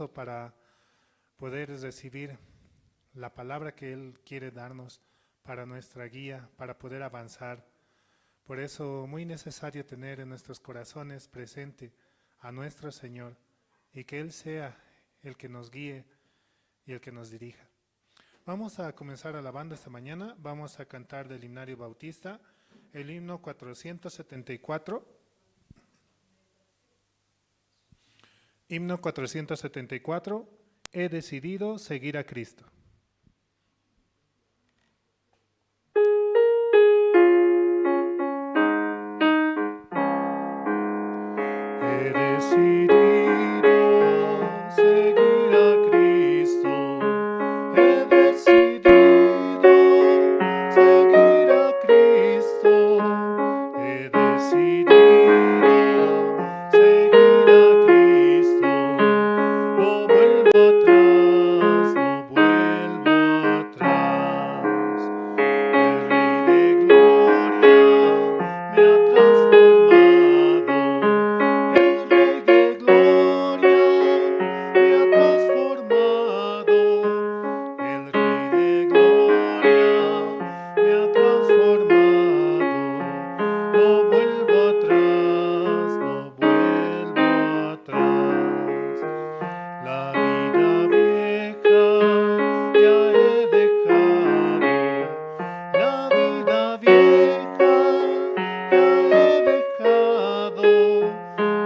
para poder recibir la palabra que Él quiere darnos para nuestra guía, para poder avanzar. Por eso muy necesario tener en nuestros corazones presente a nuestro Señor y que Él sea el que nos guíe y el que nos dirija. Vamos a comenzar alabando esta mañana. Vamos a cantar del himnario bautista el himno 474. Himno 474, he decidido seguir a Cristo. He decidido seguir a Cristo. He decidido seguir a Cristo. He decidido seguir a Cristo. No vuelvo atrás, no vuelvo atrás. El Rey de Gloria me ha transformado. El Rey de Gloria me ha transformado. El Rey de Gloria me ha transformado. No vuelvo atrás, no vuelvo atrás. La vida vieja ya he dejado. La vida vieja ya he dejado.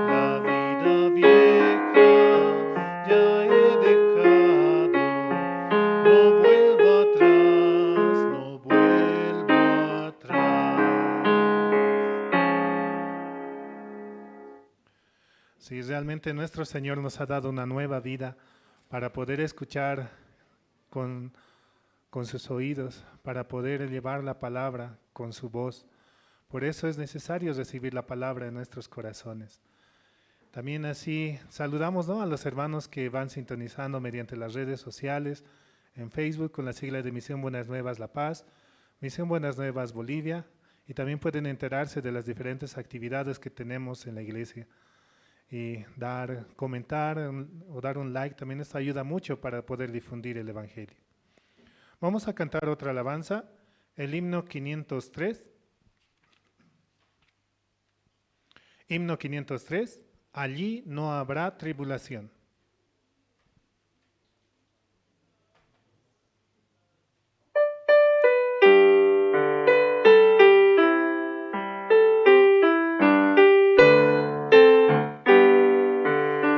La vida vieja ya he dejado. No vuelvo atrás, no vuelvo atrás. Sí, realmente nuestro Señor nos ha dado una nueva vida para poder escuchar con sus oídos, para poder llevar la palabra con su voz. Por eso es necesario recibir la palabra en nuestros corazones. También así saludamos, ¿no?, a los hermanos que van sintonizando mediante las redes sociales, en Facebook con la sigla de Misión Buenas Nuevas La Paz, Misión Buenas Nuevas Bolivia, y también pueden enterarse de las diferentes actividades que tenemos en la iglesia. Y comentar o dar un like también esto ayuda mucho para poder difundir el Evangelio. Vamos a cantar otra alabanza, el himno 503. Himno 503, allí no habrá tribulación.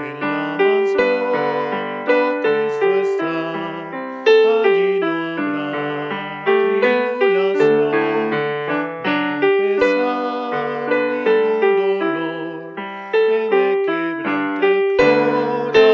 En la mansión de Cristo está, allí no habrá tribulación, ningún pesar, ningún dolor que me quebrante el corazón.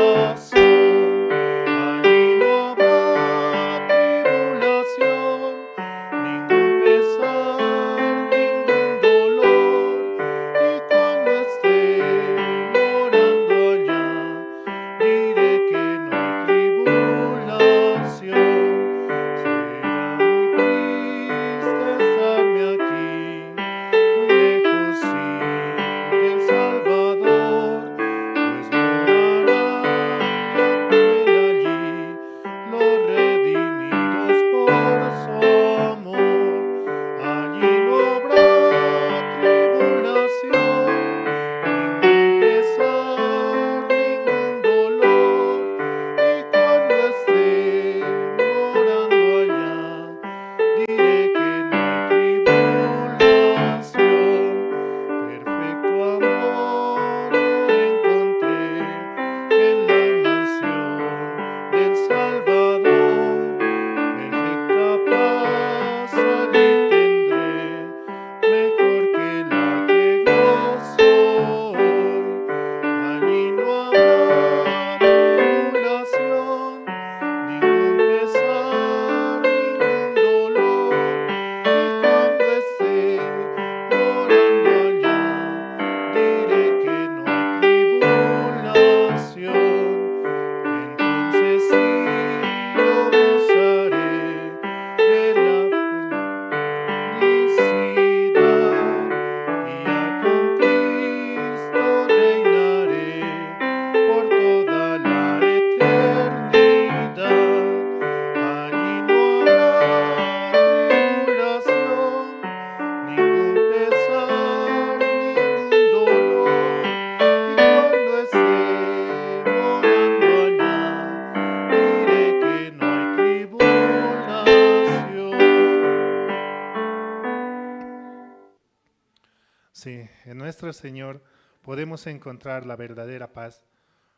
Sí, en nuestro Señor podemos encontrar la verdadera paz.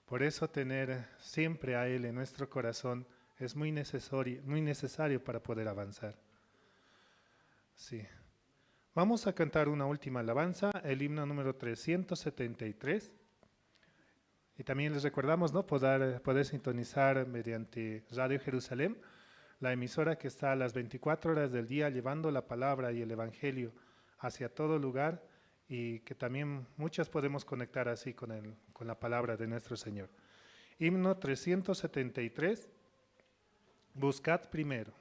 Por eso tener siempre a Él en nuestro corazón es muy necesario para poder avanzar. Sí. Vamos a cantar una última alabanza, el himno número 373. Y también les recordamos, ¿no?, poder sintonizar mediante Radio Jerusalén, la emisora que está a las 24 horas del día llevando la palabra y el evangelio hacia todo lugar, y que también muchas podemos conectar así con la palabra de nuestro Señor. Himno 373, buscad primero.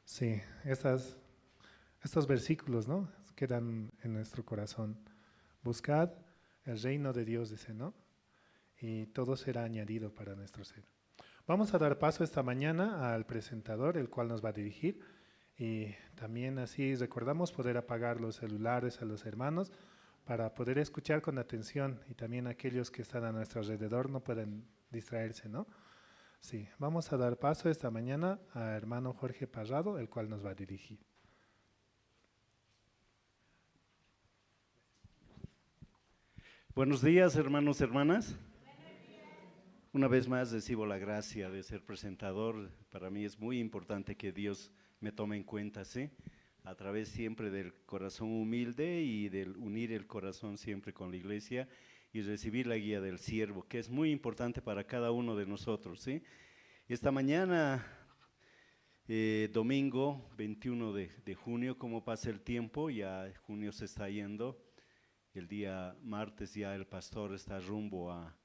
Sí, estos versículos, ¿no?, quedan en nuestro corazón. Buscad el reino de Dios, dice, ¿no? Y todo será añadido para nuestro ser. Vamos a dar paso esta mañana al presentador, el cual nos va a dirigir. Y también así recordamos poder apagar los celulares a los hermanos para poder escuchar con atención, y también aquellos que están a nuestro alrededor no pueden distraerse, ¿no? Sí, vamos a dar paso esta mañana a hermano Jorge Parrado, el cual nos va a dirigir. Buenos días, hermanos, hermanas. Una vez más recibo la gracia de ser presentador. Para mí es muy importante que Dios me tome en cuenta, ¿sí?, a través siempre del corazón humilde y del unir el corazón siempre con la iglesia y recibir la guía del siervo, que es muy importante para cada uno de nosotros, ¿sí? Esta mañana, domingo 21 de junio, ¿cómo pasa el tiempo? Ya junio se está yendo. El día martes ya el pastor está rumbo a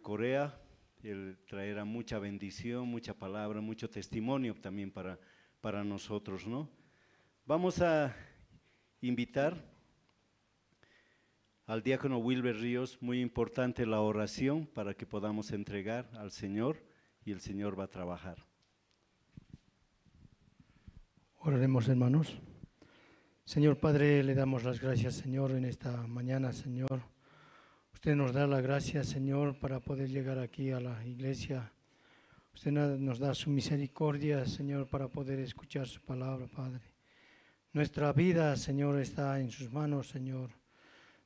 Corea. Él traerá mucha bendición, mucha palabra, mucho testimonio también para nosotros, ¿no? Vamos a invitar al diácono Wilber Ríos, muy importante la oración para que podamos entregar al Señor y el Señor va a trabajar. Oraremos, hermanos. Señor Padre, le damos las gracias, Señor, en esta mañana, Señor. Usted nos da la gracia, Señor, para poder llegar aquí a la iglesia. Usted nos da su misericordia, Señor, para poder escuchar su palabra, Padre. Nuestra vida, Señor, está en sus manos, Señor.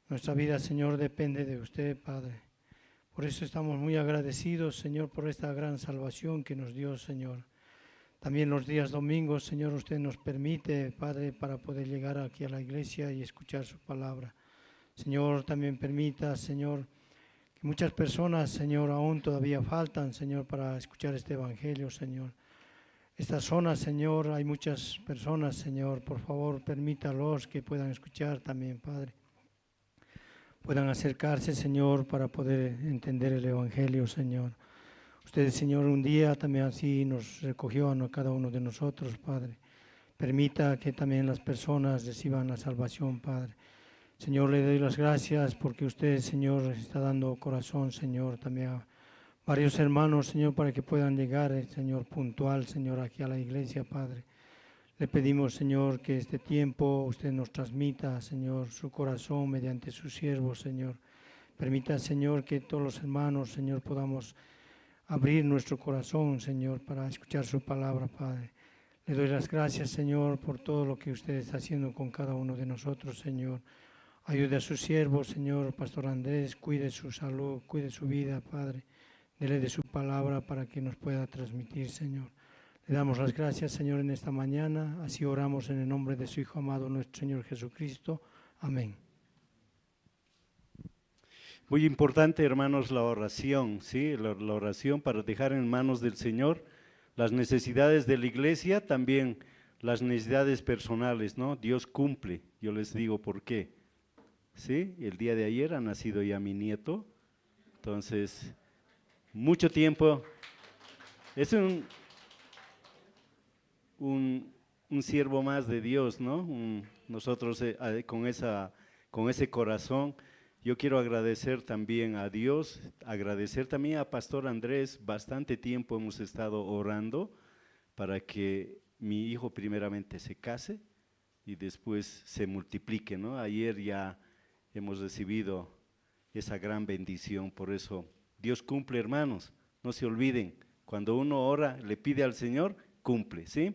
Nuestra vida, Señor, depende de usted, Padre. Por eso estamos muy agradecidos, Señor, por esta gran salvación que nos dio, Señor. También los días domingos, Señor, usted nos permite, Padre, para poder llegar aquí a la iglesia y escuchar su palabra. Señor, también permita, Señor, que muchas personas, Señor, aún todavía faltan, Señor, para escuchar este evangelio, Señor. Esta zona, Señor, hay muchas personas, Señor, por favor, permítalos que puedan escuchar también, Padre. Puedan acercarse, Señor, para poder entender el evangelio, Señor. Usted, Señor, un día también así nos recogió a cada uno de nosotros, Padre. Permita que también las personas reciban la salvación, Padre. Señor, le doy las gracias porque usted, Señor, está dando corazón, Señor, también a varios hermanos, Señor, para que puedan llegar, Señor, puntual, Señor, aquí a la iglesia, Padre. Le pedimos, Señor, que este tiempo usted nos transmita, Señor, su corazón mediante sus siervos, Señor. Permita, Señor, que todos los hermanos, Señor, podamos abrir nuestro corazón, Señor, para escuchar su palabra, Padre. Le doy las gracias, Señor, por todo lo que usted está haciendo con cada uno de nosotros, Señor. Ayude a sus siervos, Señor, Pastor Andrés, cuide su salud, cuide su vida, Padre. Dele de su palabra para que nos pueda transmitir, Señor. Le damos las gracias, Señor, en esta mañana. Así oramos en el nombre de su Hijo amado, nuestro Señor Jesucristo. Amén. Muy importante, hermanos, la oración, ¿sí? La oración para dejar en manos del Señor las necesidades de la iglesia, también las necesidades personales, ¿no? Dios cumple, yo les digo por qué. ¿Sí? El día de ayer ha nacido ya mi nieto, entonces, mucho tiempo, es un siervo más de Dios, ¿no? Nosotros con ese corazón, yo quiero agradecer también a Dios, agradecer también a Pastor Andrés, bastante tiempo hemos estado orando para que mi hijo primeramente se case y después se multiplique, ¿no? Ayer ya hemos recibido esa gran bendición, por eso Dios cumple, hermanos, no se olviden, cuando uno ora, le pide al Señor, cumple, ¿sí?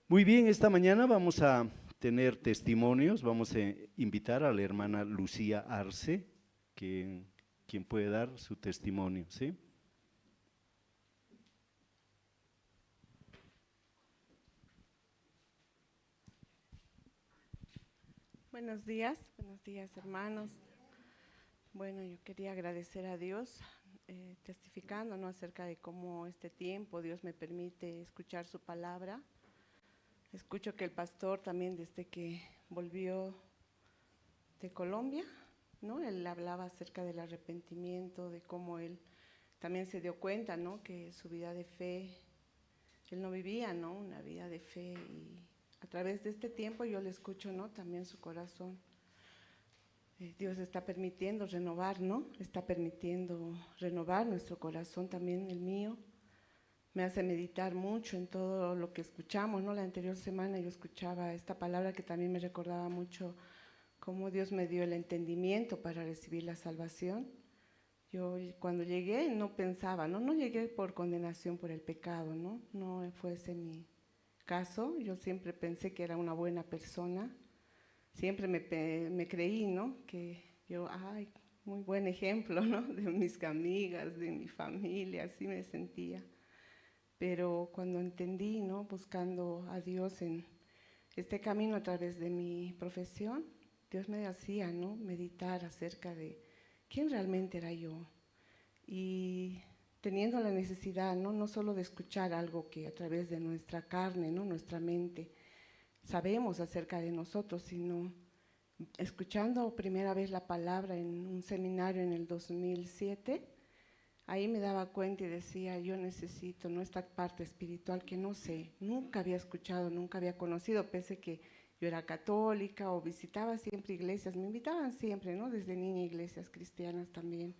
Muy bien, esta mañana vamos a tener testimonios, vamos a invitar a la hermana Lucía Arce, quien puede dar su testimonio, ¿sí? Buenos días hermanos. Bueno, yo quería agradecer a Dios, testificando, ¿no?, acerca de cómo este tiempo Dios me permite escuchar su palabra. Escucho que el pastor también desde que volvió de Colombia, ¿no?, él hablaba acerca del arrepentimiento, de cómo él también se dio cuenta, ¿no?, que su vida de fe, él no vivía, ¿no?, una vida de fe, y a través de este tiempo yo le escucho, ¿no?, también su corazón. Dios está permitiendo renovar, ¿no? Está permitiendo renovar nuestro corazón, también el mío. Me hace meditar mucho en todo lo que escuchamos, ¿no? La anterior semana yo escuchaba esta palabra que también me recordaba mucho cómo Dios me dio el entendimiento para recibir la salvación. Yo cuando llegué no pensaba, ¿no? No llegué por condenación por el pecado, ¿no? No fue ese mi caso. Yo siempre pensé que era una buena persona. Siempre me creí, ¿no?, que yo, ay, muy buen ejemplo, ¿no?, de mis amigas, de mi familia, así me sentía. Pero cuando entendí, ¿no?, buscando a Dios en este camino a través de mi profesión, Dios me hacía, ¿no?, meditar acerca de quién realmente era yo. Y teniendo la necesidad, ¿no?, no solo de escuchar algo que a través de nuestra carne, ¿no?, nuestra mente, sabemos acerca de nosotros, sino escuchando primera vez la palabra en un seminario en el 2007, ahí me daba cuenta y decía, yo necesito, ¿no?, esta parte espiritual que no sé, nunca había escuchado, nunca había conocido, pese que yo era católica o visitaba siempre iglesias, me invitaban siempre, ¿no?, desde niña, iglesias cristianas también,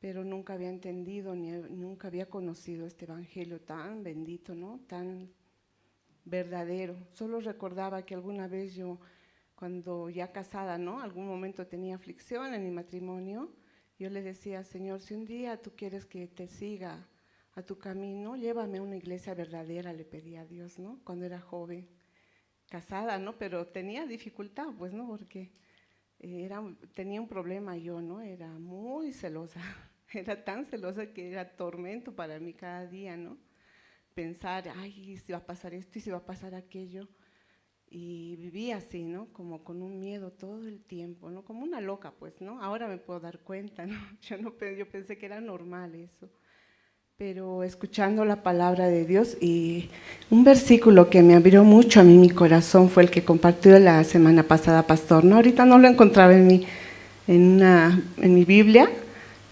pero nunca había entendido, ni nunca había conocido este evangelio tan bendito, ¿no?, tan verdadero. Solo recordaba que alguna vez yo cuando ya casada, ¿no? Algún momento tenía aflicción en mi matrimonio. Yo le decía, Señor, si un día tú quieres que te siga a tu camino, llévame a una iglesia verdadera, le pedí a Dios, ¿no? Cuando era joven, casada, ¿no? Pero tenía dificultad, pues, ¿no? Porque tenía un problema yo, ¿no? Era muy celosa, era tan celosa que era tormento para mí cada día, ¿no? Pensar, ay, si va a pasar esto y si va a pasar aquello. Y vivía así, ¿no? Como con un miedo todo el tiempo, ¿no? Como una loca, pues, ¿no? Ahora me puedo dar cuenta, ¿no? Yo pensé que era normal eso. Pero escuchando la palabra de Dios y un versículo que me abrió mucho a mí mi corazón fue el que compartió la semana pasada, pastor, ¿no? Ahorita no lo encontraba en mi Biblia,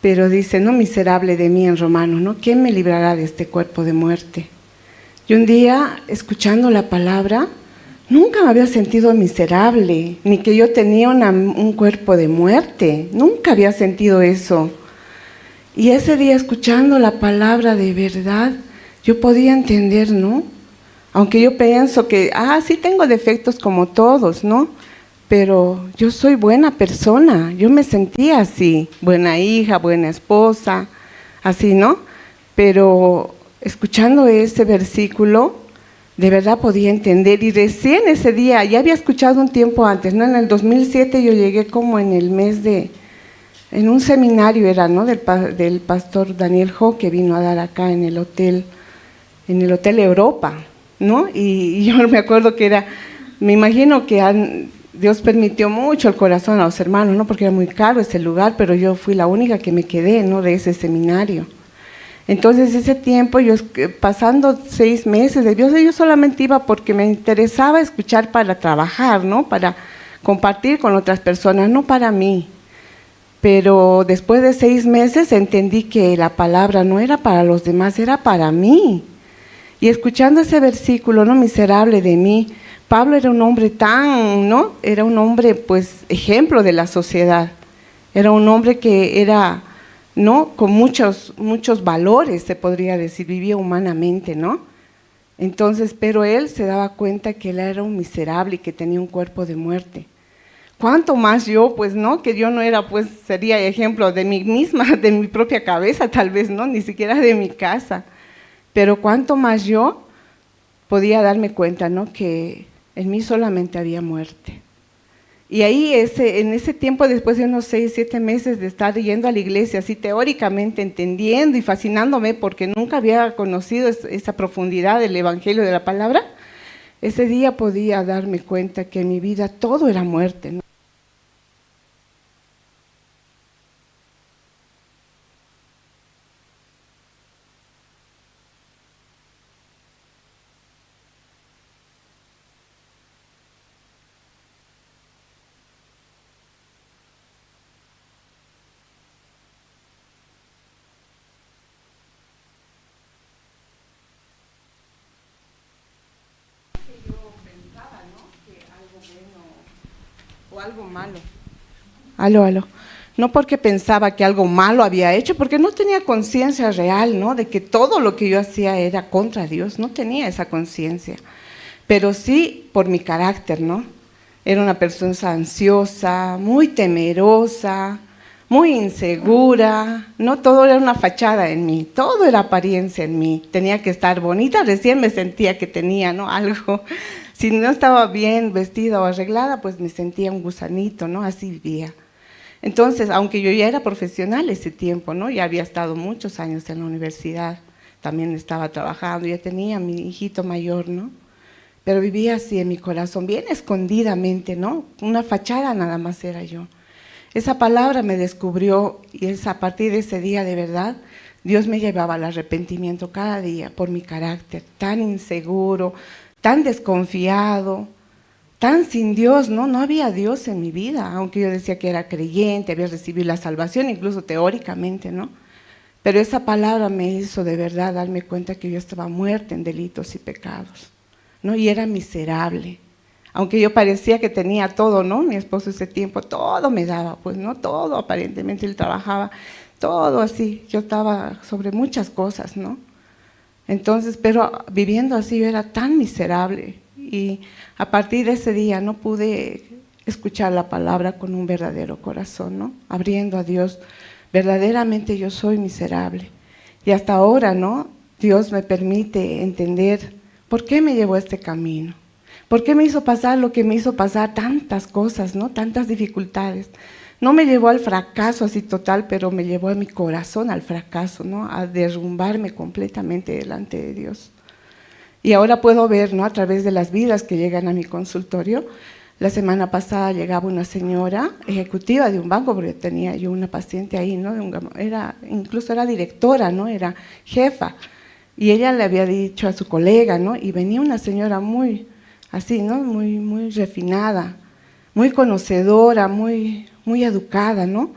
pero dice, no, miserable de mí en romano, ¿no? ¿Quién me librará de este cuerpo de muerte? Y un día, escuchando la palabra, nunca me había sentido miserable, ni que yo tenía un cuerpo de muerte, nunca había sentido eso. Y ese día, escuchando la palabra de verdad, yo podía entender, ¿no? Aunque yo pienso que, sí tengo defectos como todos, ¿no? Pero yo soy buena persona, yo me sentía así, buena hija, buena esposa, así, ¿no? Pero escuchando ese versículo, de verdad podía entender, y recién ese día, ya había escuchado un tiempo antes, ¿no? En el 2007 yo llegué como en el mes en un seminario era, ¿no? Del pastor Daniel Ho, que vino a dar acá en el hotel Europa, ¿no? Y yo me acuerdo que me imagino que Dios permitió mucho el corazón a los hermanos, ¿no? Porque era muy caro ese lugar, pero yo fui la única que me quedé, ¿no? De ese seminario. Entonces ese tiempo, pasando 6 meses de Dios, yo solamente iba porque me interesaba escuchar para trabajar, ¿no? Para compartir con otras personas, no para mí. Pero después de 6 meses entendí que la palabra no era para los demás, era para mí. Y escuchando ese versículo, no, miserable de mí, Pablo era un hombre ¿no? Era un hombre, pues, ejemplo de la sociedad. Era un hombre que era, ¿no? Con muchos valores, se podría decir, vivía humanamente, ¿no? Entonces, pero él se daba cuenta que él era un miserable y que tenía un cuerpo de muerte. ¿Cuánto más yo, pues, no? Que yo no era, pues, sería ejemplo de mí misma, de mi propia cabeza, tal vez, ¿no? Ni siquiera de mi casa. Pero cuánto más yo podía darme cuenta, ¿no? Que en mí solamente había muerte. Y ahí, en ese tiempo, después de unos 6, 7 meses de estar yendo a la iglesia, así teóricamente entendiendo y fascinándome, porque nunca había conocido esa profundidad del evangelio de la palabra, ese día podía darme cuenta que en mi vida todo era muerte, ¿no? O algo malo. Aló. No porque pensaba que algo malo había hecho, porque no tenía conciencia real, ¿no? De que todo lo que yo hacía era contra Dios, no tenía esa conciencia. Pero sí por mi carácter, ¿no? Era una persona ansiosa, muy temerosa, muy insegura, no todo era una fachada en mí, todo era apariencia en mí. Tenía que estar bonita, recién me sentía que tenía, ¿no? Algo. Si no estaba bien vestida o arreglada, pues me sentía un gusanito, ¿no? Así vivía. Entonces, aunque yo ya era profesional ese tiempo, ¿no? Ya había estado muchos años en la universidad, también estaba trabajando, ya tenía a mi hijito mayor, ¿no? Pero vivía así en mi corazón, bien escondidamente, ¿no? Una fachada nada más era yo. Esa palabra me descubrió y es a partir de ese día, de verdad, Dios me llevaba al arrepentimiento cada día por mi carácter tan inseguro, tan desconfiado, tan sin Dios, ¿no? No había Dios en mi vida, aunque yo decía que era creyente, había recibido la salvación, incluso teóricamente, ¿no? Pero esa palabra me hizo de verdad darme cuenta que yo estaba muerta en delitos y pecados, ¿no? Y era miserable. Aunque yo parecía que tenía todo, ¿no? Mi esposo ese tiempo, todo me daba, pues, ¿no? Todo, aparentemente él trabajaba, todo así. Yo estaba sobre muchas cosas, ¿no? Entonces, pero viviendo así yo era tan miserable y a partir de ese día no pude escuchar la palabra con un verdadero corazón, ¿no? Abriendo a Dios. Verdaderamente yo soy miserable. Y hasta ahora, ¿no? Dios me permite entender por qué me llevó a este camino. ¿Por qué me hizo pasar lo que me hizo pasar? Tantas cosas, ¿no? Tantas dificultades. No me llevó al fracaso así total, pero me llevó a mi corazón al fracaso, ¿no? A derrumbarme completamente delante de Dios. Y ahora puedo ver, ¿no? A través de las vidas que llegan a mi consultorio. La semana pasada llegaba una señora ejecutiva de un banco, porque tenía yo una paciente ahí, ¿no? Incluso era directora, ¿no? Era jefa. Y ella le había dicho a su colega, ¿no? Y venía una señora muy, así, ¿no? Muy refinada, muy conocedora, muy educada, ¿no?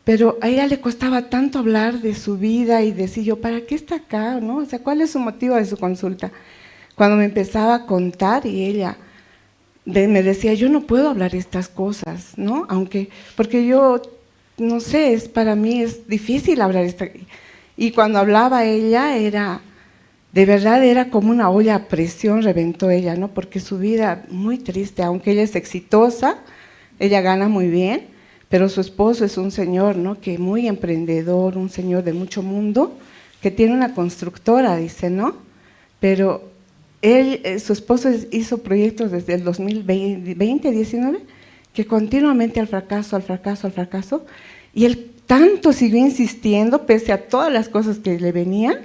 Pero a ella le costaba tanto hablar de su vida y decir yo, ¿para qué está acá, no? O sea, ¿cuál es su motivo de su consulta? Cuando me empezaba a contar y ella me decía, yo no puedo hablar estas cosas, ¿no? Porque yo, no sé, para mí es difícil hablar esto. Y cuando hablaba ella de verdad era como una olla a presión, reventó ella, ¿no? Porque su vida muy triste, aunque ella es exitosa, ella gana muy bien, pero su esposo es un señor, ¿no? Que muy emprendedor, un señor de mucho mundo, que tiene una constructora, dice, ¿no? Pero su esposo hizo proyectos desde el 2019, que continuamente al fracaso, y él tanto siguió insistiendo, pese a todas las cosas que le venían,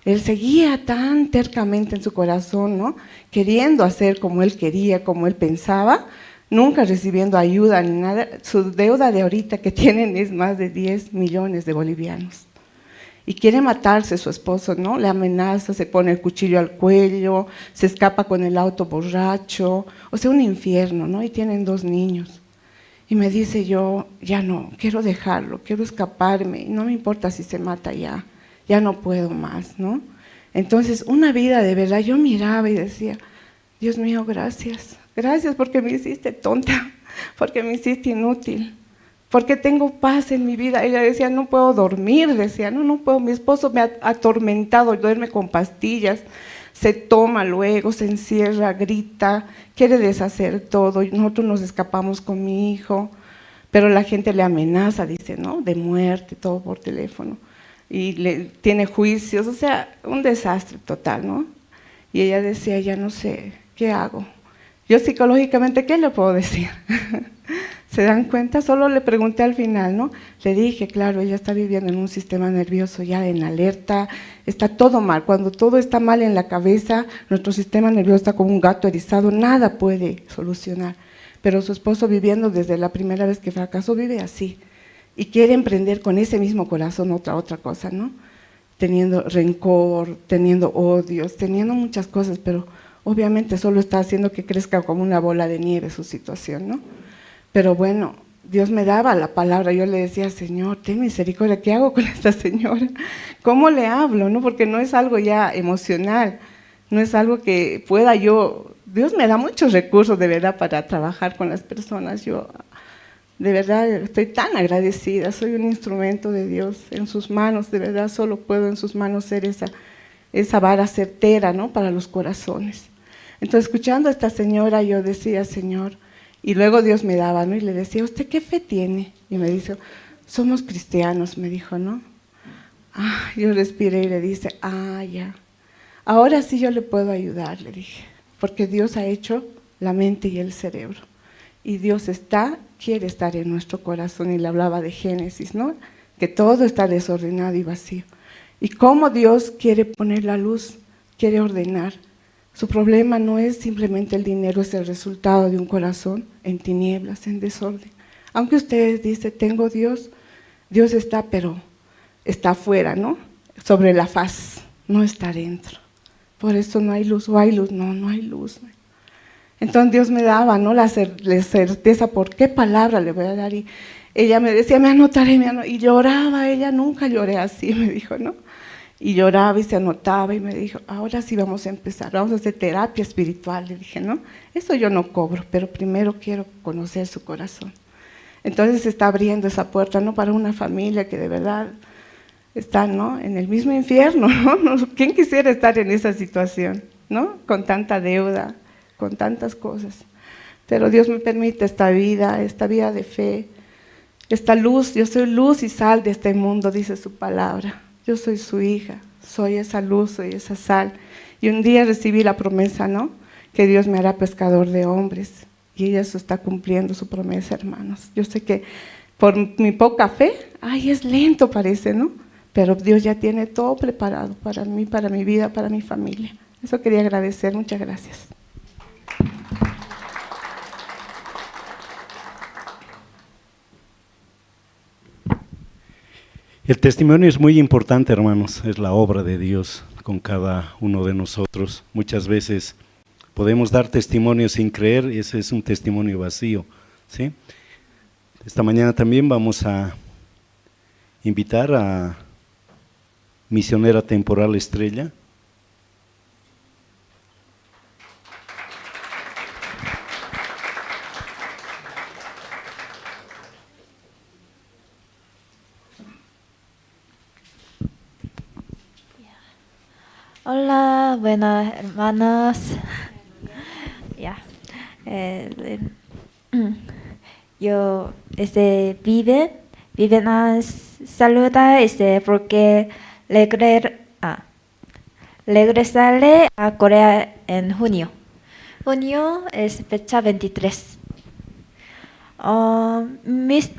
él seguía tan tercamente en su corazón, ¿no? Queriendo hacer como él quería, como él pensaba, nunca recibiendo ayuda ni nada. Su deuda de ahorita que tienen es más de 10 millones de bolivianos. Y quiere matarse su esposo, ¿no? Le amenaza, se pone el cuchillo al cuello, se escapa con el auto borracho, o sea, un infierno, ¿no? Y tienen 2 niños. Y me dice yo, ya no, quiero dejarlo, quiero escaparme, no me importa si se mata ya no puedo más, ¿no? Entonces, una vida de verdad, yo miraba y decía, Dios mío, gracias, gracias porque me hiciste tonta, porque me hiciste inútil. Porque tengo paz en mi vida. Ella decía, no puedo dormir, decía, no puedo, mi esposo me ha atormentado, duerme con pastillas, se toma luego, se encierra, grita, quiere deshacer todo, y nosotros nos escapamos con mi hijo, pero la gente le amenaza, dice, ¿no? De muerte, todo por teléfono, y tiene juicios, o sea, un desastre total, ¿no? Y ella decía, ya no sé, ¿qué hago? Yo psicológicamente, ¿qué le puedo decir? ¿Se dan cuenta? Solo le pregunté al final, ¿no? Le dije, claro, ella está viviendo en un sistema nervioso ya en alerta, está todo mal. Cuando todo está mal en la cabeza, nuestro sistema nervioso está como un gato erizado, nada puede solucionar. Pero su esposo viviendo desde la primera vez que fracasó, vive así. Y quiere emprender con ese mismo corazón otra cosa, ¿no? Teniendo rencor, teniendo odios, teniendo muchas cosas, pero obviamente solo está haciendo que crezca como una bola de nieve su situación, ¿no? Pero bueno, Dios me daba la palabra, yo le decía, Señor, ten misericordia, ¿qué hago con esta señora? ¿Cómo le hablo? ¿No? Porque no es algo ya emocional, no es algo que pueda yo, Dios me da muchos recursos de verdad para trabajar con las personas, yo de verdad estoy tan agradecida, soy un instrumento de Dios en sus manos, de verdad solo puedo en sus manos ser esa vara certera, ¿no? Para los corazones. Entonces, escuchando a esta señora, yo decía, Señor, y luego Dios me daba, ¿no? Y le decía, ¿usted qué fe tiene? Y me dice, somos cristianos, me dijo, ¿no? Yo respiré y le dije, ya. Ahora sí yo le puedo ayudar, le dije, porque Dios ha hecho la mente y el cerebro. Y Dios quiere estar en nuestro corazón. Y le hablaba de Génesis, ¿no? Que todo está desordenado y vacío. Y cómo Dios quiere poner la luz, quiere ordenar. Su problema no es simplemente el dinero, es el resultado de un corazón en tinieblas, en desorden. Aunque ustedes dicen, tengo Dios, Dios está, pero está afuera, ¿no? Sobre la faz, no está dentro. Por eso no hay luz, o hay luz, no hay luz. Entonces Dios me daba, ¿no? La certeza, ¿por qué palabra le voy a dar? Y ella me decía, me anotaré, y lloraba, ella nunca lloré así, me dijo, ¿no? Y lloraba y se anotaba y me dijo, ahora sí vamos a empezar, vamos a hacer terapia espiritual. Le dije, no, eso yo no cobro, pero primero quiero conocer su corazón. Entonces se está abriendo esa puerta, ¿no? Para una familia que de verdad está, ¿no? En el mismo infierno, ¿no? ¿Quién quisiera estar en esa situación, ¿no? Con tanta deuda, con tantas cosas. pero Dios me permite esta vida de fe, esta luz. Yo soy luz y sal de este mundo, dice su palabra. Yo soy su hija, soy esa luz, soy esa sal. Y un día recibí la promesa, ¿no? Que Dios me hará pescador de hombres. Y eso está cumpliendo su promesa, hermanos. Yo sé que por mi poca fe, ay, es lento parece, ¿no? Pero Dios ya tiene todo preparado para mí, para mi vida, para mi familia. Eso quería agradecer. Muchas gracias. El testimonio es muy importante, hermanos, es la obra de Dios con cada uno de nosotros. Muchas veces podemos dar testimonio sin creer, y ese es un testimonio vacío, ¿sí? Esta mañana también vamos a invitar a misionera temporal Estrella. Hola, buenas hermanos. Ya. Yo viven a saludar porque regresaré a Corea en junio. Junio es fecha 23. Mis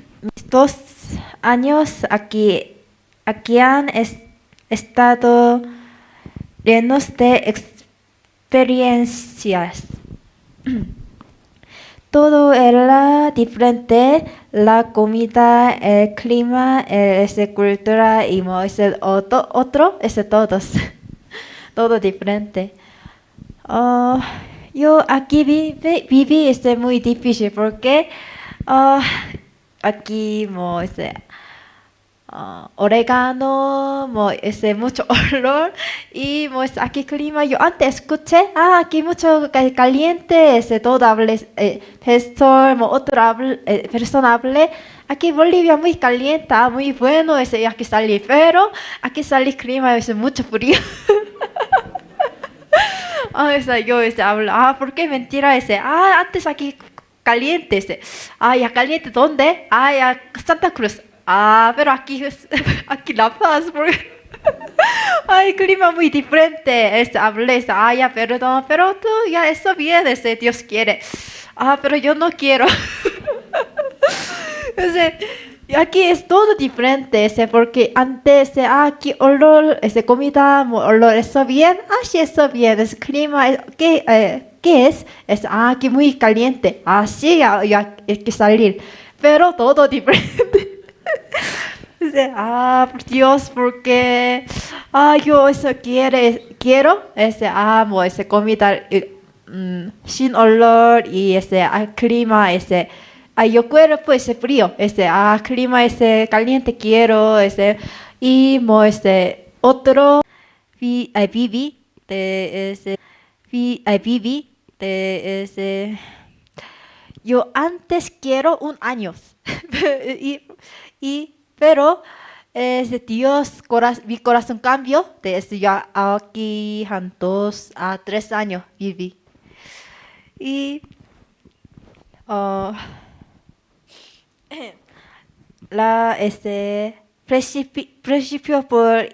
2 años aquí han estado llenos de experiencias. Todo era diferente, la comida, el clima, cultura y otro, todos. Todo diferente. Yo aquí viví muy difícil porque aquí orégano, mucho olor y aquí clima. Yo antes escuché, aquí mucho caliente, todo hable, persona hable. Aquí Bolivia muy caliente, muy bueno, aquí salí, pero aquí salí clima es mucho frío. Yo hablo, ¿por qué mentira antes aquí caliente, ya caliente, ¿dónde? Ya Santa Cruz. Pero aquí La Paz, porque clima muy diferente. Hablé, ya, perdón, pero tú, ya, eso bien, Dios quiere. Pero yo no quiero. Aquí es todo diferente, porque antes, aquí olor, comida, olor, eso bien, sí, eso bien, clima, ¿qué es? Aquí muy caliente, sí, ya hay que salir, pero todo diferente. Por Dios, porque yo eso quiero amo comida sin olor y clima yo cuerpo frío clima caliente quiero y otro viví de yo antes quiero 1 año pero Dios, mi corazón cambió desde ya aquí 2 a 3 años viví. Y la principio por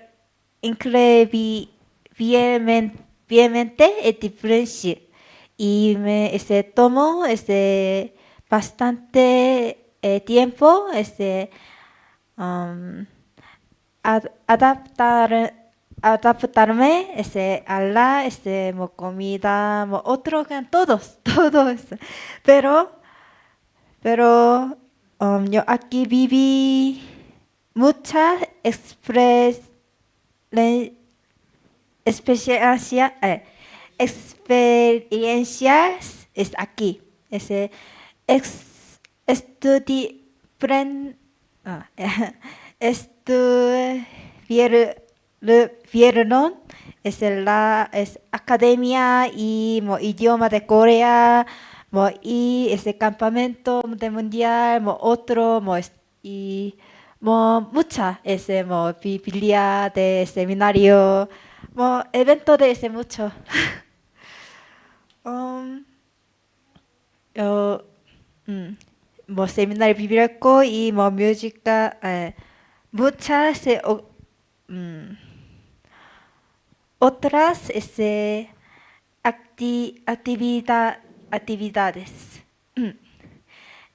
increíblemente es diferente y me tomó bastante tiempo adaptarme a la comida, otro todos, pero yo aquí viví muchas experiencias aquí. Estuvieron la academia y idioma de Corea y campamento de mundial otro y mucha Biblia de seminario evento de mucho 뭐 세미나를 비비랬고 이 뭐 뮤직과 muchas otras actividades.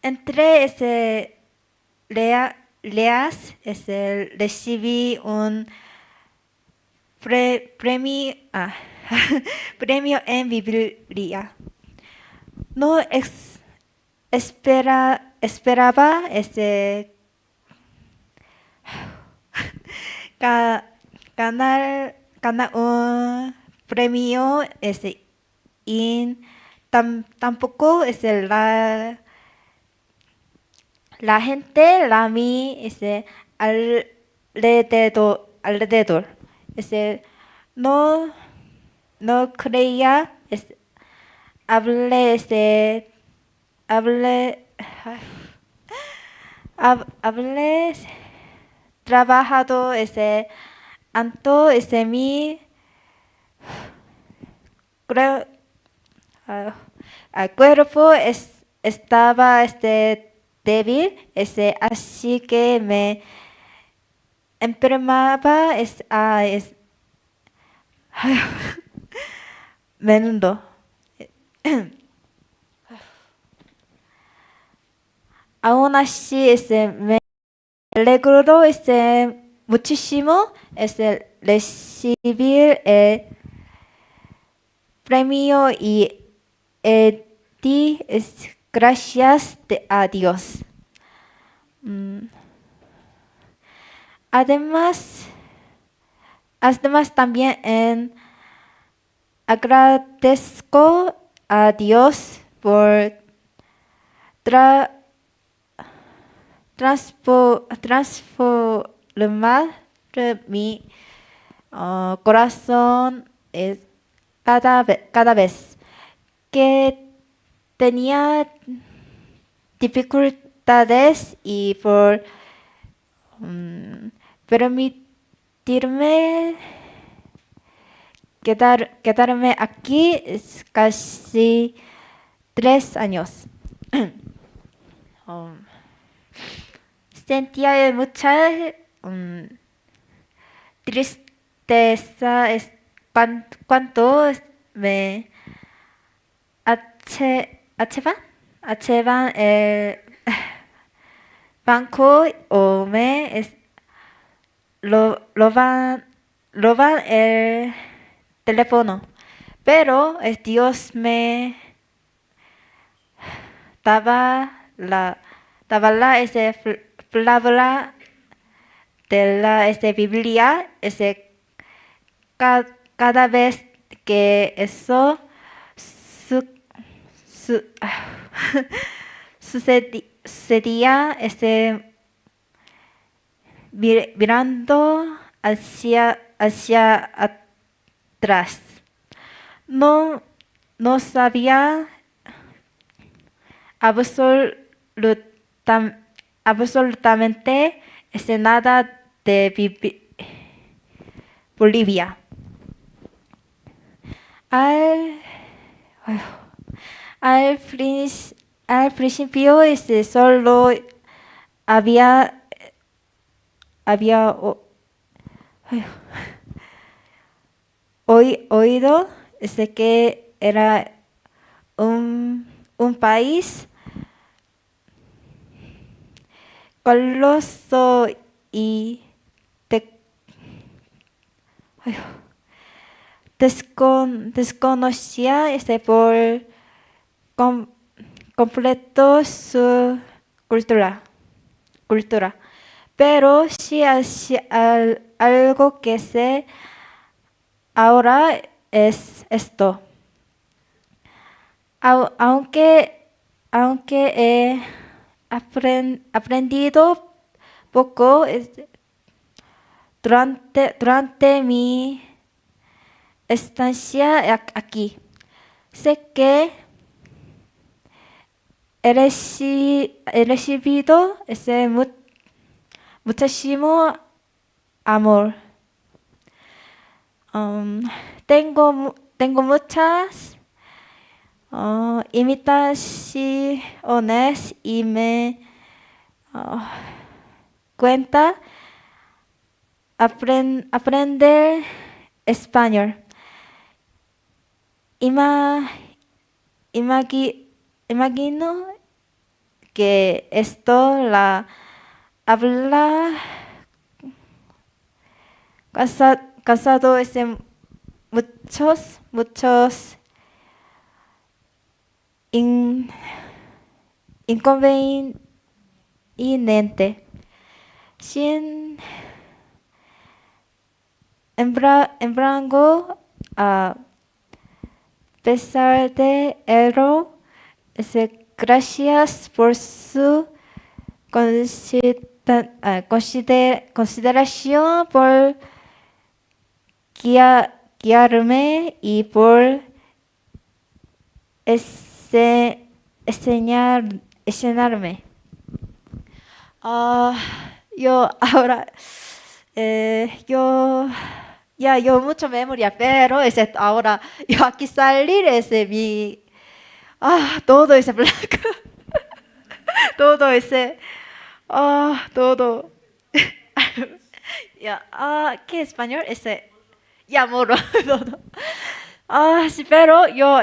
Entre leas recibí un premio, premio en Biblia. No esperaba ganar un premio y tampoco la gente la mí alrededor no creía hablé trabajado tanto mi creo el cuerpo estaba débil, así que me enfermaba menudo. Aún así me alegró muchísimo recibir el premio y di gracias a Dios. Además también agradezco a Dios por transformar mi corazón cada vez que tenía dificultades y por permitirme quedarme aquí casi 3 años. Sentía mucha tristeza cuando me achevan el banco o me roban el teléfono, pero Dios me daba la palabra de la Biblia cada vez que eso sucedía mirando hacia atrás. No sabía absolutamente nada de Bolivia. Al principio solo había oído que era un país coloso y desconocía por completo su cultura. Pero sí hacía algo que sé ahora es esto. Aunque he aprendido poco durante mi estancia aquí, sé que he recibido muchísimo amor. Tengo muchas imitaciones y me cuenta aprender español. Imagino que esto la habla casado muchos inconvenientes. Sin embargo, a pesar de ello, gracias por su consideración, por guiarme y por enseñarme. Yo ahora, yo mucha memoria, pero ahora yo aquí salir todo ese blanco, todo ese, todo. ¿Qué español? Ya moro, todo. Sí, pero yo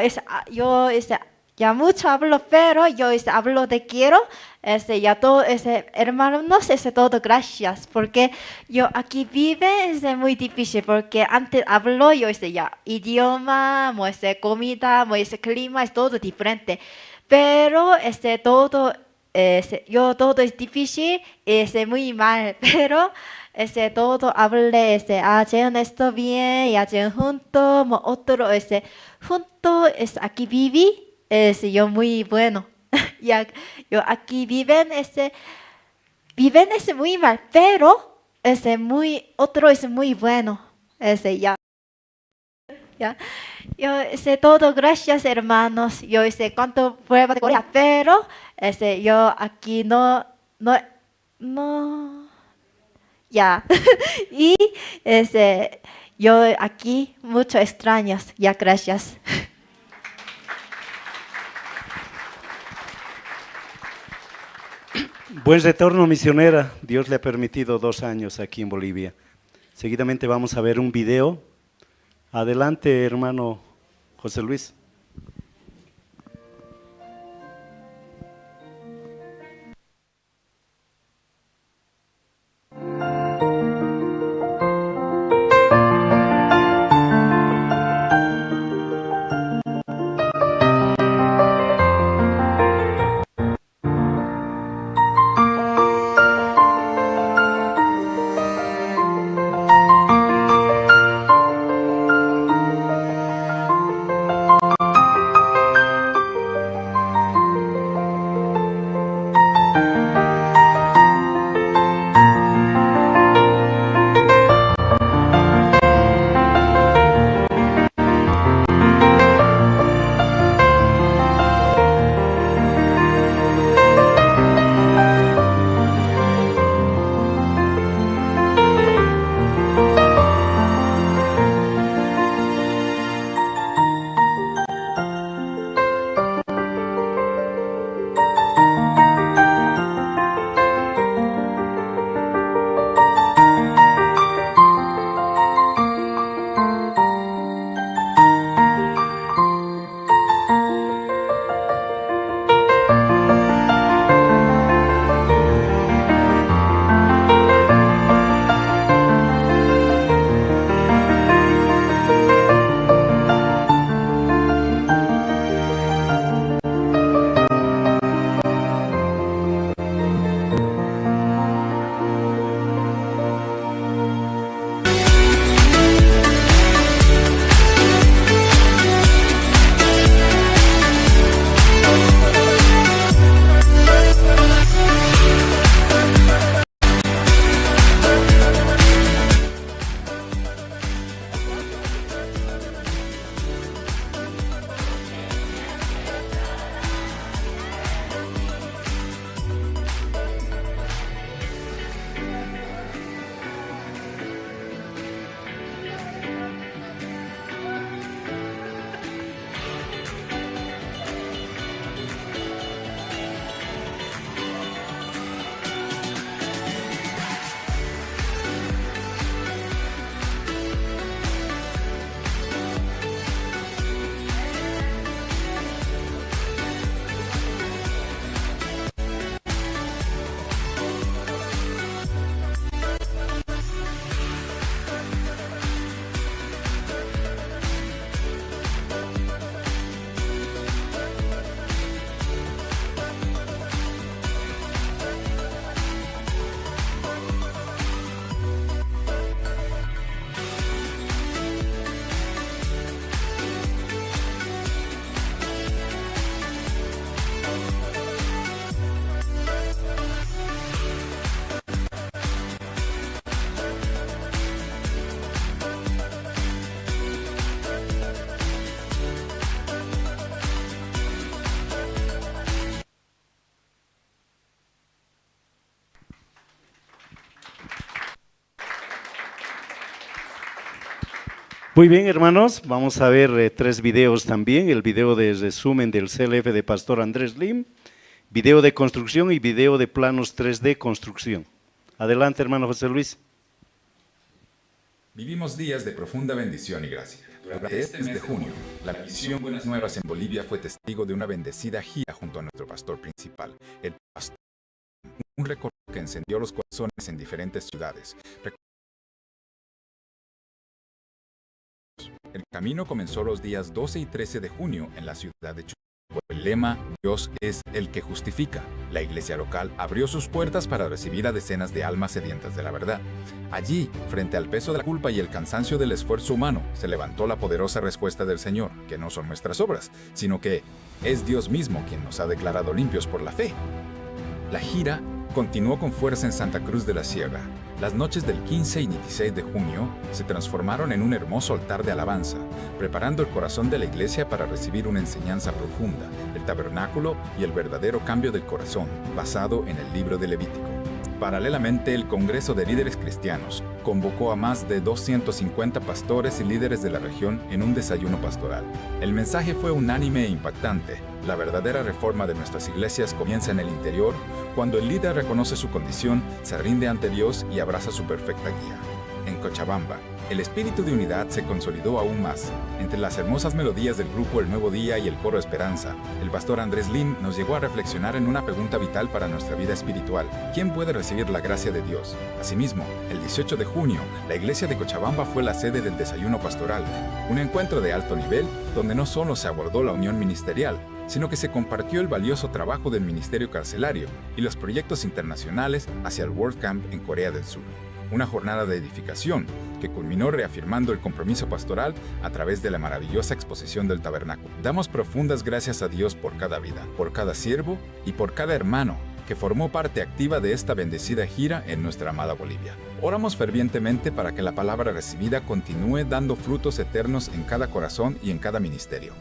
ya mucho hablo, pero yo hablo de quiero, ya todo, hermanos, todo gracias, porque yo aquí vive, es muy difícil, porque antes hablo yo, ya idioma, comida, clima, es todo diferente, pero todo, yo todo es difícil, es muy mal, pero todo hablé, hacen esto bien, y hacen junto, otro, junto, aquí viví, yo muy bueno. Ya, yo aquí viven, viven muy mal, pero otro es muy bueno. Ya. Ya. Yo todo, gracias hermanos. Yo cuánto prueba de Corea, pero yo aquí no, ya. Y yo aquí mucho extraños, ya gracias. Buen retorno, misionera. Dios le ha permitido 2 años aquí en Bolivia. Seguidamente vamos a ver un video. Adelante, hermano José Luis. Muy bien, hermanos, vamos a ver 3 videos también, el video de resumen del CLF de Pastor Andrés Lim, video de construcción y video de planos 3D construcción. Adelante, hermano José Luis. Vivimos días de profunda bendición y gracia. Durante este mes de junio, la misión Buenas Nuevas en Bolivia fue testigo de una bendecida gira junto a nuestro pastor principal, el pastor. Un recorrido que encendió los corazones en diferentes ciudades. El camino comenzó los días 12 y 13 de junio en la ciudad de Chuquisaca. El lema, Dios es el que justifica. La iglesia local abrió sus puertas para recibir a decenas de almas sedientas de la verdad. Allí, frente al peso de la culpa y el cansancio del esfuerzo humano, se levantó la poderosa respuesta del Señor, que no son nuestras obras, sino que es Dios mismo quien nos ha declarado limpios por la fe. La gira continuó con fuerza en Santa Cruz de la Sierra. Las noches del 15 y 16 de junio se transformaron en un hermoso altar de alabanza, preparando el corazón de la iglesia para recibir una enseñanza profunda, el tabernáculo y el verdadero cambio del corazón, basado en el libro de Levítico. Paralelamente, el Congreso de Líderes Cristianos convocó a más de 250 pastores y líderes de la región en un desayuno pastoral. El mensaje fue unánime e impactante. La verdadera reforma de nuestras iglesias comienza en el interior, cuando el líder reconoce su condición, se rinde ante Dios y abraza su perfecta guía. En Cochabamba, el espíritu de unidad se consolidó aún más. Entre las hermosas melodías del grupo El Nuevo Día y el coro Esperanza, el pastor Andrés Lim nos llegó a reflexionar en una pregunta vital para nuestra vida espiritual. ¿Quién puede recibir la gracia de Dios? Asimismo, el 18 de junio, la iglesia de Cochabamba fue la sede del desayuno pastoral, un encuentro de alto nivel donde no solo se abordó la unión ministerial, sino que se compartió el valioso trabajo del ministerio carcelario y los proyectos internacionales hacia el World Camp en Corea del Sur. Una jornada de edificación que culminó reafirmando el compromiso pastoral a través de la maravillosa exposición del tabernáculo. Damos profundas gracias a Dios por cada vida, por cada siervo y por cada hermano que formó parte activa de esta bendecida gira en nuestra amada Bolivia. Oramos fervientemente para que la palabra recibida continúe dando frutos eternos en cada corazón y en cada ministerio.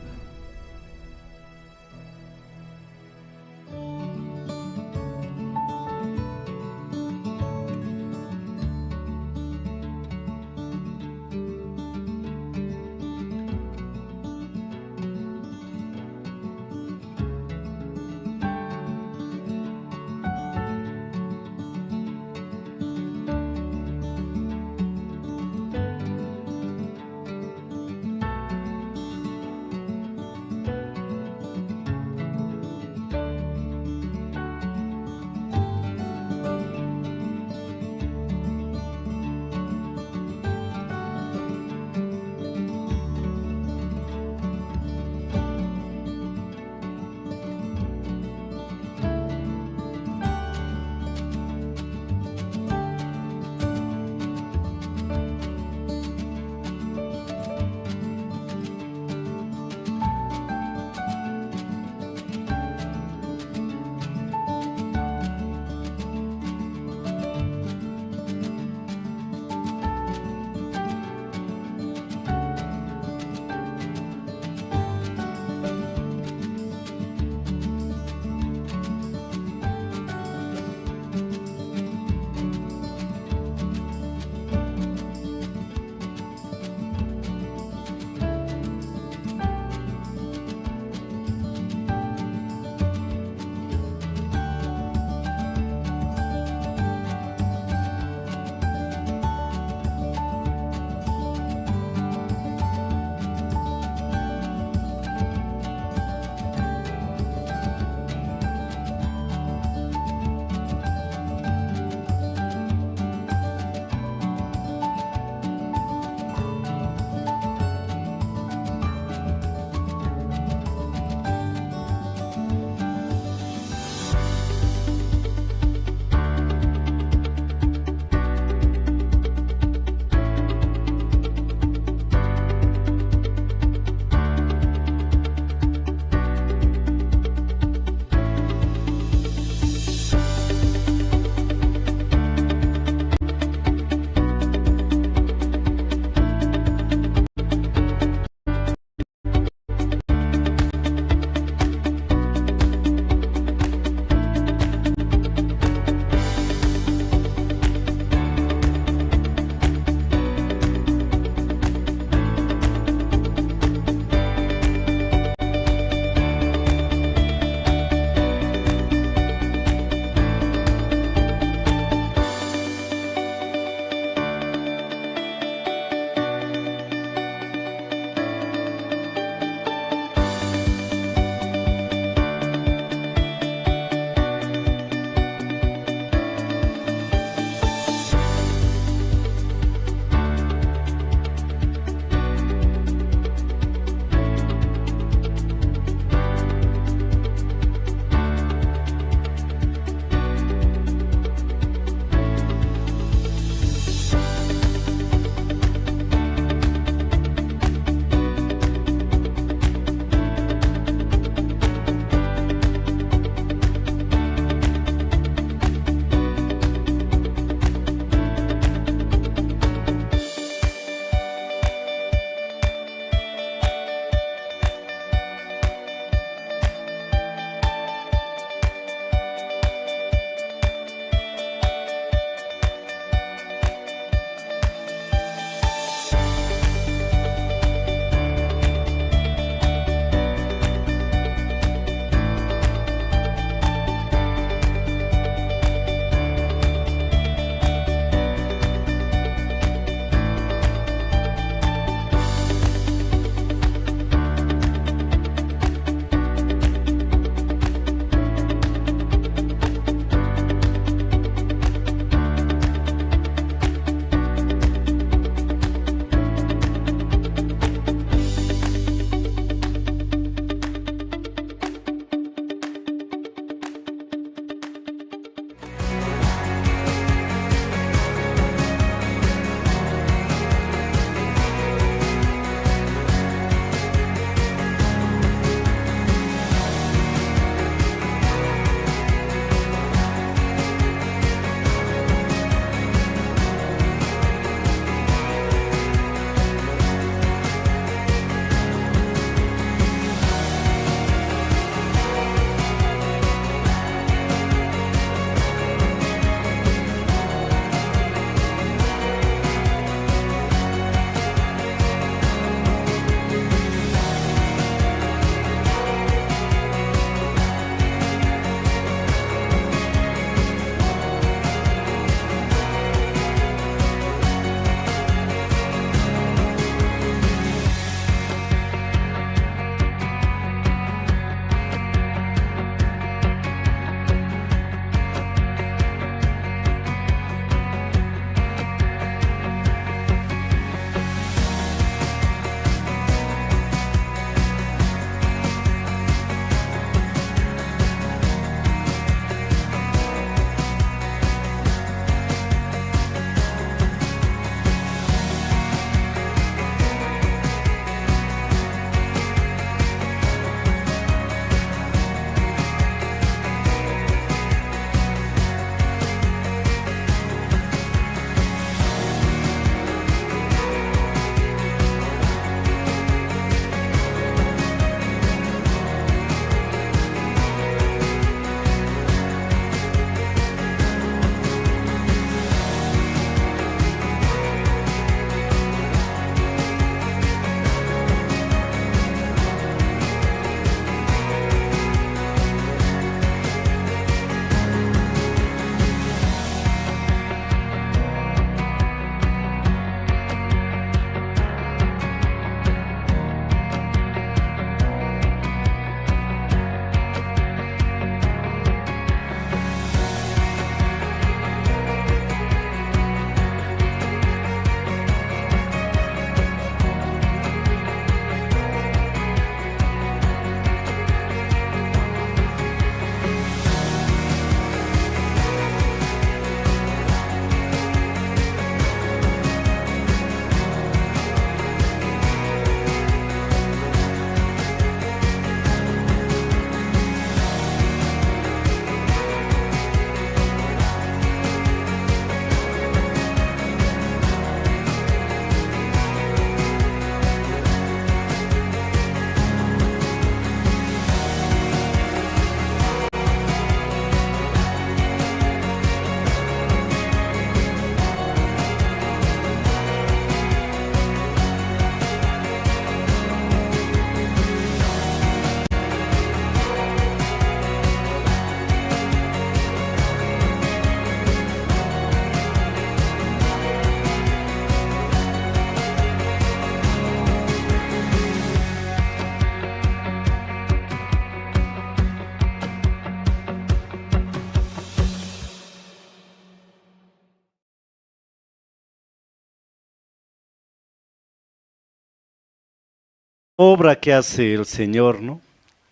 obra que hace el Señor, ¿no?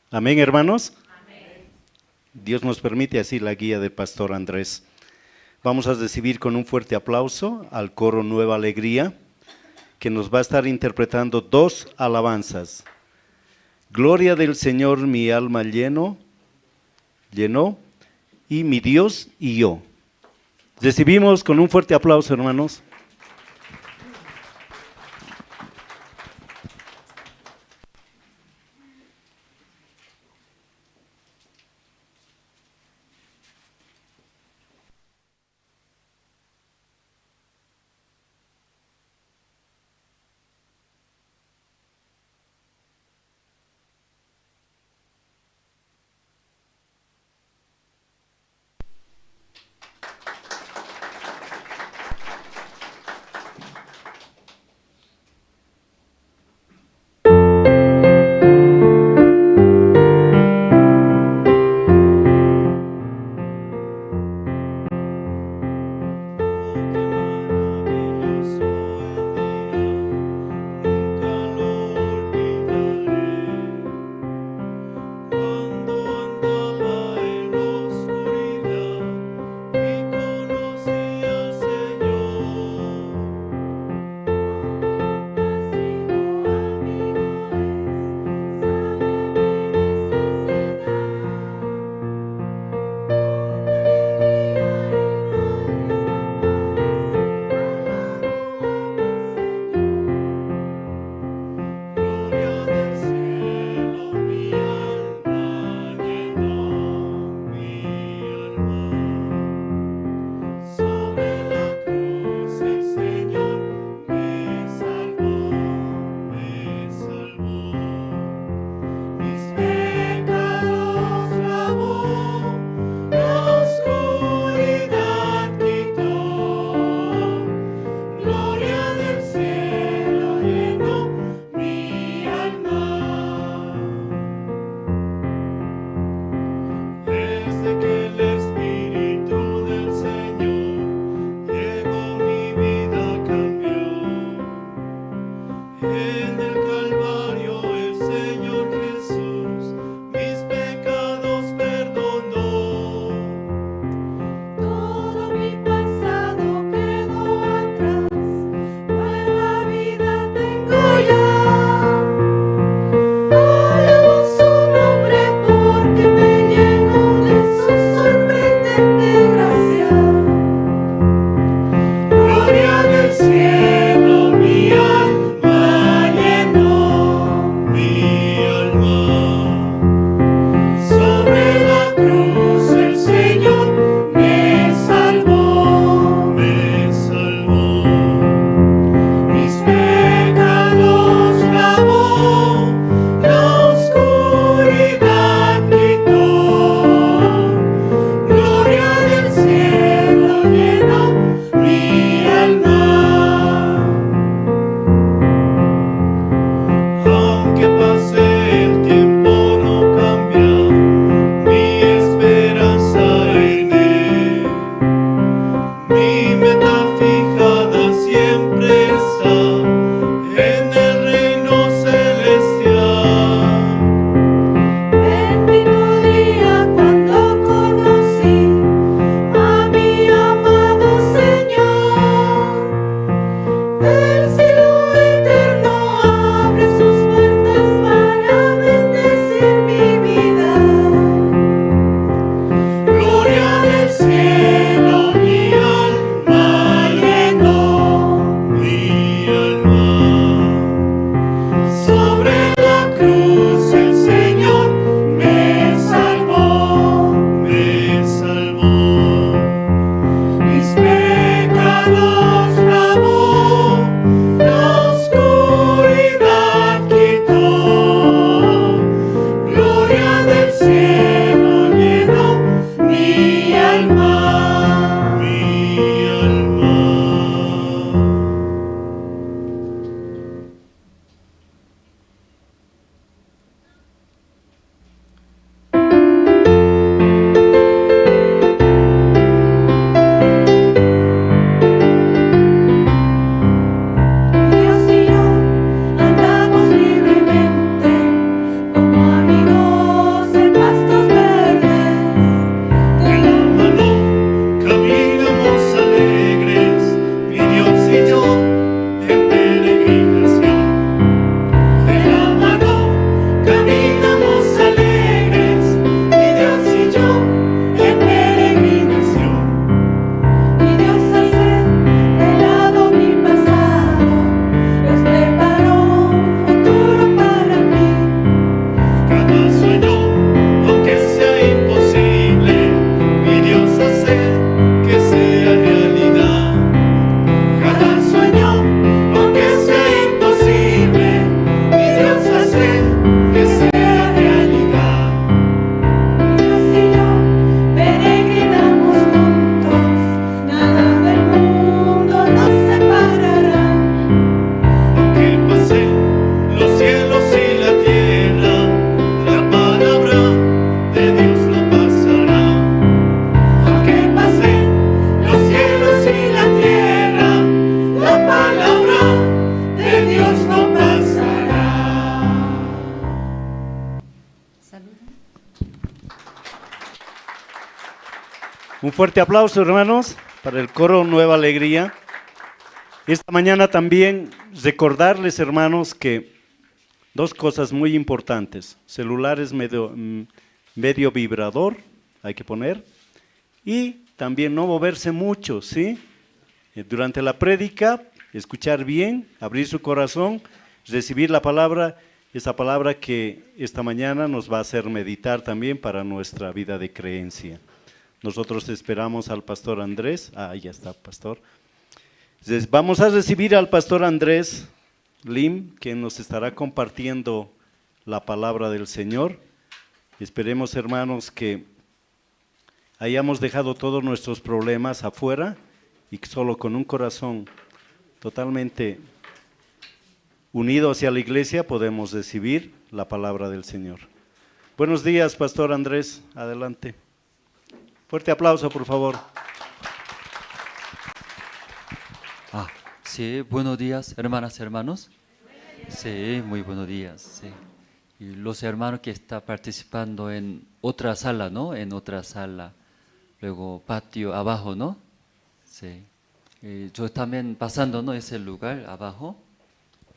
Amén, hermanos. Dios nos permite así la guía del pastor Andrés. Vamos a recibir con un fuerte aplauso al coro Nueva Alegría, que nos va a estar interpretando 2 alabanzas. Gloria del Señor mi alma llenó, y mi Dios y yo. Recibimos con un fuerte aplauso, hermanos. Un fuerte aplauso, hermanos, para el coro Nueva Alegría. Esta mañana también recordarles, hermanos, que dos cosas muy importantes. Celulares medio vibrador, hay que poner, y también no moverse mucho, ¿sí? Durante la prédica, escuchar bien, abrir su corazón, recibir la palabra, esa palabra que esta mañana nos va a hacer meditar también para nuestra vida de creencia. Nosotros esperamos al pastor Andrés. Ya está, pastor. Entonces, vamos a recibir al pastor Andrés Lim, que nos estará compartiendo la palabra del Señor. Esperemos, hermanos, que hayamos dejado todos nuestros problemas afuera y que solo con un corazón totalmente unido hacia la iglesia podemos recibir la palabra del Señor. Buenos días, pastor Andrés. Adelante. Fuerte aplauso, por favor. Sí, buenos días, hermanas, hermanos. Sí, muy buenos días. Sí. Y los hermanos que están participando en otra sala, ¿no? En otra sala, luego patio abajo, ¿no? Sí. Yo también pasando, ¿no? Ese lugar abajo,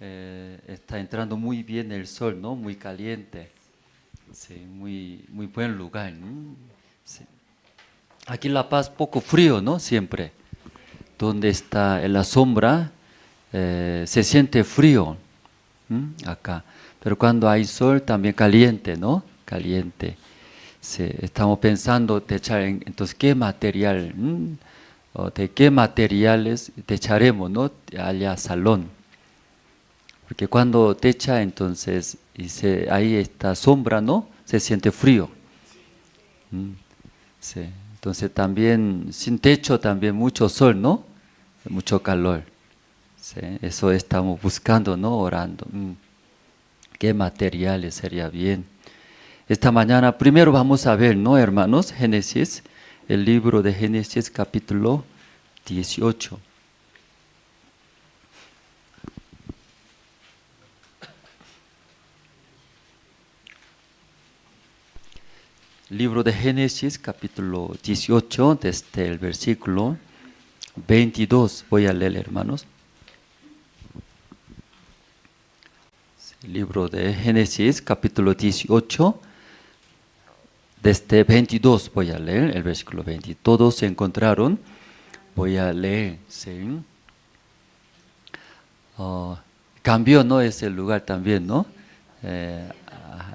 está entrando muy bien el sol, ¿no? Muy caliente. Sí, muy buen lugar, ¿no? Sí. Aquí en La Paz poco frío, ¿no? Siempre. Donde está en la sombra, se siente frío, acá. Pero cuando hay sol también caliente, ¿no? Caliente. Sí, estamos pensando techar, entonces, ¿qué material? ¿De qué materiales techaremos, no? Allá salón. Porque cuando techa, entonces, ahí está sombra, ¿no? Se siente frío. Sí. Entonces también, sin techo, también mucho sol, ¿no? Mucho calor. Sí, eso estamos buscando, ¿no? Orando. ¿Qué materiales sería bien? Esta mañana, primero vamos a ver, ¿no, hermanos? Génesis, el libro de Génesis, capítulo 18. Libro de Génesis, capítulo 18, desde el versículo 22. Voy a leer, hermanos. Libro de Génesis, capítulo 18, desde 22 voy a leer, el versículo 20. Todos se encontraron, voy a leer, ¿sí? Cambió, ¿no? Ese lugar también, ¿no?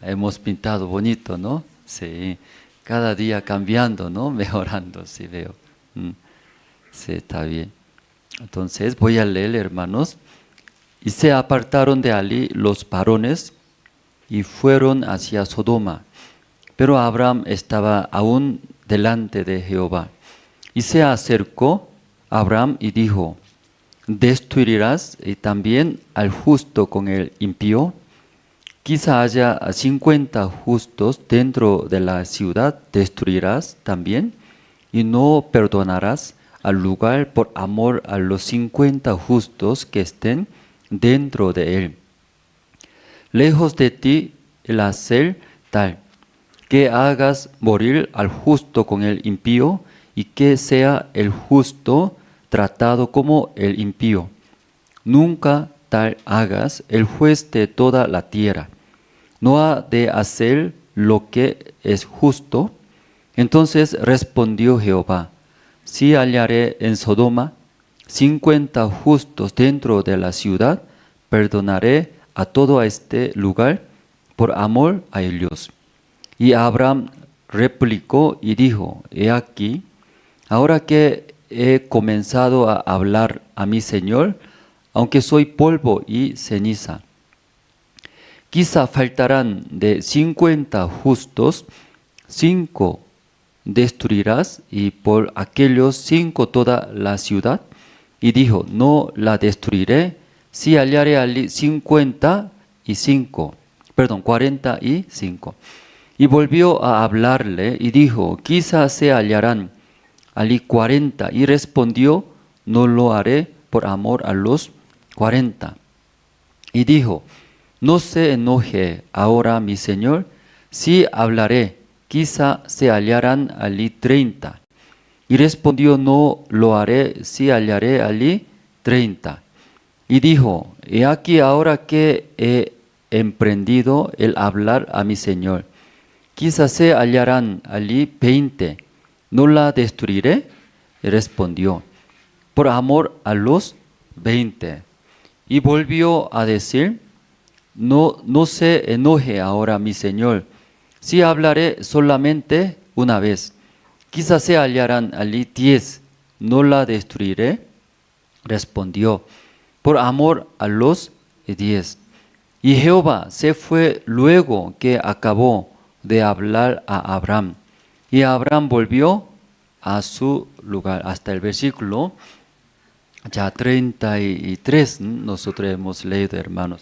Hemos pintado bonito, ¿no? Sí, cada día cambiando, ¿no? Mejorando, sí veo. Sí, está bien. Entonces voy a leer, hermanos. Y se apartaron de allí los varones y fueron hacia Sodoma. Pero Abraham estaba aún delante de Jehová. Y se acercó Abraham y dijo: ¿destruirás también al justo con el impío? Quizá haya 50 justos dentro de la ciudad, ¿destruirás también? Y no perdonarás al lugar por amor a los 50 justos que estén dentro de él. Lejos de ti el hacer tal, que hagas morir al justo con el impío, y que sea el justo tratado como el impío. Nunca tal hagas el juez de toda la tierra. ¿No ha de hacer lo que es justo? Entonces respondió Jehová: si hallaré en Sodoma 50 justos dentro de la ciudad, perdonaré a todo este lugar por amor a ellos. Y Abraham replicó y dijo: he aquí, ahora que he comenzado a hablar a mi Señor, aunque soy polvo y ceniza, quizá faltarán de 50 justos, 5 destruirás, y por aquellos 5 toda la ciudad. Y dijo: no la destruiré, si hallare allí 45. Y volvió a hablarle y dijo: quizá se hallarán allí 40. Y respondió: no lo haré por amor a los 40. Y dijo: no se enoje ahora mi Señor, si hablaré, quizá se hallarán allí 30. Y respondió, no lo haré, si hallaré allí 30. Y dijo, he aquí ahora que he emprendido el hablar a mi Señor, quizás se hallarán allí 20, ¿no la destruiré? Y respondió, por amor a los 20. Y volvió a decir, no se enoje ahora mi Señor, si hablaré solamente una vez, quizás se hallarán allí 10, ¿no la destruiré? Respondió, por amor a los 10. Y Jehová se fue luego que acabó de hablar a Abraham. Y Abraham volvió a su lugar. Hasta el versículo ya 33, nosotros hemos leído, hermanos.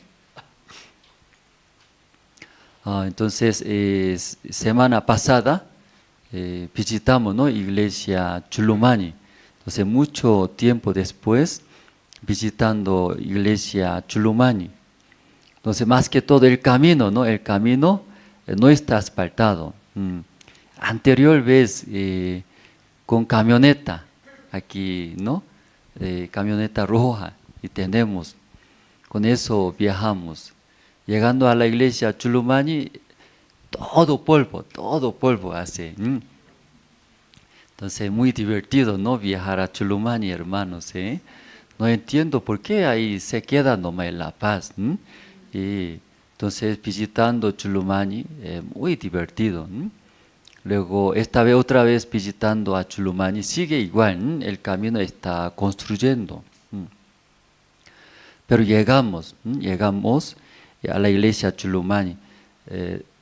Entonces, semana pasada visitamos, ¿no?, iglesia Chulumani. Entonces, mucho tiempo después, visitando iglesia Chulumani. Entonces, más que todo el camino, ¿no? El camino no está asfaltado. Anterior vez con camioneta, aquí, ¿no? Camioneta roja, y tenemos, con eso viajamos. Llegando a la iglesia Chulumani, todo polvo hace. Entonces, muy divertido, ¿no?, viajar a Chulumani, hermanos. No entiendo por qué ahí se queda nomás en La Paz. Y entonces, visitando Chulumani, muy divertido. Luego, esta vez otra vez visitando a Chulumani, sigue igual, el camino está construyendo. Pero llegamos a la iglesia Chulumani.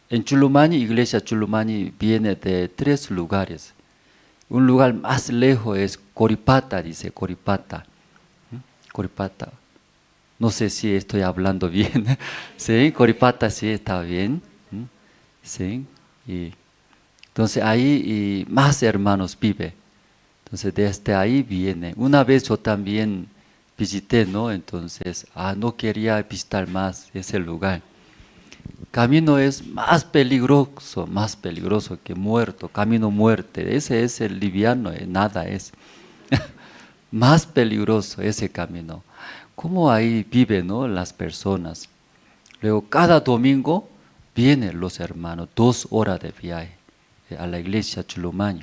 En Chulumani, iglesia Chulumani viene de 3 lugares. Un lugar más lejos es Coripata, dice Coripata. Coripata. No sé si estoy hablando bien. Sí, Coripata sí está bien. Sí. Y entonces ahí más hermanos viven. Entonces desde ahí viene. Una vez yo también visité, ¿no? Entonces, no quería visitar más ese lugar. Camino es más peligroso que muerto, camino muerte. Ese es el liviano, nada es. Más peligroso ese camino. ¿Cómo ahí viven, ¿no?, las personas? Luego, cada domingo vienen los hermanos, 2 horas de viaje a la iglesia Chulumani.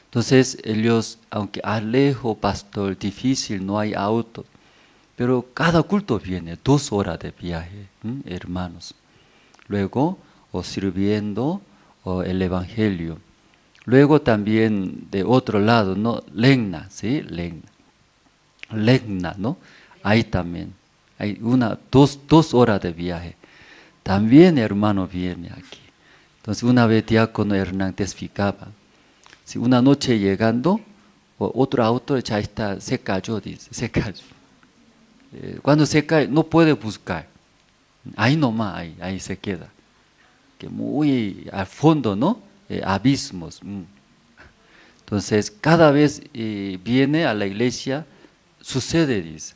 Entonces, ellos, aunque alejo, pastor, difícil, no hay auto, pero cada culto viene 2 horas de viaje, hermanos. Luego, o sirviendo o el evangelio. Luego también de otro lado, ¿no?, Legna, ¿sí? Legna, ¿no? Ahí también. Hay 2 horas de viaje. También hermano viene aquí. Entonces, una vez diácono Hernán testificaba. Si una noche llegando, otro auto ya está, se cayó, dice, se cayó. Cuando se cae, no puede buscar. Ahí nomás, ahí se queda. Que muy al fondo, ¿no? Abismos. Entonces, cada vez viene a la iglesia, sucede, dice.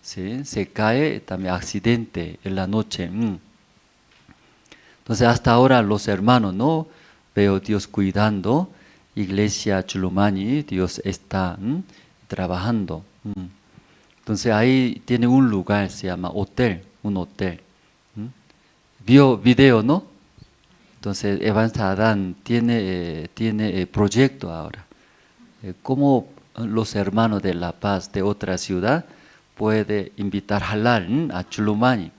¿Sí? Se cae, también accidente en la noche. Entonces, hasta ahora los hermanos, ¿no? Veo Dios cuidando, iglesia Chulumani, Dios está trabajando. Entonces ahí tiene un lugar, se llama hotel, un hotel. Vio video, ¿no? Entonces Evans Adán tiene proyecto ahora. ¿Cómo los hermanos de La Paz, de otra ciudad, puede invitar halal a Chulumani?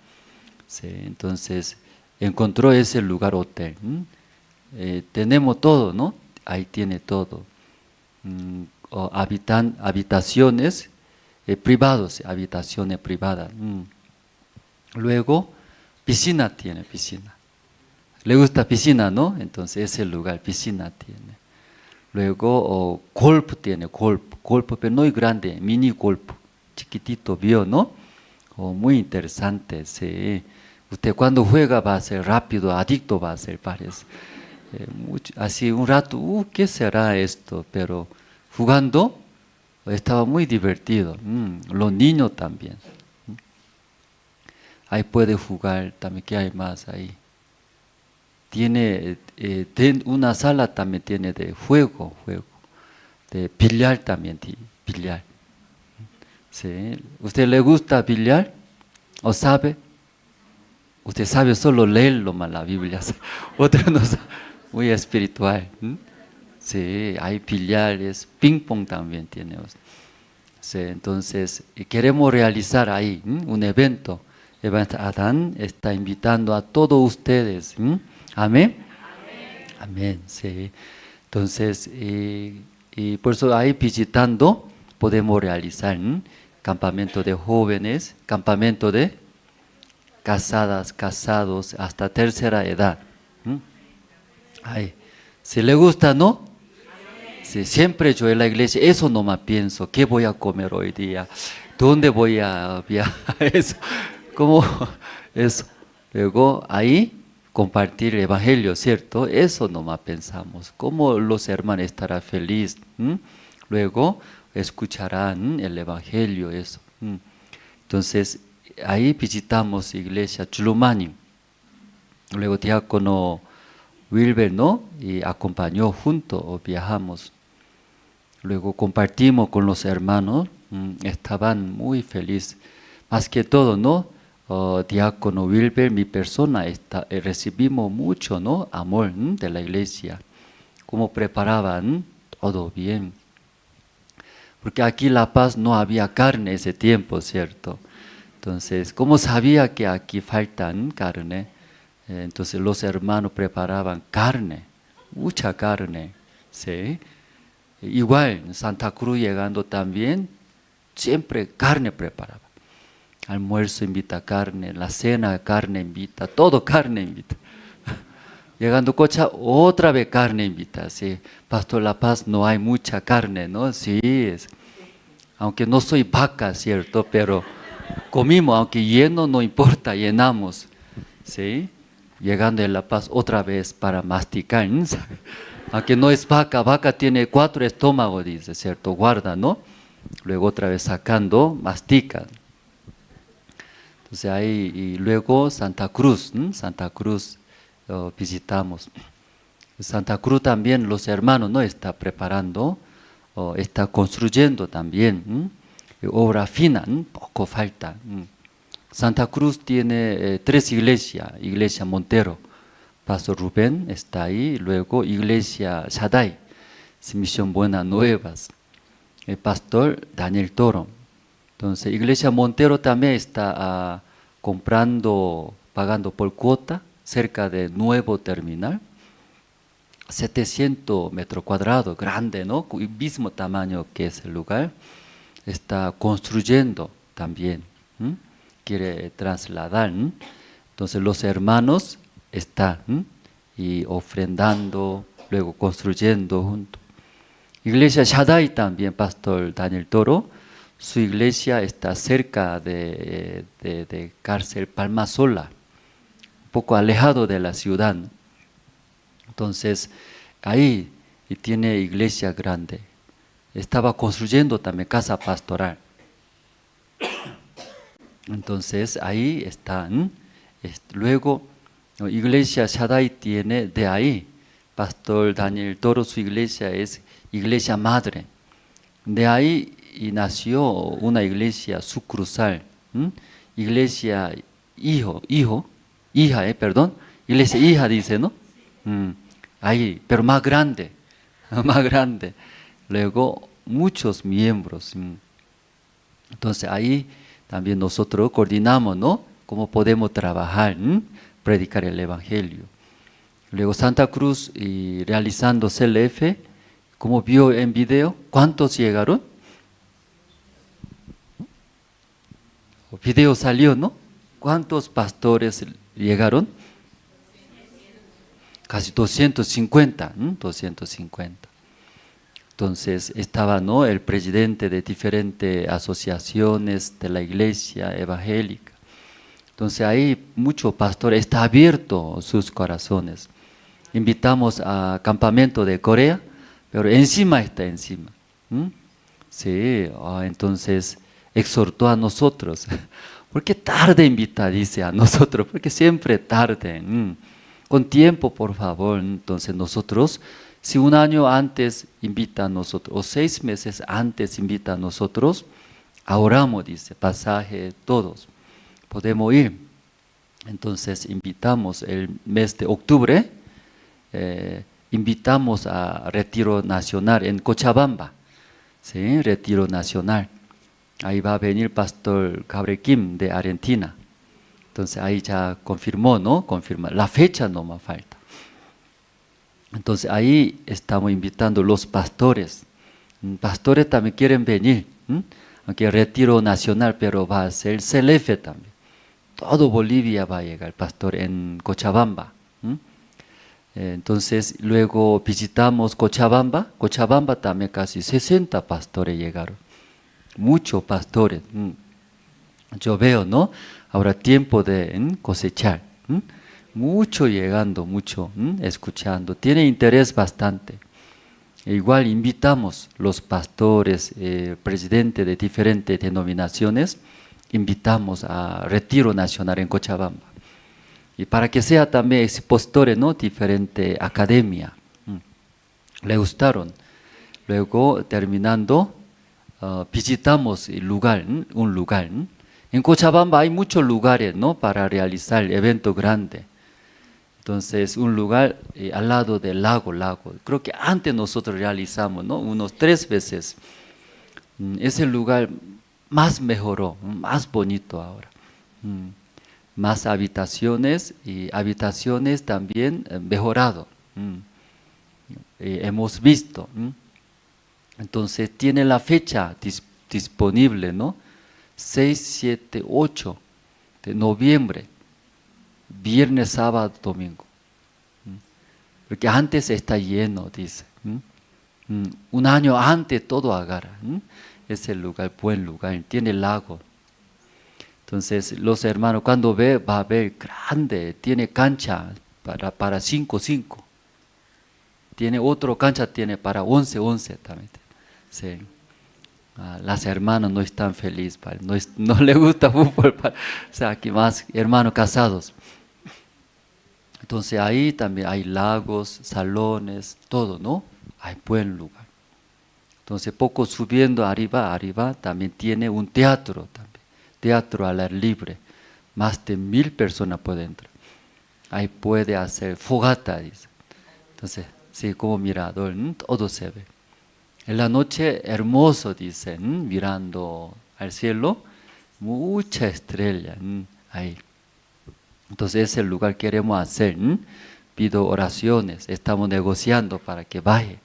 Sí, entonces encontró ese lugar hotel. Tenemos todo, ¿no? Ahí tiene todo. Habitaciones privadas. Luego, piscina tiene, piscina. Le gusta piscina, ¿no? Entonces ese lugar, piscina tiene. Luego, golf tiene, golf, pero no es grande, mini golf, chiquitito, vio, ¿no? Muy interesante, sí. Usted cuando juega va a ser rápido, adicto va a ser, parece. Así un rato, ¿qué será esto? Pero jugando estaba muy divertido. Los niños también. Ahí puede jugar también, ¿qué hay más ahí? tiene una sala también tiene de juego, de billar también, billar. Sí. ¿Usted le gusta billar? ¿O sabe? Usted sabe solo leerlo más la Biblia. Otro no sabe. Muy espiritual. Sí, hay billares, ping pong también tiene. Sí, entonces queremos realizar ahí un evento. Adán está invitando a todos ustedes. Amén. Amén. Sí. Entonces, y por eso ahí visitando podemos realizar campamento de jóvenes, campamento de casadas, casados hasta tercera edad. Ay, si le gusta, ¿no? Sí, siempre yo en la iglesia, eso nomás pienso, ¿qué voy a comer hoy día? ¿Dónde voy a viajar? Eso, ¿cómo? Eso. Luego ahí compartir el evangelio, ¿cierto? Eso nomás pensamos, ¿cómo los hermanos estarán felices? Luego escucharán el evangelio, eso. Entonces, ahí visitamos iglesia Chulumani. Luego diácono Wilber, ¿no? Y acompañó junto o viajamos. Luego compartimos con los hermanos, estaban muy felices. Más que todo, ¿no? Diácono Wilber, mi persona, recibimos mucho, ¿no? Amor de la iglesia. Cómo preparaban, todo bien. Porque aquí en La Paz no había carne ese tiempo, ¿cierto? Entonces, ¿cómo sabía que aquí faltan carne? Entonces los hermanos preparaban carne, mucha carne, ¿sí? Igual en Santa Cruz llegando también, siempre carne preparaba. Almuerzo invita carne, la cena carne invita, todo carne invita. Llegando Cocha, otra vez carne invita, ¿sí? Pastor La Paz no hay mucha carne, ¿no? Sí, aunque no soy vaca, ¿cierto? Pero comimos, aunque lleno no importa, llenamos, ¿sí? Llegando en La Paz otra vez para masticar, ¿sabe? Aunque no es vaca, vaca tiene 4 estómagos, dice, ¿cierto? Guarda, ¿no? Luego otra vez sacando, mastica. Entonces ahí, y luego Santa Cruz, visitamos. Santa Cruz también los hermanos, ¿no? Está preparando, está construyendo también, obra fina, poco falta. Santa Cruz tiene 3 iglesias, Iglesia Montero, Pastor Rubén está ahí, luego Iglesia Shaddai, Misión Buenas Nuevas, el Pastor Daniel Toro. Entonces, Iglesia Montero también está comprando, pagando por cuota, cerca del nuevo terminal, 700 metros cuadrados, grande, ¿no? El mismo tamaño que es el lugar, está construyendo también. Quiere trasladar, entonces los hermanos están y ofrendando, luego construyendo juntos. Iglesia Shaddai también, Pastor Daniel Toro, su iglesia está cerca de cárcel Palmasola, un poco alejado de la ciudad. Entonces ahí tiene iglesia grande. Estaba construyendo también casa pastoral. Entonces ahí están. Luego Iglesia Shaddai tiene de ahí. Pastor Daniel Toro, su iglesia es iglesia madre. De ahí nació una iglesia sucursal. Iglesia hija, iglesia hija dice, ¿no? Ahí, pero más grande, más grande. Luego muchos miembros. Entonces ahí también nosotros coordinamos, ¿no? Cómo podemos trabajar, predicar el evangelio. Luego Santa Cruz y realizando CLF, como vio en video, ¿cuántos llegaron? El video salió, ¿no? ¿Cuántos pastores llegaron? Casi 250, 250. Entonces estaba, ¿no?, el presidente de diferentes asociaciones de la iglesia evangélica. Entonces ahí muchos pastores, está abierto sus corazones. Invitamos a campamento de Corea, pero encima está encima. Sí, entonces exhortó a nosotros. ¿Por qué tarde invita? Dice a nosotros, porque siempre tarde. con tiempo, por favor. Entonces nosotros, si un año antes invita a nosotros, o 6 meses antes invita a nosotros, ahorramos, dice, pasaje, todos, podemos ir. Entonces invitamos el mes de octubre, invitamos a Retiro Nacional en Cochabamba, ¿sí? Retiro Nacional. Ahí va a venir Pastor Gabriel Kim de Argentina. Entonces ahí ya confirmó, ¿no? Confirma. La fecha no me falta. Entonces ahí estamos invitando los pastores. Pastores también quieren venir, aunque Retiro Nacional, pero va a ser CLF también. Todo Bolivia va a llegar, pastor, en Cochabamba. Entonces luego visitamos Cochabamba. Cochabamba también casi 60 pastores llegaron. Muchos pastores. Yo veo, ¿no? Ahora tiempo de cosechar. Mucho llegando, mucho escuchando. Tiene interés bastante. Igual invitamos los pastores, presidentes de diferentes denominaciones, invitamos a Retiro Nacional en Cochabamba. Y para que sea también expositores, ¿no? Diferente academia. Le gustaron. Luego, terminando, visitamos el lugar, un lugar. En Cochabamba hay muchos lugares, ¿no? Para realizar eventos grandes. Entonces, un lugar al lado del lago. Creo que antes nosotros realizamos, ¿no? Unos 3 veces. Ese lugar más mejoró, más bonito ahora. Más habitaciones y habitaciones también mejorado. Hemos visto. Entonces, tiene la fecha disponible, ¿no? 6, 7, 8 de noviembre. Viernes, sábado, domingo. Porque antes está lleno, dice. Un año antes todo agarra. Ese lugar, buen lugar, tiene lago. Entonces los hermanos cuando va a ver grande, tiene cancha para 5. Tiene otro cancha, tiene para 11 también. Sí. Las hermanas no están felices, no les gusta fútbol. O sea, aquí más hermanos casados. Entonces ahí también hay lagos, salones, todo, ¿no? Hay buen lugar. Entonces poco subiendo arriba también tiene un teatro también. Teatro al aire libre. Más de 1000 personas pueden entrar. Ahí puede hacer fogata, dice. Entonces, sí, como mirador, todo se ve. En la noche hermoso, dice, mirando al cielo, mucha estrella ahí. Entonces ese lugar queremos hacer. Pido oraciones, estamos negociando para que vaya.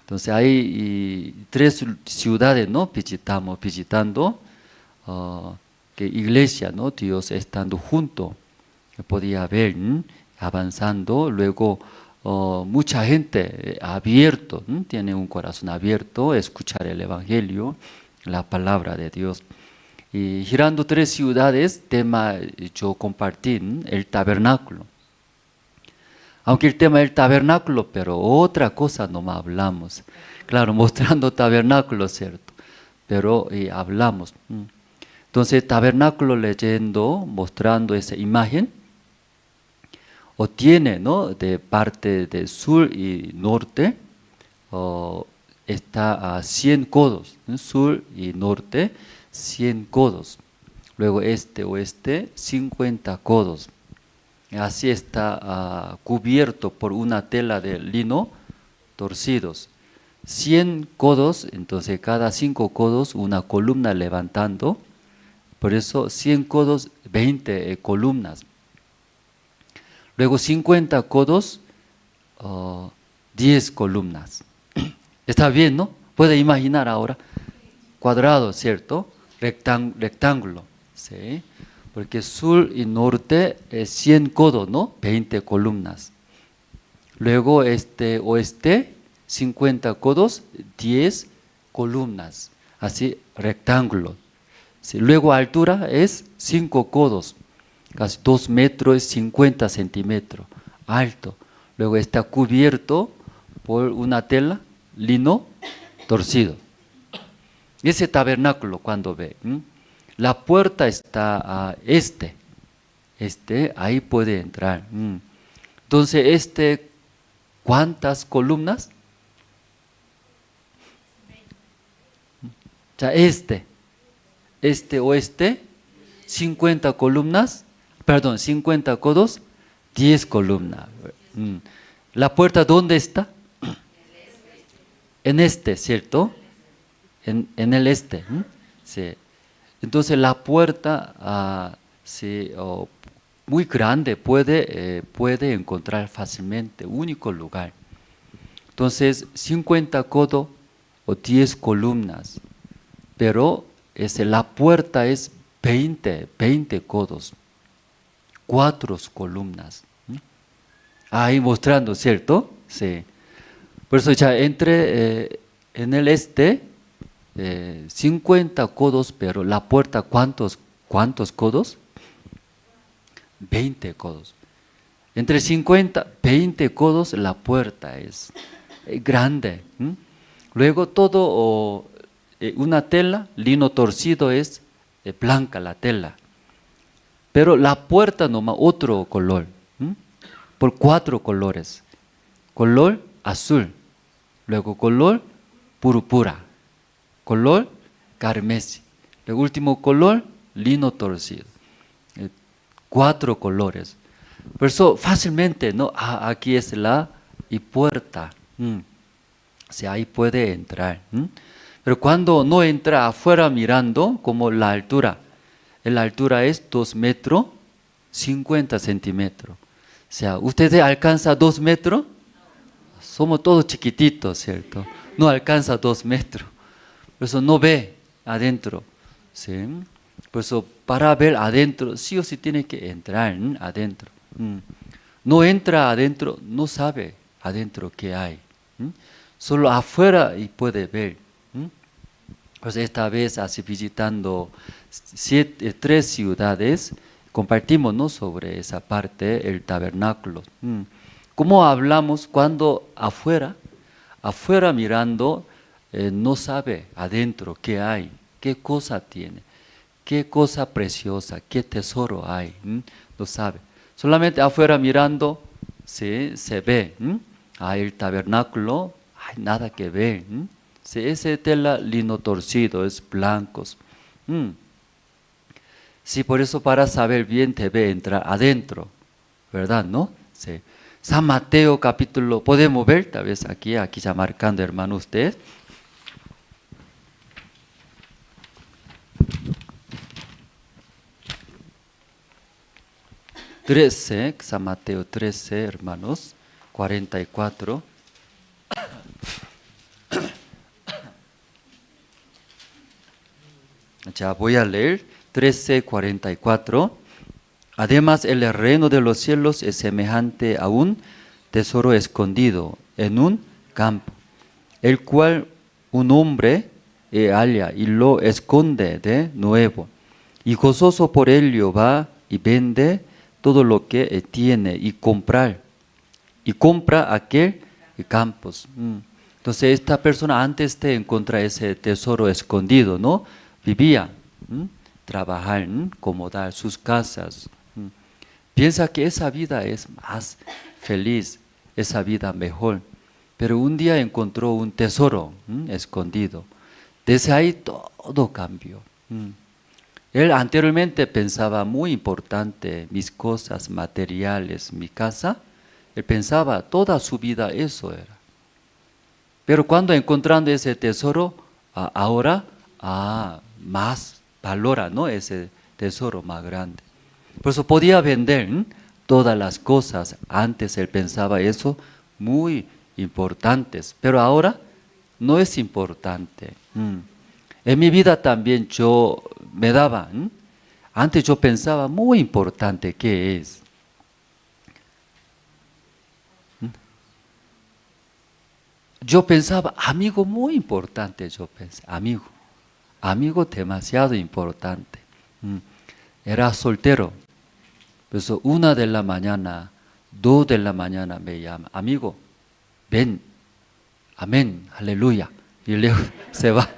Entonces hay 3 ciudades, ¿no? visitando, que iglesia, ¿no? Dios estando junto, podía ver, avanzando, luego mucha gente abierto, tiene un corazón abierto, escuchar el evangelio, la palabra de Dios. Y girando 3 ciudades, tema yo compartí, el tabernáculo. Aunque el tema del tabernáculo, pero otra cosa no más hablamos. Claro, mostrando tabernáculo, ¿cierto? Pero hablamos. Entonces, tabernáculo leyendo, mostrando esa imagen, o tiene, ¿no? De parte del sur y norte, está a 100 codos, sur y norte, 100 codos. Luego este, oeste, 50 codos. Así está cubierto por una tela de lino torcidos. 100 codos, entonces cada 5 codos una columna levantando. Por eso 100 codos, 20 columnas. Luego 50 codos, 10 columnas. Está bien, ¿no? Puede imaginar ahora. Cuadrado, ¿cierto? Rectángulo, ¿sí? Porque sur y norte es 100 codos, ¿no? 20 columnas. Luego este oeste, 50 codos, 10 columnas. Así, rectángulo. ¿Sí? Luego altura es 5 codos, casi 2 metros, 50 centímetros, alto. Luego está cubierto por una tela, lino torcido. Ese tabernáculo cuando ve, la puerta está a este, ahí puede entrar. Entonces, ¿cuántas columnas? Ya o 50 columnas, perdón, 50 codos, 10 columnas. ¿La puerta dónde está? En ¿cierto? En el este. Sí. Entonces la puerta sí, muy grande puede encontrar fácilmente, único lugar. Entonces 50 codos o 10 columnas, pero la puerta es 20 codos, 4 columnas. Ahí mostrando, ¿cierto? Sí. Por eso ya entre en el 50 codos, pero la puerta, ¿cuántos codos? 20 codos. Entre 50, 20 codos la puerta es grande. Luego todo, una tela, lino torcido es blanca la tela. Pero la puerta nomás otro color, por 4 colores. Color azul, luego color púrpura, color carmesí, el último color lino torcido. 4 colores. Por eso fácilmente, ¿no? Aquí es la puerta. Sí, ahí puede entrar. Pero cuando no entra afuera mirando, como la altura es 2 metros 50 centímetros. O sea, ¿ustedes alcanzan 2 metros? Somos todos chiquititos, ¿cierto? No alcanza 2 metros. Por eso no ve adentro. ¿Sí? Por eso para ver adentro, sí o sí tiene que entrar adentro. No entra adentro, no sabe adentro qué hay. Solo afuera y puede ver. Pues esta vez así visitando 3 ciudades, compartimos, ¿no?, sobre esa parte, el tabernáculo. ¿Cómo hablamos cuando afuera mirando, no sabe adentro qué hay, qué cosa tiene, qué cosa preciosa, qué tesoro hay? No sabe. Solamente afuera mirando, ¿sí?, se ve. El tabernáculo, hay nada que ver. Sí, ese tela lino torcido, es blancos. Sí, por eso para saber bien debe entrar adentro, ¿verdad? ¿No? Sí. San Mateo capítulo, podemos ver, tal vez aquí ya marcando, hermano, usted. San Mateo 13, hermanos, 44. Ya voy a leer 13:44. Además, el reino de los cielos es semejante a un tesoro escondido en un campo, el cual un hombre halla y lo esconde de nuevo, y gozoso por ello va y vende todo lo que tiene y compra aquel campos. Entonces esta persona antes de encontrar ese tesoro escondido, ¿no?, vivía, trabajar, acomodar sus casas. Piensa que esa vida es más feliz, esa vida mejor. Pero un día encontró un tesoro escondido. Desde ahí todo cambió. Él anteriormente pensaba muy importante mis cosas materiales, mi casa. Él pensaba toda su vida eso era. Pero cuando encontrando ese tesoro, ahora más valora, ¿no?, ese tesoro más grande. Por eso podía vender todas las cosas. Antes él pensaba eso muy importantes, pero ahora no es importante. En mi vida también yo me daba, antes yo pensaba muy importante qué es. Yo pensaba, amigo muy importante, yo pensé, amigo demasiado importante. Era soltero. Por eso 1 de la mañana, 2 de la mañana me llama, amigo, ven, amén, aleluya. Y luego se va.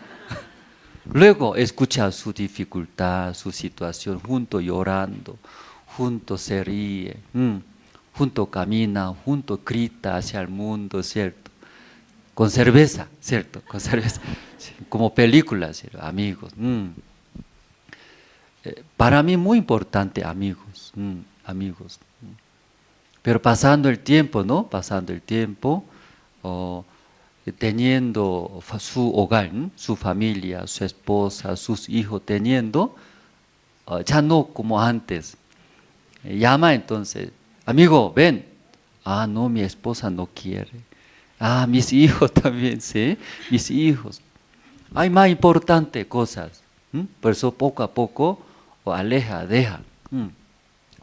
Luego escucha su dificultad, su situación, junto llorando, junto se ríe, junto camina, junto grita hacia el mundo, ¿cierto? Con cerveza, ¿cierto? Con cerveza, sí, como películas, ¿cierto? Amigos. Para mí muy importante, amigos, amigos. Pero pasando el tiempo, ¿no? Pasando el tiempo, teniendo su hogar, su familia, su esposa, sus hijos, teniendo, ya no como antes. Llama entonces, amigo, ven. Ah, no, mi esposa no quiere. Ah, mis hijos también, ¿sí? Mis hijos. Hay más importantes cosas. Por eso poco a poco aleja, deja.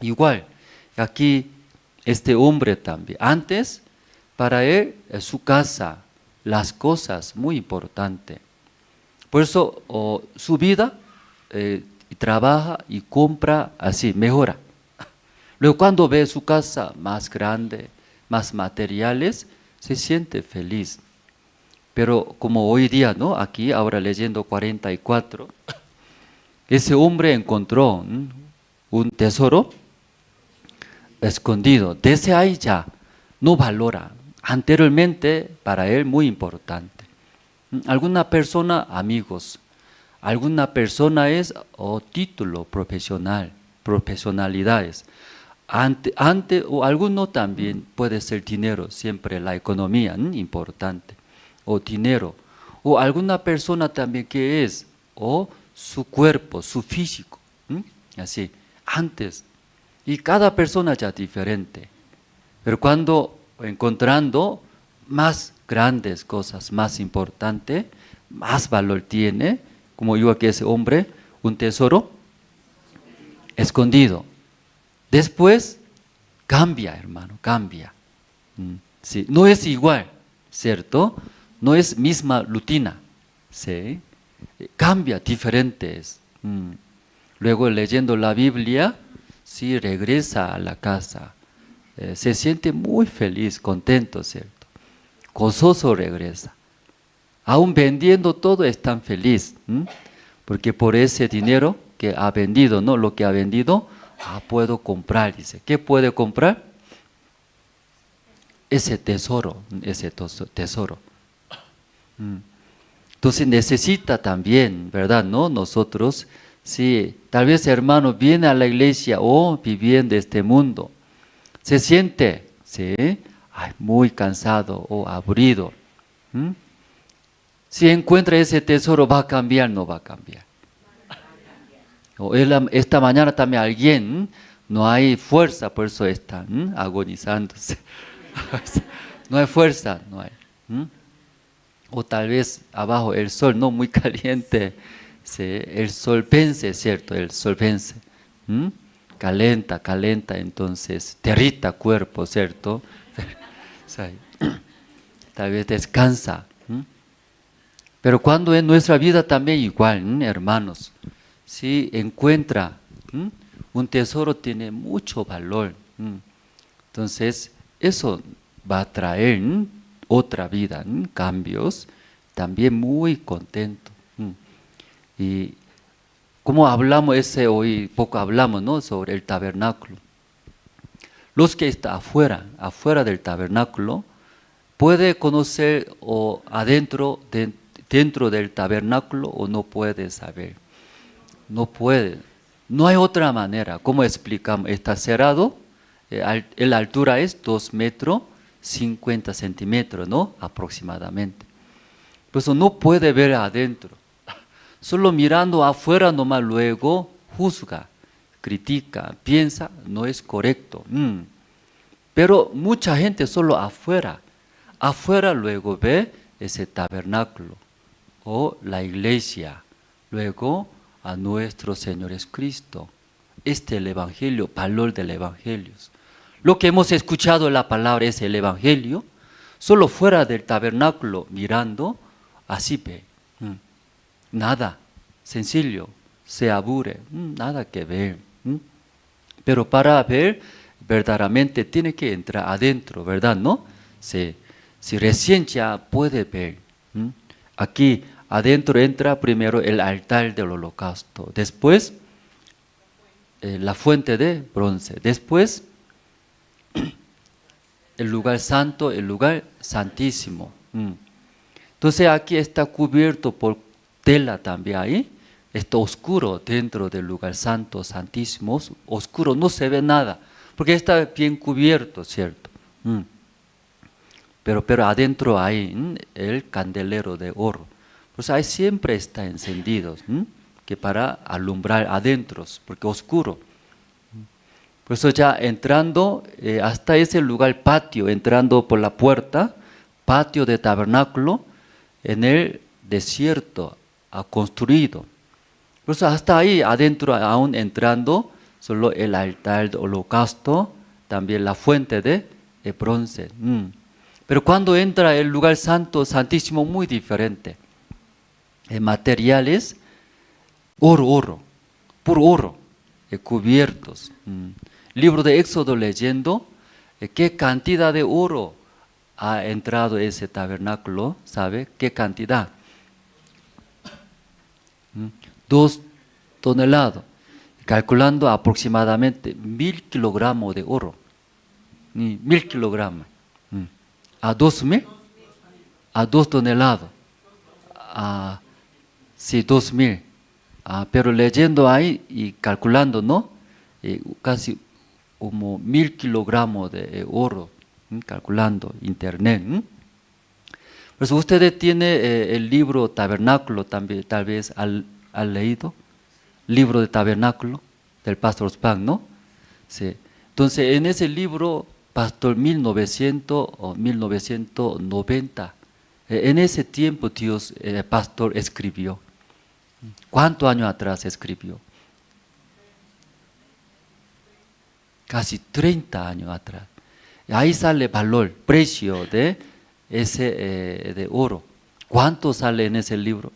Igual, aquí este hombre también. Antes, para él, su casa, las cosas, muy importante. Por eso su vida, trabaja y compra así, mejora. Luego cuando ve su casa más grande, más materiales, se siente feliz. Pero como hoy día, ¿no? Aquí, ahora leyendo 44, ese hombre encontró un tesoro escondido. Desde ahí ya no valora. Anteriormente, para él, muy importante. Alguna persona, amigos. Alguna persona es título profesional, profesionalidades. O alguno también puede ser dinero, siempre la economía, importante. O dinero. O alguna persona también que es, o su cuerpo, su físico. Así, antes. Y cada persona ya diferente. Pero cuando encontrando más grandes cosas, más importantes, más valor tiene, como yo aquí ese hombre, un tesoro escondido. Después cambia, hermano, cambia. Sí, no es igual, ¿cierto? No es misma rutina, ¿sí? Cambia, diferentes. Luego leyendo la Biblia, sí, regresa a la casa. Se siente muy feliz, contento, ¿cierto? Gozoso regresa. Aún vendiendo todo es tan feliz, porque por ese dinero que ha vendido, ¿no? Lo que ha vendido, puedo comprar, dice. ¿Qué puede comprar? Ese tesoro, ese tesoro. Entonces necesita también, ¿verdad? ¿No? Nosotros, sí, tal vez hermano viene a la iglesia o viviendo este mundo, se siente, ¿sí? Muy cansado o aburrido. Si encuentra ese tesoro, ¿va a cambiar? No va a cambiar. O esta mañana también alguien, no hay fuerza, por eso están agonizándose. No hay fuerza, no hay. O tal vez abajo el sol, no muy caliente, ¿sí? El sol vence, ¿cierto? El sol vence. Calenta, entonces te irrita cuerpo, ¿cierto? Tal vez descansa. Pero cuando en nuestra vida también igual, hermanos, si encuentra un tesoro tiene mucho valor. Entonces, eso va a traer otra vida, cambios, también muy contento. Y como hablamos hoy poco hablamos, ¿no? Sobre el tabernáculo. Los que están afuera del tabernáculo, puede conocer o dentro del tabernáculo o no puede saber. No puede. No hay otra manera. ¿Cómo explicamos? Está cerrado. La altura es 2 metros 50 centímetros, ¿no? Aproximadamente. Por eso no puede ver adentro. Solo mirando afuera nomás luego juzga, critica, piensa, no es correcto. Pero mucha gente solo afuera. Afuera luego ve ese tabernáculo o la iglesia. Luego a nuestro Señor Jesucristo. Este es el Evangelio, valor del Evangelio. Lo que hemos escuchado en la palabra es el Evangelio. Solo fuera del tabernáculo mirando, así ve. Nada, sencillo, se aburre, nada que ver. Pero para ver, verdaderamente tiene que entrar adentro, ¿verdad? ¿No? Si recién ya puede ver. Aquí adentro entra primero el altar del holocausto. Después, la fuente de bronce. Después, el lugar santo, el lugar santísimo. Entonces aquí está cubierto por tela también ahí. Está oscuro dentro del lugar santo, santísimo, oscuro, no se ve nada, porque está bien cubierto, ¿cierto? Pero adentro hay el candelero de oro. Pues ahí siempre está encendido, que para alumbrar adentro, porque oscuro. Por eso ya entrando hasta ese lugar, patio, entrando por la puerta, patio de tabernáculo, en el desierto, ha construido. Por eso hasta ahí adentro, aún entrando, solo el altar de holocausto, también la fuente de bronce. Pero cuando entra el lugar santo, santísimo, muy diferente. Materiales, oro, puro oro, cubiertos. Libro de Éxodo leyendo, qué cantidad de oro ha entrado ese tabernáculo, ¿sabe? ¿Qué cantidad? 2 toneladas, calculando aproximadamente 1000 kilogramos de oro. 1000 kilogramos. ¿A 2000? A 2 toneladas. Sí, 2000. Pero leyendo ahí y calculando, ¿no? Casi como 1000 kilogramos de oro, calculando internet. Por eso ustedes tienen el libro Tabernáculo, también, tal vez han leído, libro de Tabernáculo del Pastor Spang, ¿no? Sí. Entonces en ese libro, Pastor 1900 o 1990, en ese tiempo Dios, Pastor escribió. ¿Cuántos años atrás escribió? Casi 30 años atrás. Ahí sale valor, precio de ese de oro. ¿Cuánto sale en ese libro?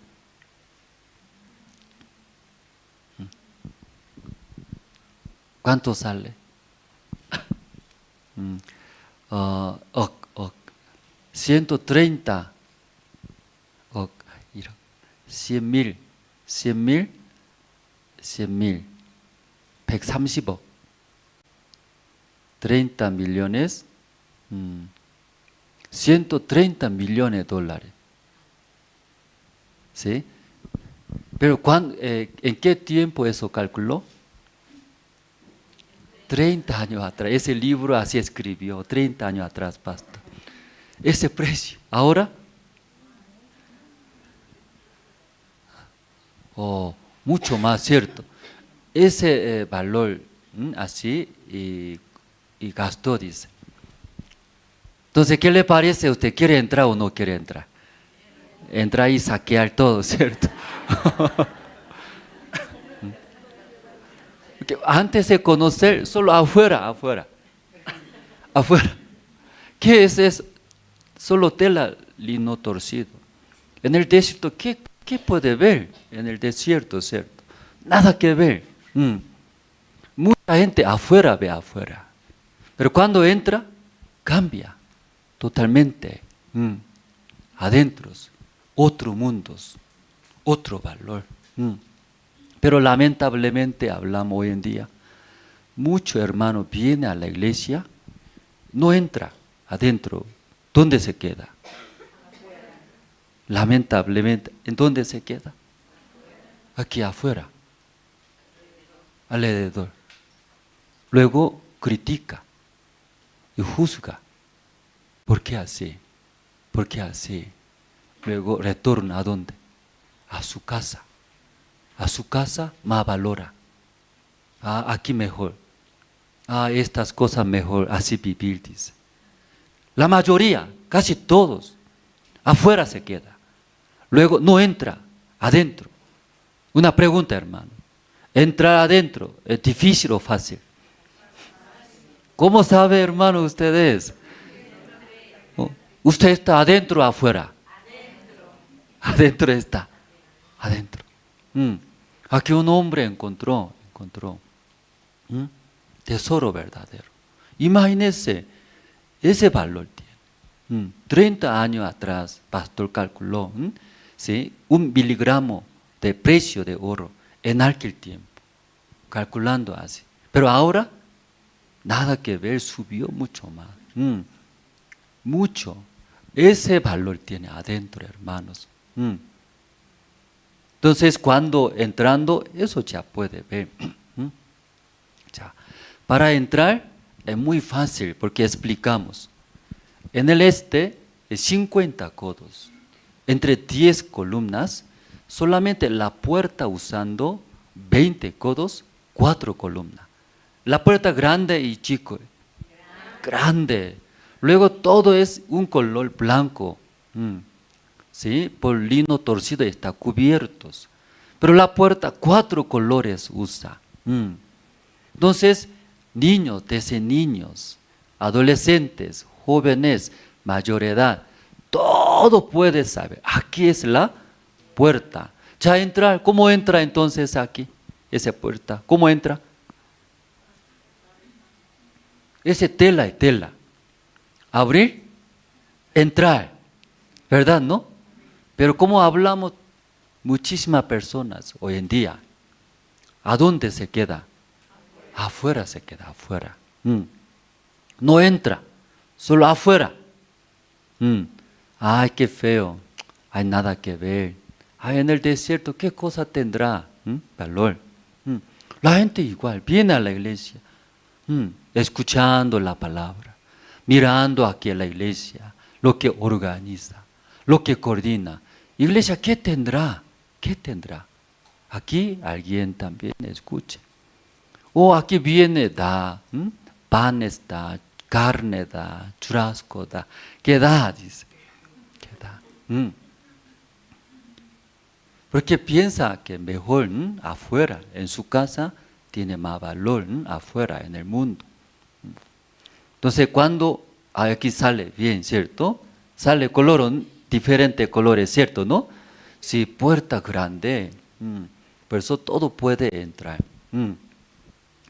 ¿Cuánto sale? 130, 100,000, 100,000, 100,000, 130억, 30 millones, 130 millones de dólares. ¿Sí? Pero ¿en qué tiempo eso calculó? 30 años atrás. Ese libro así escribió, 30 años atrás, pastor. Ese precio. Ahora, mucho más, ¿cierto? Ese valor así y gastó, dice. Entonces, ¿qué le parece a usted? ¿Quiere entrar o no quiere entrar? Entrar y saquear todo, ¿cierto? Porque antes de conocer, solo afuera. ¿Qué es eso? Solo tela, lino torcido. En el desierto, ¿qué puede ver en el desierto, cierto? Nada que ver. Mucha gente afuera ve afuera. Pero cuando entra, cambia totalmente. Adentro, otro mundo, otro valor. Pero lamentablemente hablamos hoy en día, muchos hermanos vienen a la iglesia, no entra adentro. ¿Dónde se queda? Lamentablemente, ¿en dónde se queda? Aquí afuera, alrededor. Luego critica y juzga. ¿Por qué así? ¿Por qué así? Luego retorna ¿a dónde? A su casa. A su casa más valora. Aquí mejor. Estas cosas mejor, así vivir, dice. La mayoría, casi todos, afuera se queda. Luego no entra adentro. Una pregunta, hermano. ¿Entrar adentro es difícil o fácil? ¿Cómo sabe, hermano, ustedes? ¿Usted está adentro o afuera? Adentro está. Adentro. Aquí un hombre encontró tesoro verdadero. Imagínese, ese valor tiene. 30 años atrás, pastor calculó, ¿sí? 1 miligramo de precio de oro en aquel tiempo. calculando así. Pero ahora, nada que ver, subió mucho más. Mucho. Ese valor tiene adentro, hermanos. Entonces, cuando entrando, eso ya puede ver. Ya. Para entrar es muy fácil porque explicamos. En el este es 50 codos. Entre 10 columnas, solamente la puerta usando 20 codos, 4 columnas. La puerta grande y chico. Grande. Luego todo es un color blanco. ¿Sí? Por lino torcido está cubiertos. Pero la puerta 4 colores usa. Entonces, niños, desde niños, adolescentes, jóvenes, mayor edad, todo puede saber. Aquí es la puerta. Ya entrar, ¿cómo entra entonces aquí? Esa puerta, ¿cómo entra? Ese tela y tela. Abrir, entrar, ¿verdad, no? Pero como hablamos muchísimas personas hoy en día, ¿a dónde se queda? Afuera se queda, afuera. No entra, solo afuera. Ay, qué feo, hay nada que ver. Ay, en el desierto, ¿qué cosa tendrá? Valor. La gente igual viene a la iglesia, escuchando la palabra, mirando aquí a la iglesia, lo que organiza, lo que coordina. Iglesia, ¿qué tendrá? ¿Qué tendrá? Aquí alguien también escucha. O aquí viene, da, panes da, carne da, churrasco da. ¿Qué da? Dice. ¿Qué da? Porque piensa que mejor afuera, en su casa, tiene más valor afuera, en el mundo. Entonces, cuando aquí sale bien, ¿cierto? Sale color, diferentes colores, ¿cierto? ¿No? Si puerta grande, por eso todo puede entrar.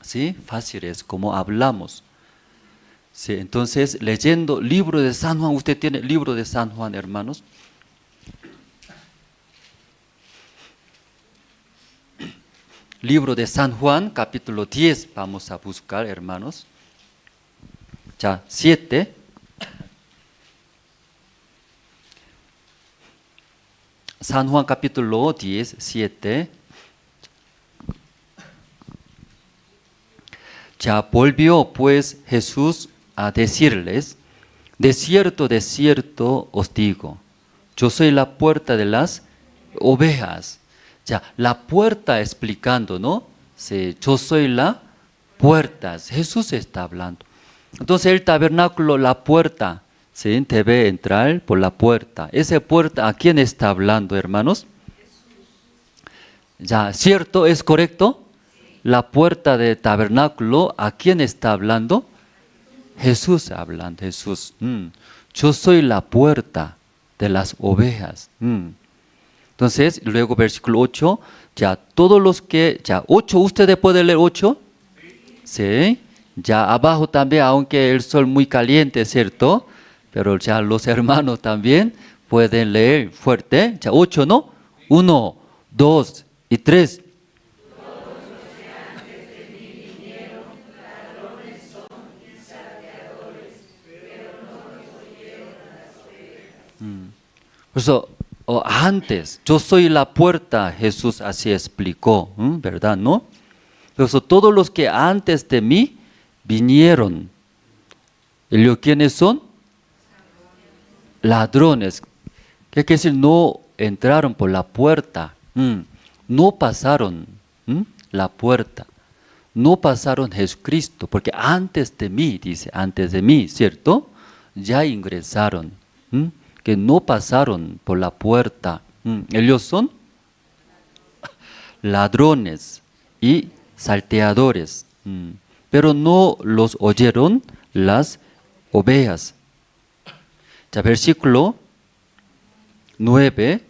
¿Sí? Fácil es como hablamos. Sí, entonces, leyendo libro de San Juan, ¿usted tiene libro de San Juan, hermanos? Libro de San Juan, capítulo 10, vamos a buscar, hermanos. Ya, 7. San Juan capítulo 10, 7. Ya volvió pues Jesús a decirles, de cierto, os digo, yo soy la puerta de las ovejas. Ya, la puerta explicando, ¿no? Sí, yo soy la puerta. Jesús está hablando. Entonces el tabernáculo, la puerta, ¿sí? Debe entrar por la puerta. Esa puerta, ¿a quién está hablando, hermanos? Ya, ¿cierto? ¿Es correcto? La puerta del tabernáculo, ¿a quién está hablando? Jesús hablando, Jesús. Yo soy la puerta de las ovejas. Entonces, luego versículo 8, ya todos los que, ya 8, ¿ustedes pueden leer 8? Sí. Ya abajo también, aunque el sol muy caliente, ¿cierto? Pero ya los hermanos también pueden leer fuerte. Ya 8, ¿no? 1, 2 y 3. Por eso, antes, yo soy la puerta, Jesús así explicó, ¿verdad? ¿No? Por eso, todos los que antes de mí vinieron, ¿ellos quiénes son? Ladrones. ¿Qué quiere decir? No entraron por la puerta, no pasaron la puerta, no pasaron Jesucristo, porque antes de mí, dice, antes de mí, ¿cierto? Ya ingresaron. Que no pasaron por la puerta. Ellos son ladrones y salteadores, pero no los oyeron las ovejas. Ya, versículo 9,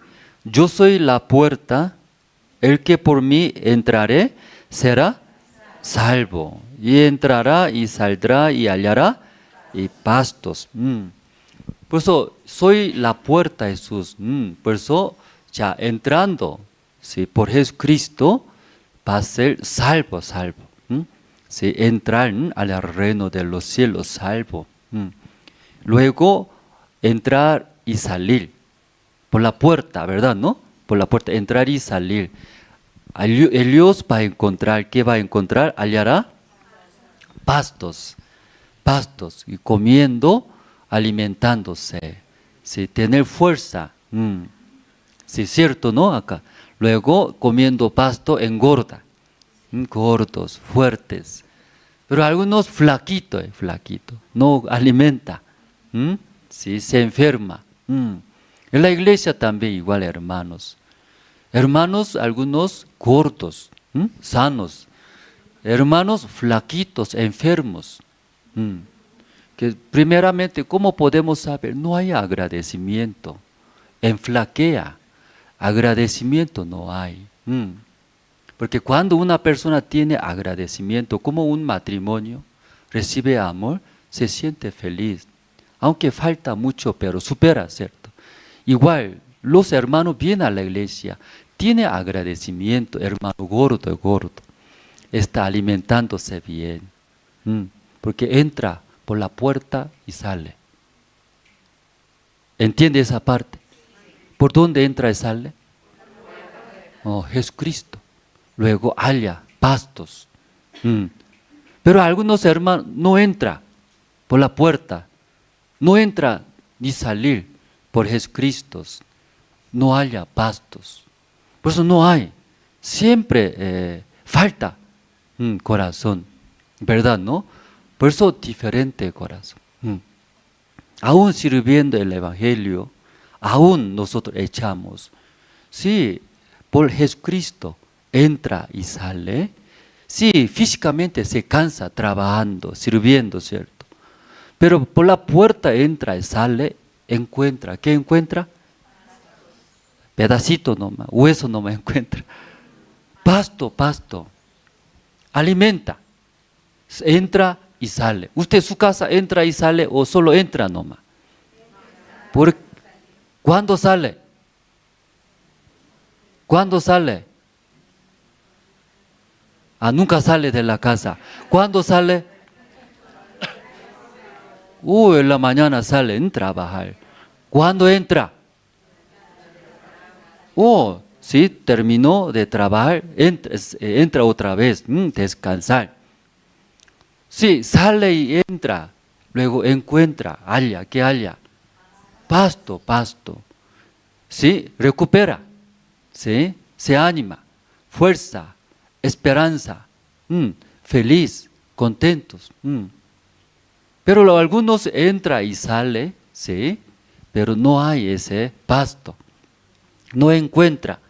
yo soy la puerta, el que por mí entrare será salvo, y entrará y saldrá y hallará y pastos. Por eso soy la puerta, Jesús. Por eso ya entrando, ¿sí? Por Jesucristo va a ser salvo, salvo. Sí, entrar al reino de los cielos, salvo. Luego, entrar y salir. Por la puerta, ¿verdad? ¿No? Por la puerta, entrar y salir. Dios va a encontrar, ¿qué va a encontrar? Hallará pastos, pastos, y comiendo, alimentándose, ¿sí? Tener fuerza. Sí, cierto, ¿no? Acá. Luego, comiendo pasto, engorda. Gordos, fuertes. Pero algunos flaquitos, flaquito, no alimenta. Sí, se enferma. En la iglesia también igual, hermanos. Hermanos, algunos gordos, sanos. Hermanos flaquitos, enfermos. Que primeramente, ¿cómo podemos saber? No hay agradecimiento. Enflaquea. Agradecimiento no hay. Porque cuando una persona tiene agradecimiento, como un matrimonio, recibe amor, se siente feliz. Aunque falta mucho, pero supera, ¿cierto? Igual, los hermanos vienen a la iglesia, tiene agradecimiento, hermano gordo, gordo. Está alimentándose bien. Porque entra por la puerta y sale. ¿Entiende esa parte? ¿Por dónde entra y sale? Oh, Jesucristo. Luego halla pastos. Pero algunos hermanos no entra por la puerta. No entra ni salir por Jesucristo. No haya pastos. Por eso no hay. Siempre falta corazón. ¿Verdad, no? Por eso diferente corazón. Aún sirviendo el Evangelio, aún nosotros echamos. Sí, por Jesucristo entra y sale. Sí, físicamente se cansa trabajando, sirviendo, ¿cierto? Pero por la puerta entra y sale, encuentra. ¿Qué encuentra? Pedacito nomás, hueso nomás encuentra. Pasto, pasto. Alimenta. Entra y sale. ¿Usted su casa entra y sale o solo entra nomás? ¿Cuándo sale? ¿Cuándo sale? Nunca sale de la casa. ¿Cuándo sale? En la mañana sale en trabajar. ¿Cuándo entra? Sí, terminó de trabajar, entra otra vez, descansar. Sí, sale y entra, luego encuentra, halla, ¿qué halla? Pasto, pasto. Sí, recupera, sí, se anima, fuerza, esperanza, feliz, contentos. Pero algunos entra y sale, sí, pero no hay ese pasto. No encuentra.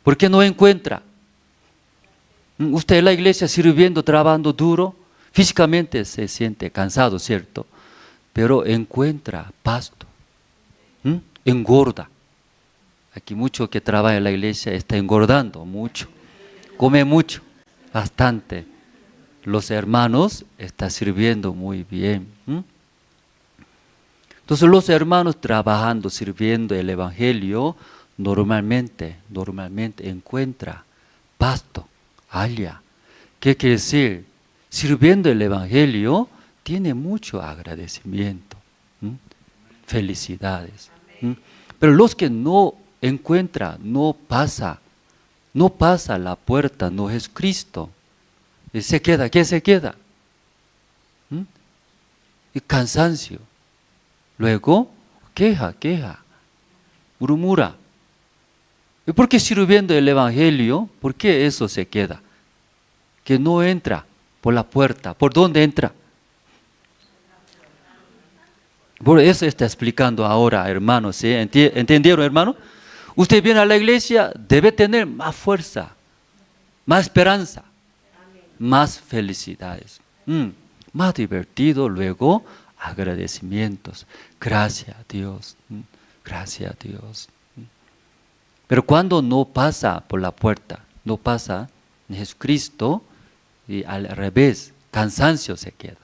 ¿Por qué no encuentra? Usted en la iglesia sirviendo, trabajando duro, físicamente se siente cansado, ¿cierto? Pero encuentra pasto, engorda. Aquí mucho que trabaja en la iglesia está engordando mucho, come mucho, bastante. Los hermanos están sirviendo muy bien. Entonces los hermanos trabajando, sirviendo el Evangelio, normalmente encuentra pasto, halla. ¿Qué quiere decir? Sirviendo el Evangelio, tiene mucho agradecimiento, felicidades. Pero los que no encuentra, no pasa la puerta, no es Cristo. Y se queda, ¿qué se queda? Y cansancio. Luego, queja, murmura. ¿Y por qué sirviendo el Evangelio? ¿Por qué eso se queda? Que no entra por la puerta. ¿Por dónde entra? Por eso está explicando ahora, hermanos. ¿Sí? ¿Entendieron, hermano? Usted viene a la iglesia, debe tener más fuerza, más esperanza, más felicidades, más divertido, luego agradecimientos. Gracias a Dios, gracias a Dios. Pero cuando no pasa por la puerta, no pasa en Jesucristo, y al revés, cansancio se queda.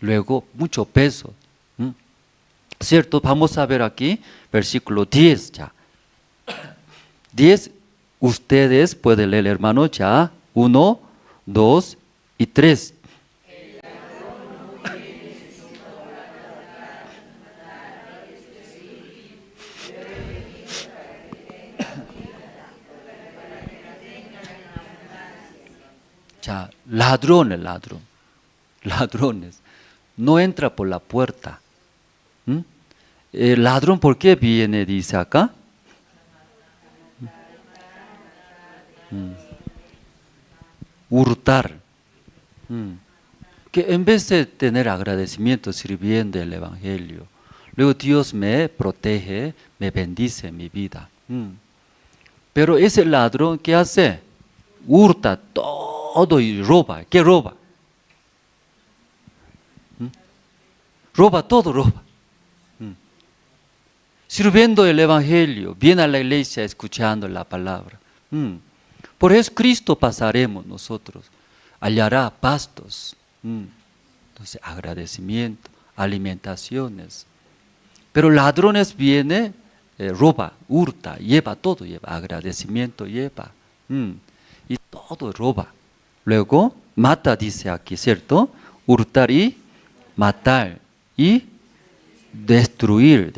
Luego, mucho peso. ¿Cierto? Vamos a ver aquí, versículo 10 ya. 10, Ustedes pueden leer, hermano, ya. 1, 2 y 3. Ya, ladrones. No entra por la puerta. El ladrón, ¿por qué viene? Dice acá. Hurtar. Que en vez de tener agradecimiento sirviendo el Evangelio, luego Dios me protege, me bendice mi vida. Pero ese ladrón, ¿qué hace? Hurta todo y roba. ¿Qué roba? Roba todo, roba. Sirviendo el Evangelio, viene a la iglesia escuchando la palabra. Por Jesucristo pasaremos nosotros, hallará pastos. Entonces, agradecimiento, alimentaciones. Pero ladrones viene, roba, hurta, lleva todo, lleva agradecimiento, lleva. Y todo roba. Luego, mata, dice aquí, ¿cierto? Hurtar y matar y destruir.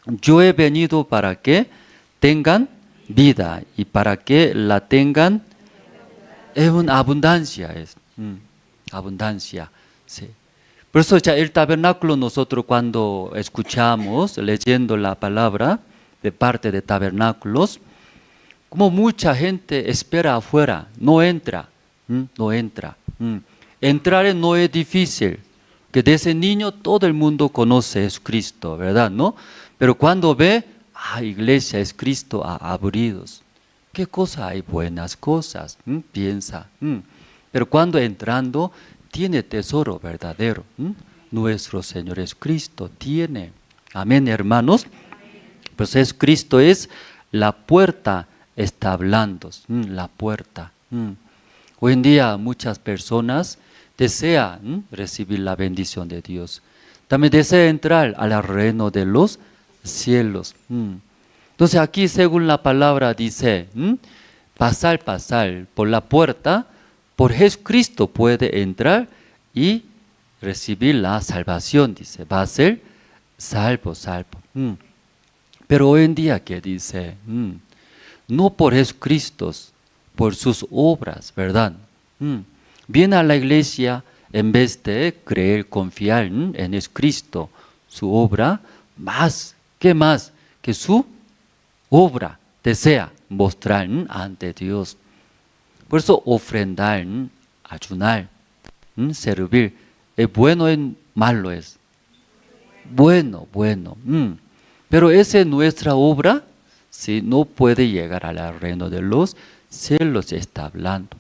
Yo he venido para que tengan vida y para que la tengan en abundancia. Abundancia. Sí. Por eso ya el tabernáculo nosotros cuando escuchamos, leyendo la palabra de parte de tabernáculos, como mucha gente espera afuera, no entra, no entra. Entrar no es difícil, que desde niño todo el mundo conoce a Jesucristo, ¿verdad? ¿No? Pero cuando ve, iglesia es Cristo aburridos. ¿Qué cosa hay? Buenas cosas, piensa. Pero cuando entrando, tiene tesoro verdadero. Nuestro Señor Jesucristo tiene. Amén, hermanos. Pues Jesucristo es la puerta, está hablando, la puerta. Hoy en día muchas personas desean recibir la bendición de Dios. También desea entrar al reino de los cielos. Entonces aquí según la palabra dice, pasar por la puerta, por Jesucristo puede entrar y recibir la salvación, dice, va a ser salvo. Pero hoy en día, ¿qué dice? No por Jesucristo, por sus obras, ¿verdad? Viene a la iglesia en vez de creer, confiar en Jesucristo, su obra, ¿qué más? Que su obra desea mostrar ante Dios. Por eso ofrendar, ayunar, servir, ¿es bueno o malo es? Bueno. Pero esa es nuestra obra, si no puede llegar al reino de los cielos, está hablando.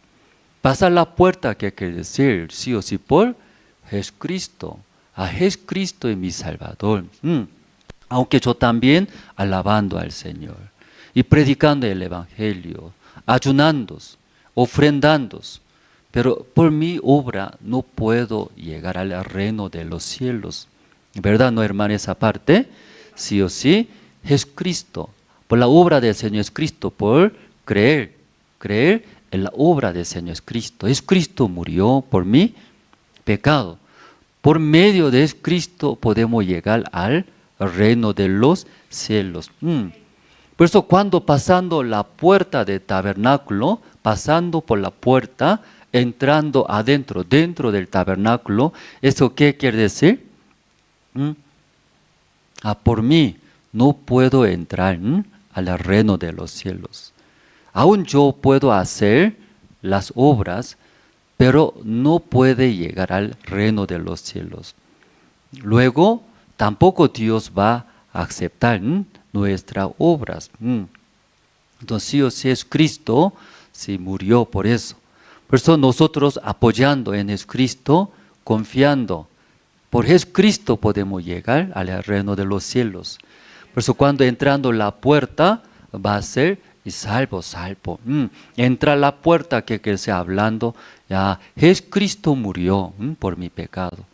Pasar la puerta, ¿qué quiere decir? Sí o sí por Jesucristo. A Jesucristo es mi Salvador. Aunque yo también alabando al Señor y predicando el Evangelio, ayunando, ofrendando. Pero por mi obra no puedo llegar al reino de los cielos. ¿Verdad, no, hermano, esa parte? Sí o sí, Jesucristo. Por la obra del Señor Jesucristo, por creer en la obra del Señor Jesucristo. Jesucristo murió por mi pecado. Por medio de Jesucristo podemos llegar al reino de los cielos. Por eso cuando pasando la puerta del tabernáculo, pasando por la puerta, entrando adentro, dentro del tabernáculo, ¿eso qué quiere decir? Por mí no puedo entrar al reino de los cielos. Aún yo puedo hacer las obras, pero no puede llegar al reino de los cielos. Luego, tampoco Dios va a aceptar nuestras obras. Entonces, sí o sí es Cristo, sí murió por eso. Por eso nosotros apoyando en Jesucristo, confiando, por Jesucristo podemos llegar al reino de los cielos. Por eso cuando entrando la puerta va a ser salvo. Entra a la puerta que esté hablando, ya Jesucristo murió por mi pecado.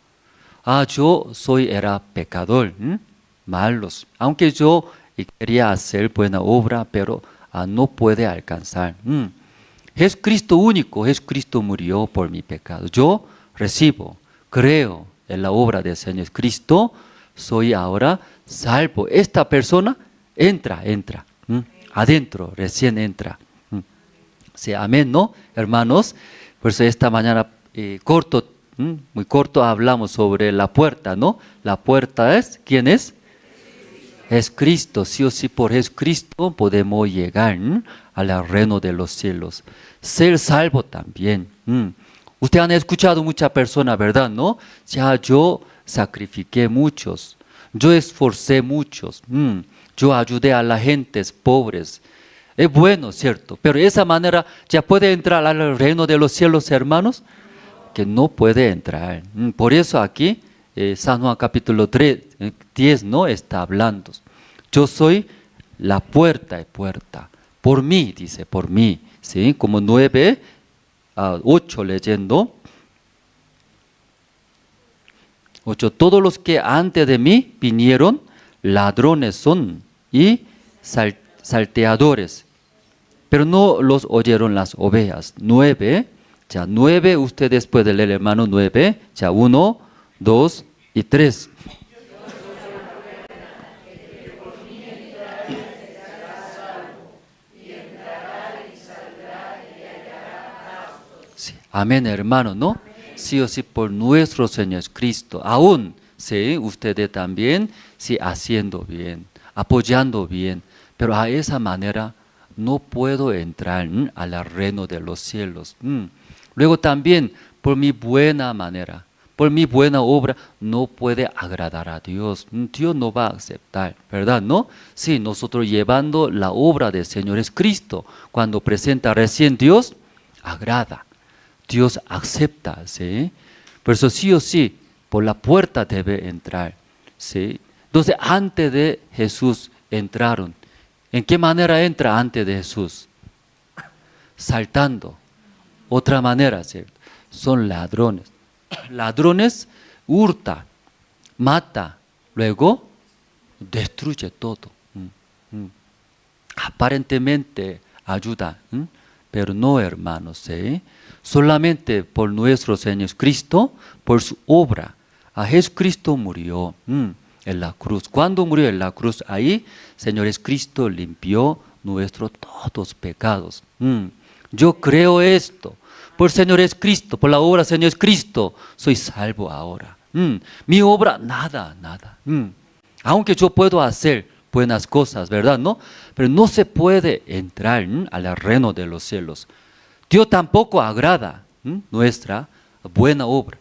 Yo era pecador, malos. Aunque yo quería hacer buena obra, pero no puede alcanzar. Jesucristo único, Jesucristo murió por mi pecado. Yo recibo, creo en la obra del Señor Cristo, soy ahora salvo. Esta persona entra, adentro, recién entra. Sí, amén, ¿no, hermanos? Por eso esta mañana muy corto hablamos sobre la puerta, ¿no? La puerta es, ¿quién es? Es Cristo. Sí o sí, por Jesucristo podemos llegar al reino de los cielos. Ser salvo también. Ustedes han escuchado muchas personas, ¿verdad? ¿No? Ya yo sacrifiqué muchos, yo esforcé muchos, yo ayudé a las gentes pobres. Es bueno, ¿cierto? Pero de esa manera ya puede entrar al reino de los cielos, hermanos, que no puede entrar. Por eso aquí, San Juan capítulo 10, ¿no? Está hablando. Yo soy la puerta de puerta. Por mí, dice, por mí. ¿Sí? Como 9 a 8 leyendo. 8. Todos los que antes de mí vinieron, ladrones son y salteadores, pero no los oyeron las ovejas. 9. Ya 9, usted después de leer, hermano, 9. Ya 1, 2 y 3. Sí, amén, hermano, ¿no? Sí o sí, por nuestro Señor Cristo. Aún, sí, ustedes también, sí, haciendo bien, apoyando bien, pero a esa manera no puedo entrar al reino de los cielos. Luego también, por mi buena manera, por mi buena obra, no puede agradar a Dios. Dios no va a aceptar, ¿verdad? ¿No? Sí, nosotros llevando la obra del Señor es Cristo. Cuando presenta recién Dios, agrada. Dios acepta, ¿sí? Por eso sí o sí, por la puerta debe entrar, ¿sí? Entonces, antes de Jesús entraron. ¿En qué manera entra antes de Jesús? Saltando. Otra manera, ¿cierto? Son ladrones. Ladrones hurta, mata, luego destruye todo. Aparentemente ayuda, pero no, hermanos, ¿sí? Solamente por nuestro Señor Cristo, por su obra. A Jesucristo murió en la cruz. Cuando murió en la cruz, ahí, Señor Cristo limpió nuestros todos pecados. Yo creo esto. Por Señor Cristo, por la obra del Señor Cristo, soy salvo ahora. Mi obra, nada. Aunque yo puedo hacer buenas cosas, ¿verdad? ¿No? Pero no se puede entrar al reino de los cielos. Dios tampoco agrada nuestra buena obra.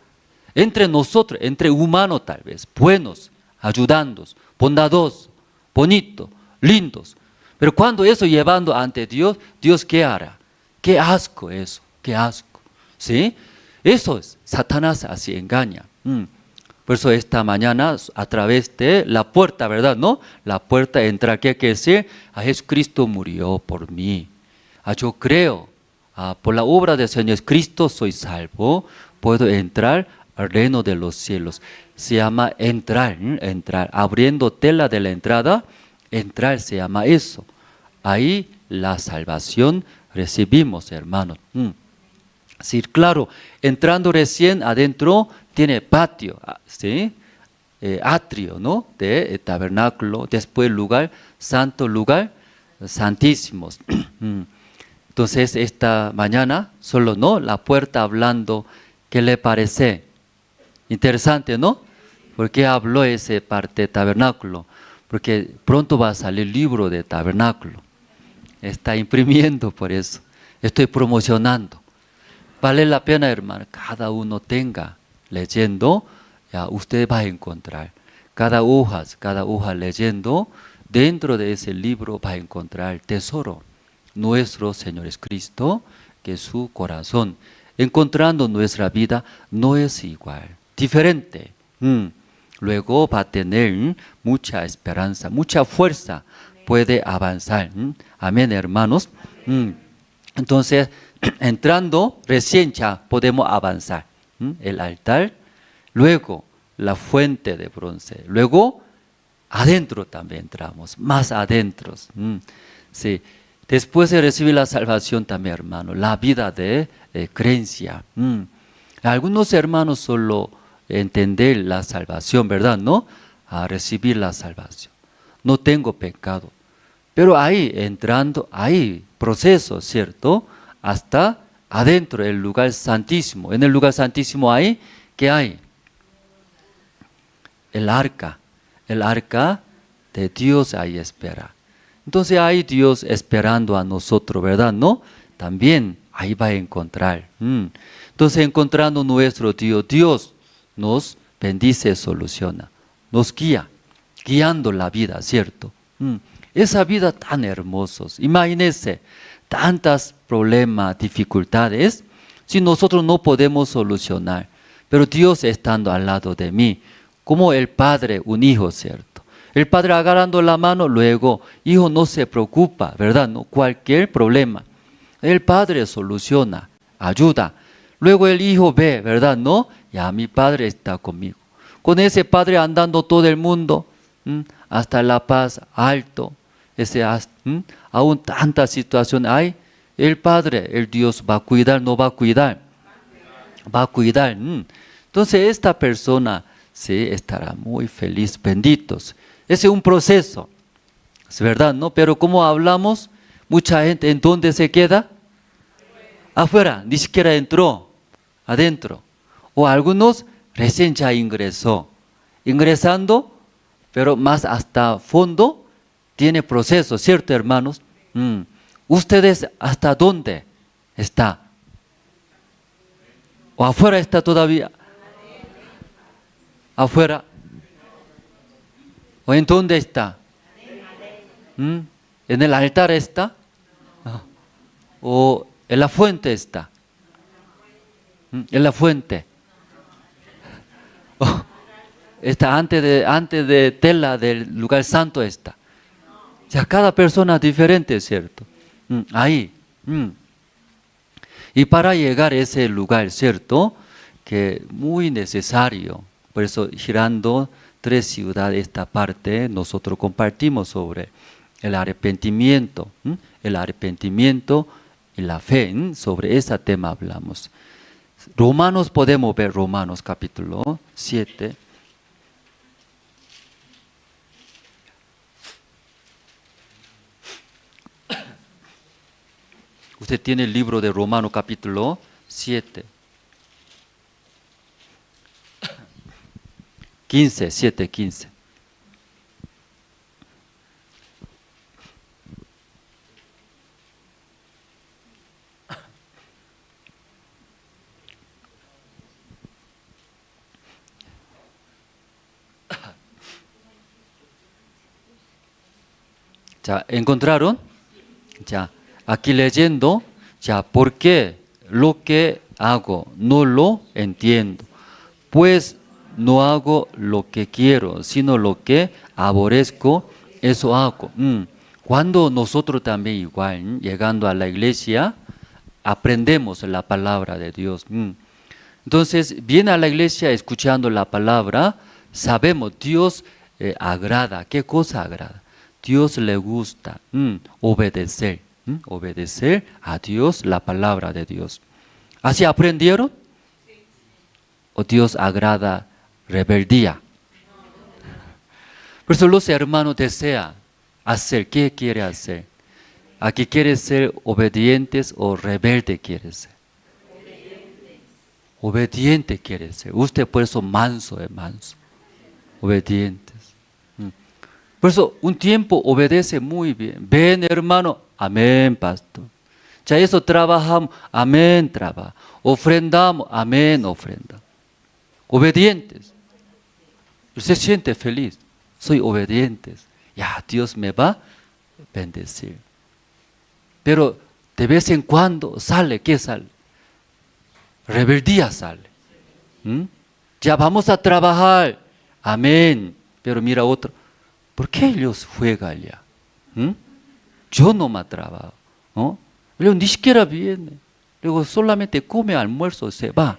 Entre nosotros, entre humanos tal vez, buenos, ayudándonos, bondadosos, bonitos, lindos. Pero cuando eso llevando ante Dios, ¿Dios qué hará? Qué asco eso, qué asco. ¿Sí? Eso es, Satanás así engaña. Por eso esta mañana a través de la puerta, ¿verdad? ¿No? La puerta entra, ¿qué quiere decir? A Jesucristo murió por mí. Yo creo, por la obra del Señor Cristo soy salvo, puedo entrar al reino de los cielos. Se llama entrar, abriendo tela de la entrada, entrar se llama eso. Ahí la salvación recibimos, hermanos. Sí, claro, entrando recién adentro tiene patio, ¿sí? Atrio, ¿no? De tabernáculo, después lugar, santo lugar, santísimos. Entonces esta mañana, solo no, la puerta hablando, ¿qué le parece? Interesante, ¿no? ¿Por qué habló ese parte de tabernáculo? Porque pronto va a salir el libro de tabernáculo. Está imprimiendo por eso. Estoy promocionando. Vale la pena, hermano, cada uno tenga leyendo, ya usted va a encontrar. Cada hoja leyendo, dentro de ese libro va a encontrar el tesoro. Nuestro Señor es Cristo, que es su corazón. Encontrando nuestra vida no es igual, diferente. Luego va a tener mucha esperanza, mucha fuerza, puede avanzar. Amén, hermanos. Entonces, entrando, recién ya podemos avanzar. El altar, luego la fuente de bronce, luego adentro también entramos, más adentro. Sí. Después de recibir la salvación también, hermano, la vida de creencia. Algunos hermanos solo entender la salvación, ¿verdad? ¿No? A recibir la salvación. No tengo pecado. Pero ahí, entrando, hay proceso, ¿cierto? Hasta adentro del lugar santísimo. En el lugar santísimo hay, ¿qué hay? El arca de Dios ahí espera. Entonces hay Dios esperando a nosotros, ¿verdad? ¿No? También ahí va a encontrar. Entonces encontrando nuestro Dios, Dios nos bendice, soluciona, nos guía, guiando la vida, ¿cierto? Esa vida tan hermosa. Imagínense, tantos problemas, dificultades, si nosotros no podemos solucionar, pero Dios estando al lado de mí, como el padre, un hijo, ¿cierto? El padre agarrando la mano, luego, hijo no se preocupa, ¿verdad? No, cualquier problema, el padre soluciona, ayuda. Luego el hijo ve, ¿verdad? No, ya mi padre está conmigo. Con ese padre andando todo el mundo, hasta La Paz, Alto, aún tantas situaciones hay. El Padre, el Dios va a cuidar, no va a cuidar. Va a cuidar. Entonces esta persona sí estará muy feliz, benditos. Ese es un proceso, es verdad, ¿no? Pero como hablamos, mucha gente, ¿en dónde se queda? Afuera, ni siquiera entró, adentro. O algunos recién ya ingresó. Ingresando, pero más hasta fondo, tiene proceso, ¿cierto, hermanos? ¿Ustedes hasta dónde está? ¿O afuera está todavía? ¿Afuera? ¿O en dónde está? ¿En el altar está? ¿O en la fuente está? ¿En la fuente? ¿O está antes de tela del lugar santo está? Ya cada persona es diferente, ¿cierto? Ahí. Y para llegar a ese lugar, ¿cierto? Que muy necesario. Por eso girando 3 ciudades, esta parte, nosotros compartimos sobre el arrepentimiento y la fe. Sobre ese tema hablamos. Romanos, podemos ver Romanos capítulo 7. Usted tiene el libro de Romanos capítulo 7. 15, 7, 15. ¿Ya encontraron? Ya. Aquí leyendo, ya, ¿por qué lo que hago no lo entiendo? Pues no hago lo que quiero, sino lo que aborrezco, eso hago. Cuando nosotros también igual, llegando a la iglesia, aprendemos la palabra de Dios. Entonces, viene a la iglesia escuchando la palabra, sabemos, Dios agrada. ¿Qué cosa agrada? Dios le gusta obedecer. Obedecer a Dios, la palabra de Dios. ¿Así aprendieron? ¿O Dios agrada rebeldía? Por eso los hermanos desean hacer, ¿qué quiere hacer? ¿Aquí quiere ser obedientes o rebelde quiere ser? Obediente quiere ser. Usted por eso manso es manso. Obedientes. Por eso un tiempo obedece muy bien. Ven, hermano. Amén, pastor. Ya eso trabajamos. Amén, trabaja. Ofrendamos. Amén, ofrenda. Obedientes. Usted se siente feliz. Soy obedientes. Ya, Dios me va a bendecir. Pero de vez en cuando sale. ¿Qué sale? Rebeldía sale. Ya vamos a trabajar. Amén. Pero mira otro. ¿Por qué ellos juegan allá? Yo no me trabajo. ¿No? Luego ni siquiera viene. Luego solamente come almuerzo y se va.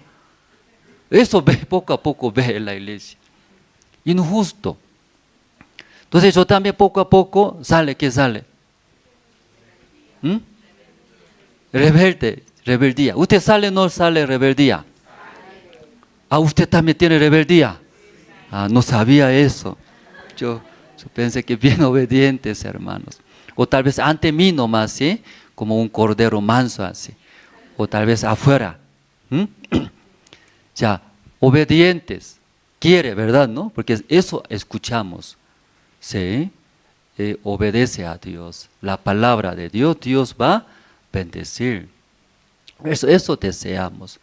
Eso ve, poco a poco ve en la iglesia. Injusto. Entonces yo también poco a poco sale. ¿Qué sale? ¿Mm? Rebelde, rebeldía. ¿Usted sale o no sale rebeldía? Ah, usted también tiene rebeldía. Ah, no sabía eso. Yo pensé que bien obedientes, hermanos. O tal vez ante mí nomás, ¿sí? Como un cordero manso así. O tal vez afuera. Ya, obedientes. Quiere, ¿verdad? ¿No? Porque eso escuchamos. ¿Sí? Obedece a Dios. La palabra de Dios, Dios va a bendecir. Eso deseamos.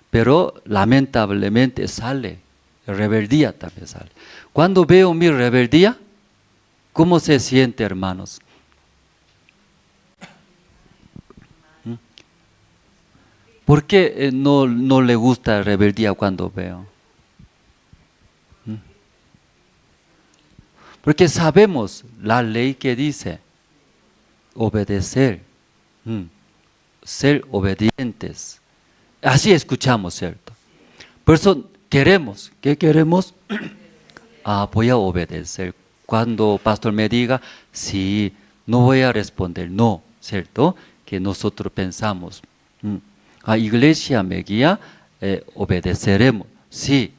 Pero lamentablemente sale. Rebeldía también sale. Cuando veo mi rebeldía, ¿cómo se siente, hermanos? ¿Por qué no le gusta rebeldía cuando veo? Porque sabemos la ley que dice obedecer, ser obedientes. Así escuchamos, ¿cierto? Por eso queremos, ¿qué queremos? Voy a obedecer. Cuando pastor me diga, sí, no voy a responder, no, ¿cierto? Que nosotros pensamos. Iglesia me guía, obedeceremos, sí.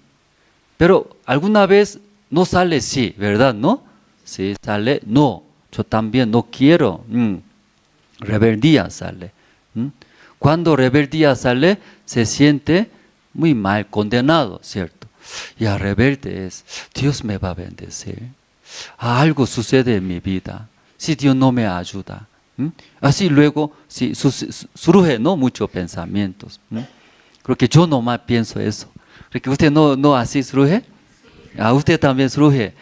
Pero alguna vez no sale sí, ¿verdad? ¿No? Sí, sale no. Yo también no quiero. Rebeldía sale. Cuando rebeldía sale, se siente muy mal, condenado, ¿cierto? Ya rebelde es, Dios me va a bendecir. Algo sucede en mi vida, si Dios no me ayuda. Así luego sí, surge, ¿no? Muchos pensamientos. Creo que yo nomás pienso eso. ¿Cree que usted no así surge? Usted también surge.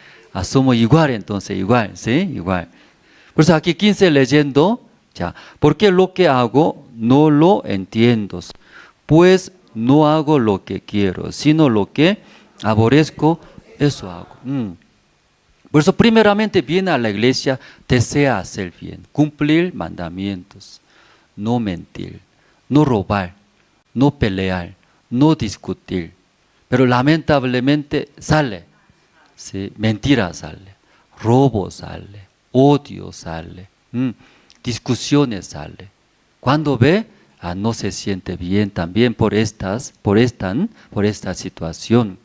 Somos igual entonces, igual, ¿sí? Igual. Por eso aquí 15 leyendo, ya, porque lo que hago no lo entiendo, pues no hago lo que quiero, sino lo que aborrezco, eso hago. Por eso primeramente viene a la iglesia, desea hacer bien, cumplir mandamientos, no mentir, no robar, no pelear, no discutir. Pero lamentablemente sale, ¿sí? Mentira sale, robo sale, odio sale, discusiones sale. Cuando ve, no se siente bien también por esta situación.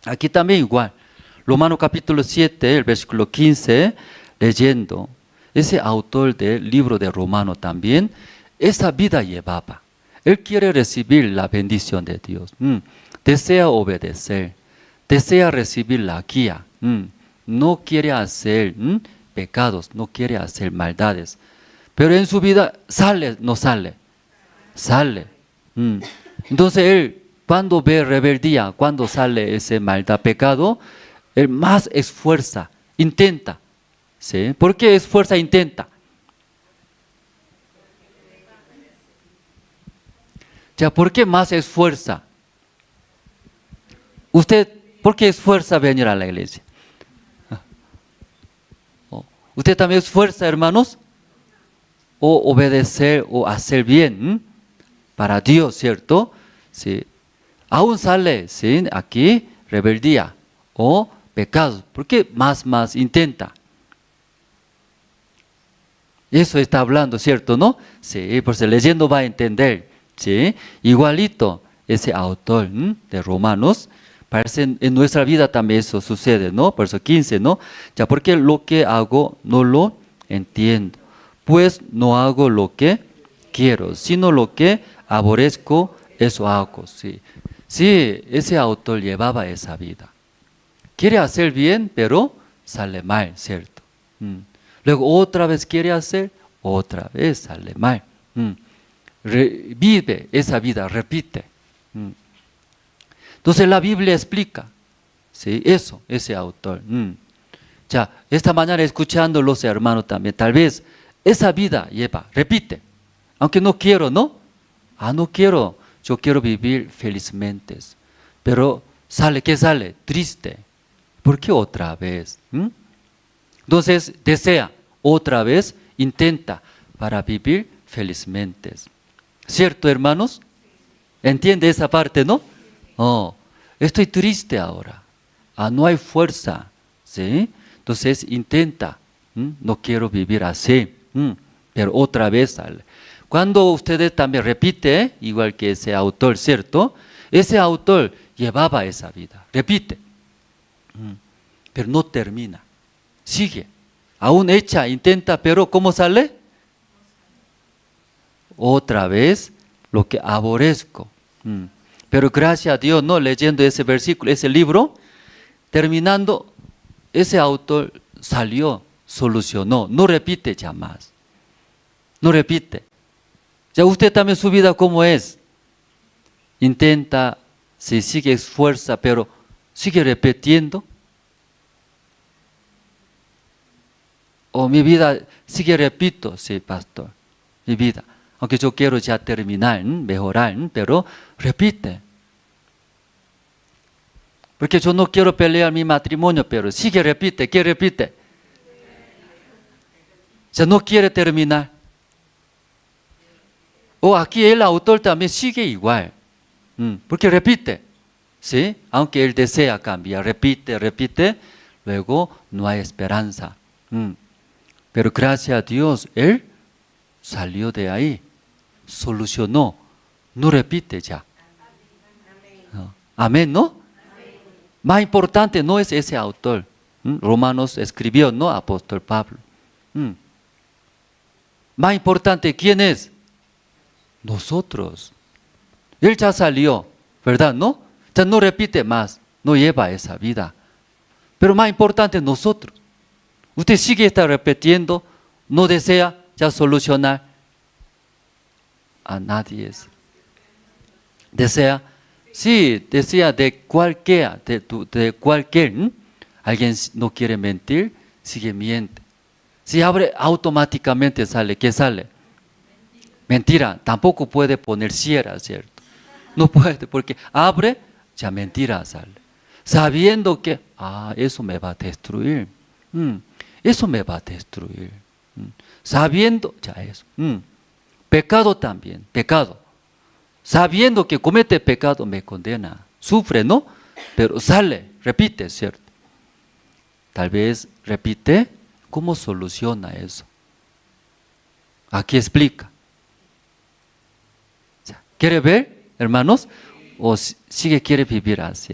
Aquí también igual. Romanos capítulo 7, el versículo 15, leyendo, ese autor del libro de Romanos también, esa vida llevaba. Él quiere recibir la bendición de Dios, desea obedecer, desea recibir la guía, no quiere hacer pecados, no quiere hacer maldades. Pero en su vida sale, no sale, sale. Entonces él, cuando ve rebeldía, cuando sale ese maldad, pecado, él más esfuerza, intenta. ¿Sí? ¿Por qué esfuerza, intenta? Ya, ¿por qué más esfuerza? ¿Usted por qué esfuerza venir a la iglesia? ¿Usted también esfuerza, hermanos? O obedecer o hacer bien para Dios, ¿cierto? Sí. Aún sale, ¿sí? Aquí rebeldía o pecado. ¿Por qué más intenta? Eso está hablando, ¿cierto? ¿No? Sí, por eso leyendo va a entender. ¿Sí? Igualito ese autor de Romanos, parece en nuestra vida también eso sucede, ¿no? Por eso 15, ¿no? Ya, porque lo que hago no lo entiendo. Pues no hago lo que quiero, sino lo que aborrezco, eso hago. Sí, sí, ese autor llevaba esa vida. Quiere hacer bien, pero sale mal, ¿cierto? Luego otra vez quiere hacer, otra vez sale mal. Vive esa vida, repite. Entonces la Biblia explica, ¿sí? Eso, ese autor. Ya, esta mañana escuchando los hermanos también, tal vez esa vida lleva, repite, aunque no quiero, ¿no? No quiero, yo quiero vivir felizmente, pero sale, ¿qué sale? Triste. ¿Por qué otra vez? Entonces desea, otra vez, intenta para vivir felizmente. ¿Cierto, hermanos? ¿Entiende esa parte, no? Estoy triste ahora, no hay fuerza, ¿sí? Entonces intenta, no quiero vivir así. pero otra vez sale. Cuando ustedes también repite, igual que ese autor, ¿cierto? Ese autor llevaba esa vida, repite, pero no termina, sigue, aún echa, intenta, pero ¿cómo sale? Otra vez lo que aborrezco. Pero gracias a Dios, no leyendo ese versículo, ese libro, terminando, ese autor salió, solucionó, no repite ya más, no repite. Ya usted también su vida cómo es, intenta, se sigue esfuerza, pero sigue repitiendo. O mi vida sigue repito, sí, pastor, mi vida. Aunque yo quiero ya terminar, mejorar, pero repite. Porque yo no quiero pelear mi matrimonio, pero sigue repite, ¿qué repite? Ya no quiere terminar. O aquí el autor también sigue igual, porque repite, ¿sí? Aunque él desea cambiar, repite, repite, luego no hay esperanza. Pero gracias a Dios, él salió de ahí, solucionó, no repite ya. Amén, ¿no? Más importante no es ese autor. Romanos escribió, ¿no? Apóstol Pablo. Más importante, ¿quién es? Nosotros. Él ya salió, ¿verdad? ¿No? Ya no repite más, no lleva esa vida. Pero más importante, nosotros. Usted sigue está repitiendo, no desea ya solucionar. A nadie es. Desea, sí, desea de cualquiera, de cualquier. Alguien no quiere mentir, sigue miente. Si abre, automáticamente sale. ¿Qué sale? Mentira. Tampoco puede poner cierra, ¿cierto? No puede, porque abre, ya mentira sale. Sabiendo que, eso me va a destruir. Eso me va a destruir. Sabiendo, ya eso. Pecado también, pecado. Sabiendo que comete pecado me condena. Sufre, ¿no? Pero sale, repite, ¿cierto? Tal vez repite, ¿cómo soluciona eso? Aquí explica. ¿Quiere ver, hermanos? ¿O sigue quiere vivir así?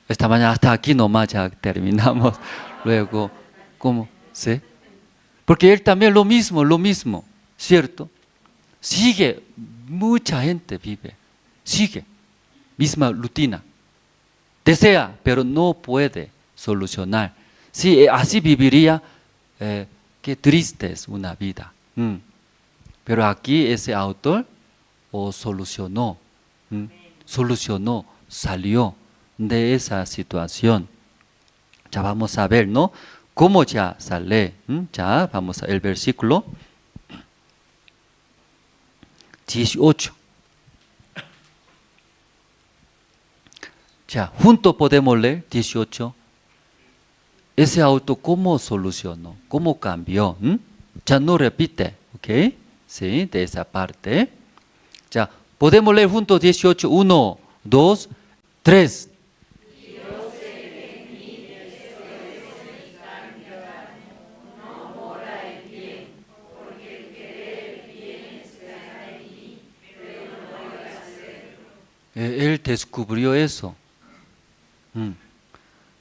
Esta mañana hasta aquí nomás ya terminamos. Luego, ¿cómo? ¿Sí? Porque él también lo mismo, ¿cierto? Sigue, mucha gente vive, sigue, misma rutina. Desea, pero no puede solucionar. Si así viviría, qué triste es una vida. Pero aquí ese autor solucionó, salió de esa situación. Ya vamos a ver, ¿no? ¿Cómo ya sale? Ya vamos al versículo 18. Ya, juntos podemos leer 18. Ese auto, ¿cómo solucionó? ¿Cómo cambió? Ya no repite, ¿ok? Sí, de esa parte. Ya, podemos leer juntos 18. 1, 2, 3. Él descubrió eso.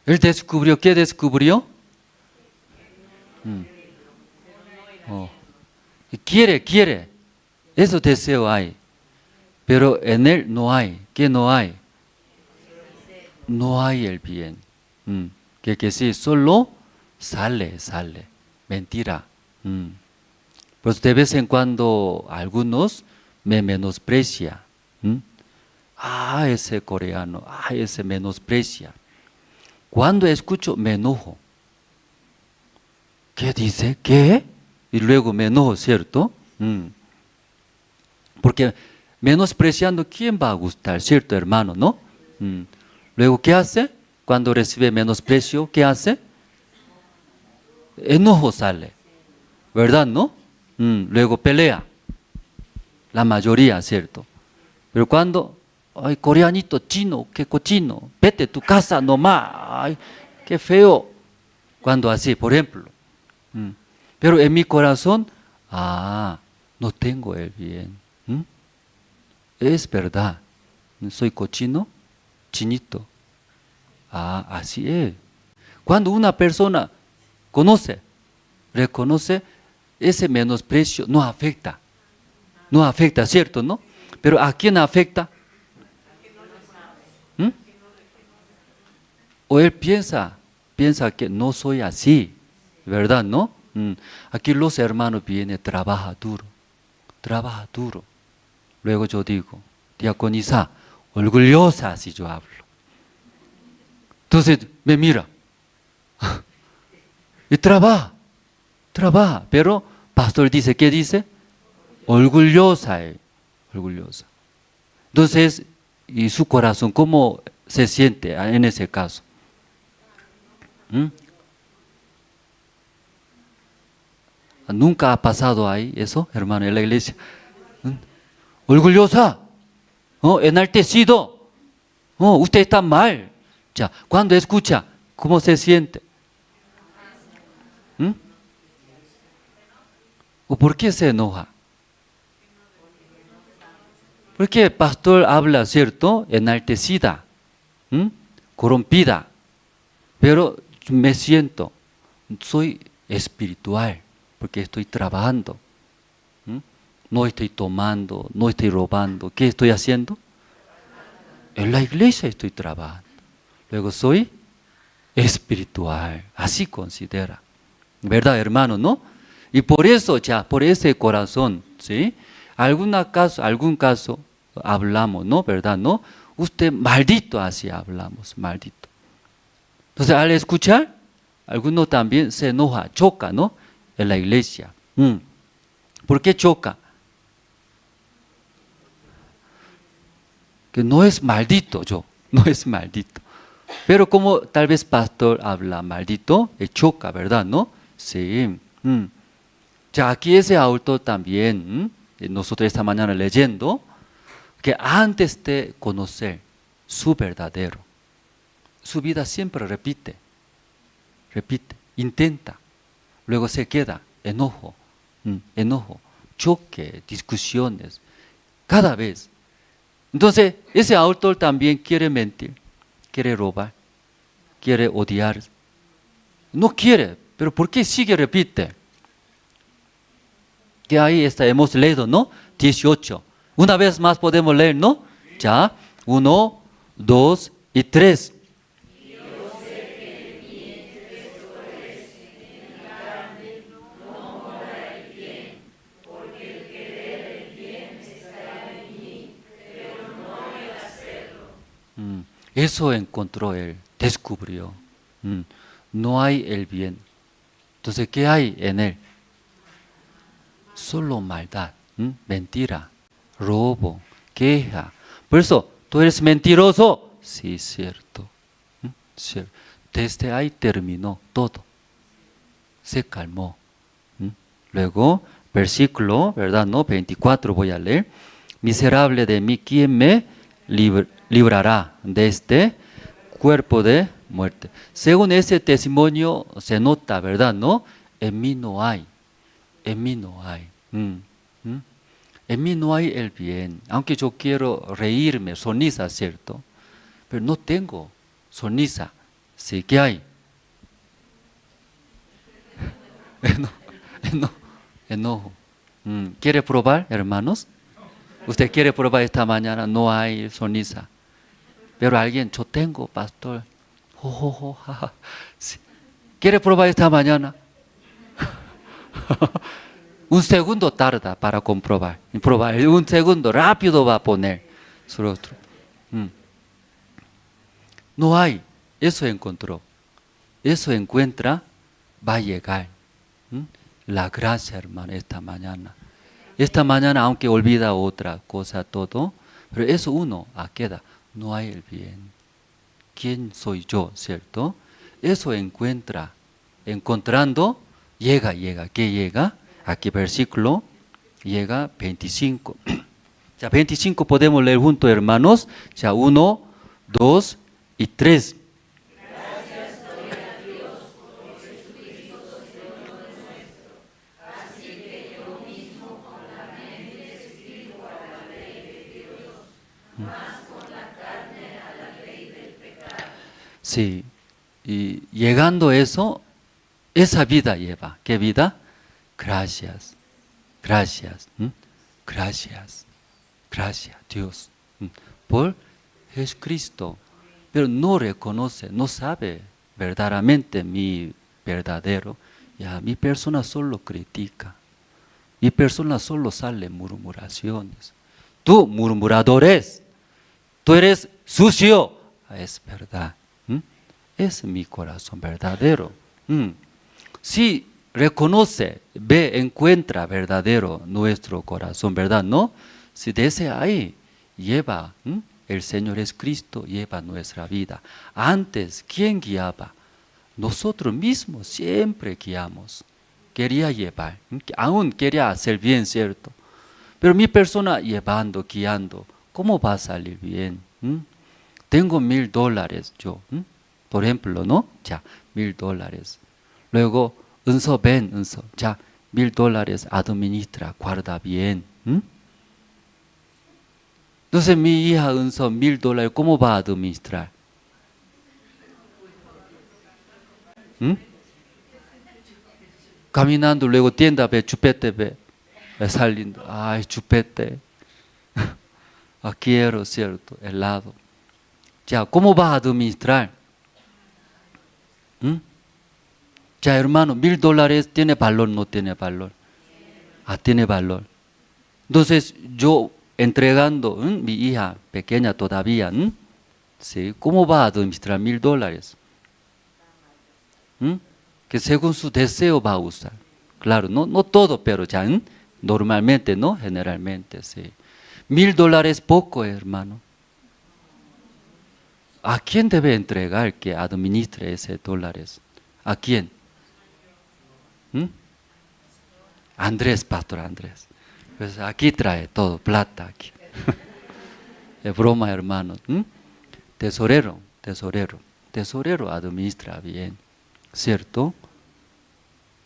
Él descubrió, ¿qué descubrió? Quiere. Eso deseo hay. Pero en él no hay. ¿Qué no hay? No hay el bien. Que sí, solo sale. Mentira. Pues de vez en cuando algunos me menosprecian. Ese coreano, ese menosprecia. Cuando escucho, me enojo. ¿Qué dice? ¿Qué? Y luego me enojo, ¿cierto? Porque menospreciando, ¿quién va a gustar? ¿Cierto, hermano? ¿No? Luego, ¿qué hace? Cuando recibe menosprecio, ¿qué hace? Enojo sale. ¿Verdad, no? Luego pelea. La mayoría, ¿cierto? Pero cuando... Ay, coreanito, chino, qué cochino, vete a tu casa nomás, ay, qué feo. Cuando así, por ejemplo, Pero en mi corazón, no tengo el bien. Es verdad. Soy cochino, chinito. Así es. Cuando una persona conoce, reconoce, ese menosprecio no afecta. No afecta, ¿cierto? ¿No? Pero ¿a quién afecta? O él piensa que no soy así, ¿verdad? ¿No? Aquí los hermanos vienen, trabaja duro. Luego yo digo, diaconisa, orgullosa si yo hablo. Entonces me mira. Y trabaja. Pero pastor dice, ¿qué dice? Orgullosa. Orgullosa. Entonces, ¿y su corazón cómo se siente en ese caso? ¿Nunca ha pasado ahí eso, hermano, en la iglesia? Orgullosa, enaltecido, usted está mal. Ya, cuando escucha, ¿cómo se siente? ¿O por qué se enoja? Porque el pastor habla, ¿cierto? Enaltecida, corrompida. Pero me siento, soy espiritual, porque estoy trabajando. No estoy tomando, no estoy robando. ¿Qué estoy haciendo? En la iglesia estoy trabajando. Luego soy espiritual, así considera. ¿Verdad, hermano, no? Y por eso, por ese corazón, ¿sí? Algún caso hablamos, ¿no? ¿Verdad, no? Usted maldito, así hablamos, maldito. Entonces, al escuchar, alguno también se enoja, choca, ¿no? En la iglesia. ¿Por qué choca? Que no es maldito no es maldito. Pero como tal vez pastor habla maldito, choca, ¿verdad, no? Sí. Aquí ese autor también, nosotros esta mañana leyendo, que antes de conocer su verdadero, su vida siempre repite, intenta, luego se queda, enojo, choque, discusiones, cada vez. Entonces, ese autor también quiere mentir, quiere robar, quiere odiar. No quiere, pero ¿por qué sigue, repite? Que ahí está, hemos leído, ¿no? 18. Una vez más podemos leer, ¿no? Ya, 1, 2 y 3. Eso encontró él, descubrió. No hay el bien. Entonces, ¿qué hay en él? Solo maldad, mentira, robo, queja. Por eso, ¿tú eres mentiroso? Sí, cierto. Cierto. Desde ahí terminó todo. Se calmó. Luego, versículo, ¿verdad? No, 24 voy a leer. Miserable de mí, ¿quién me librará de este cuerpo de muerte? Según ese testimonio se nota, ¿verdad? ¿No? En mí no hay. En mí no hay. En mí no hay el bien. Aunque yo quiero reírme, sonrisa, ¿cierto? Pero no tengo sonrisa. Sí, ¿qué hay? Enojo. ¿Quiere probar, hermanos? ¿Usted quiere probar esta mañana? No hay sonrisa. Pero alguien, yo tengo, pastor. Sí. ¿Quiere probar esta mañana? Un segundo tarda para comprobar. Un segundo, rápido va a poner su rostro. No hay. Eso encontró. Eso encuentra, va a llegar. La gracia, hermano, esta mañana. Esta mañana, aunque olvida otra cosa, todo, pero eso uno queda. No hay el bien. ¿Quién soy yo, cierto? Eso encuentra. Encontrando, llega. ¿Qué llega? Aquí versículo, llega 25. Ya 25 podemos leer juntos, hermanos. Ya 1, 2 y 3. Sí, y llegando a eso, esa vida lleva. ¿Qué vida? Gracias, gracias, gracias, gracias, Dios, por Jesucristo. Pero no reconoce, no sabe verdaderamente mi verdadero. Ya, mi persona solo critica. Mi persona solo sale murmuraciones. Tú murmurador eres. Tú eres sucio. Es verdad. Es mi corazón verdadero. Si reconoce, ve, encuentra verdadero nuestro corazón, ¿verdad? ¿No? Si desde ahí lleva, el Señor es Cristo, lleva nuestra vida. Antes, ¿quién guiaba? Nosotros mismos siempre guiamos. Quería llevar, aún quería hacer bien, ¿cierto? Pero mi persona llevando, guiando, ¿cómo va a salir bien? Tengo $1000 yo, por ejemplo, ¿no? Ya, $1000. Luego, Unso, ven, Unso, ya, $1000 administra, guarda bien. Entonces mi hija Unso, $1000, ¿cómo va a administrar? Caminando, luego tienda, ve, chupete, ve, saliendo, ay, chupete, quiero, ¿cierto? Helado. Ya, ¿cómo va a administrar? Ya, hermano, $1000 tiene valor, no tiene valor. Tiene valor. Entonces, yo entregando, mi hija pequeña todavía, ¿sí? ¿Cómo va a administrar $1000? Que según su deseo va a usar. Claro, no todo, pero ya, normalmente, ¿no? Generalmente, sí. $1000 poco, hermano. ¿A quién debe entregar que administre ese $? ¿A quién? Andrés, Pastor Andrés. Pues aquí trae todo, plata aquí. Es broma, hermanos. Tesorero administra bien, ¿cierto?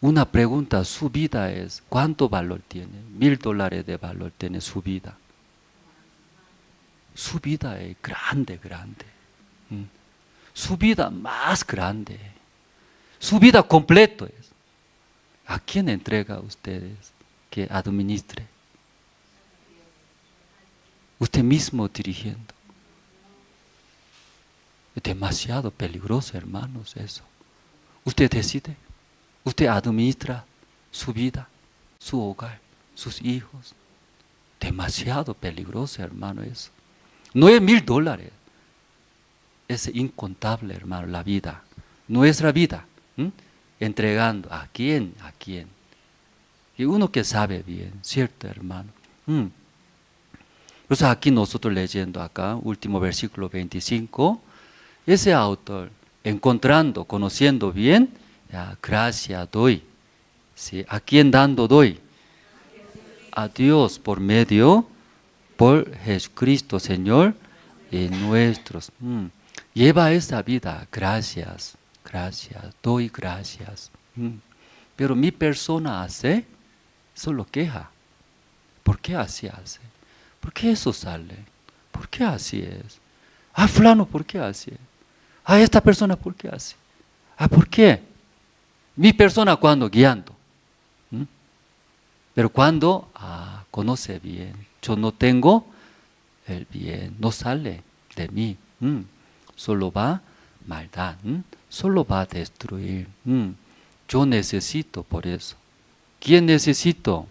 Una pregunta, su vida es, ¿cuánto valor tiene? $1000 de valor tiene su vida. Su vida es grande. Su vida más grande. Su vida completo es. ¿A quién entrega a ustedes que administre? Usted mismo dirigiendo. Es demasiado peligroso, hermanos, eso. Usted decide. Usted administra su vida, su hogar, sus hijos. Demasiado peligroso, hermano, eso. No es $1000. Es incontable, hermano, la vida. Nuestra vida. Entregando. ¿A quién? ¿A quién? Y uno que sabe bien, ¿cierto, hermano? Entonces aquí nosotros leyendo acá, último versículo 25, ese autor, encontrando, conociendo bien, ya, gracias doy. ¿Sí? ¿A quién dando doy? A Dios por medio, por Jesucristo, Señor, y nuestros. Lleva esa vida, gracias, doy gracias. Pero mi persona hace, solo queja. ¿Por qué así hace? ¿Por qué eso sale? ¿Por qué así es? Fulano, ¿por qué así es? Esta persona, ¿por qué hace? ¿Por qué? Mi persona cuando guiando. Pero cuando conoce bien, yo no tengo el bien, no sale de mí. Solo va maldad, solo va a destruir. Yo necesito por eso. ¿Quién necesito?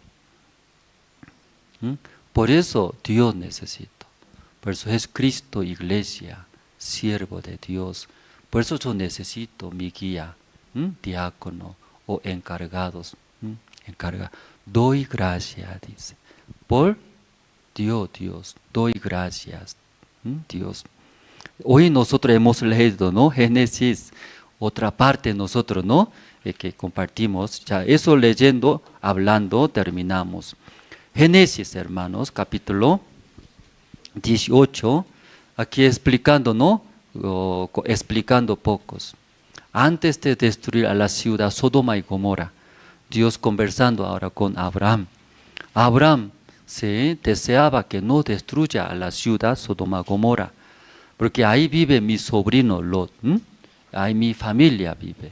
Por eso Dios necesito. Por eso es Cristo, iglesia, siervo de Dios. Por eso yo necesito mi guía, diácono o encargados. Doy gracias, dice. Por Dios, doy gracias. Dios. Hoy nosotros hemos leído, ¿no? Génesis, otra parte nosotros, ¿no? Que compartimos. Ya eso leyendo, hablando, terminamos. Génesis, hermanos, capítulo 18, aquí explicando, ¿no? Explicando pocos. Antes de destruir a la ciudad Sodoma y Gomorra, Dios conversando ahora con Abraham. Abraham, sí, deseaba que no destruya a la ciudad Sodoma y Gomorra, porque ahí vive mi sobrino Lot, ahí mi familia vive.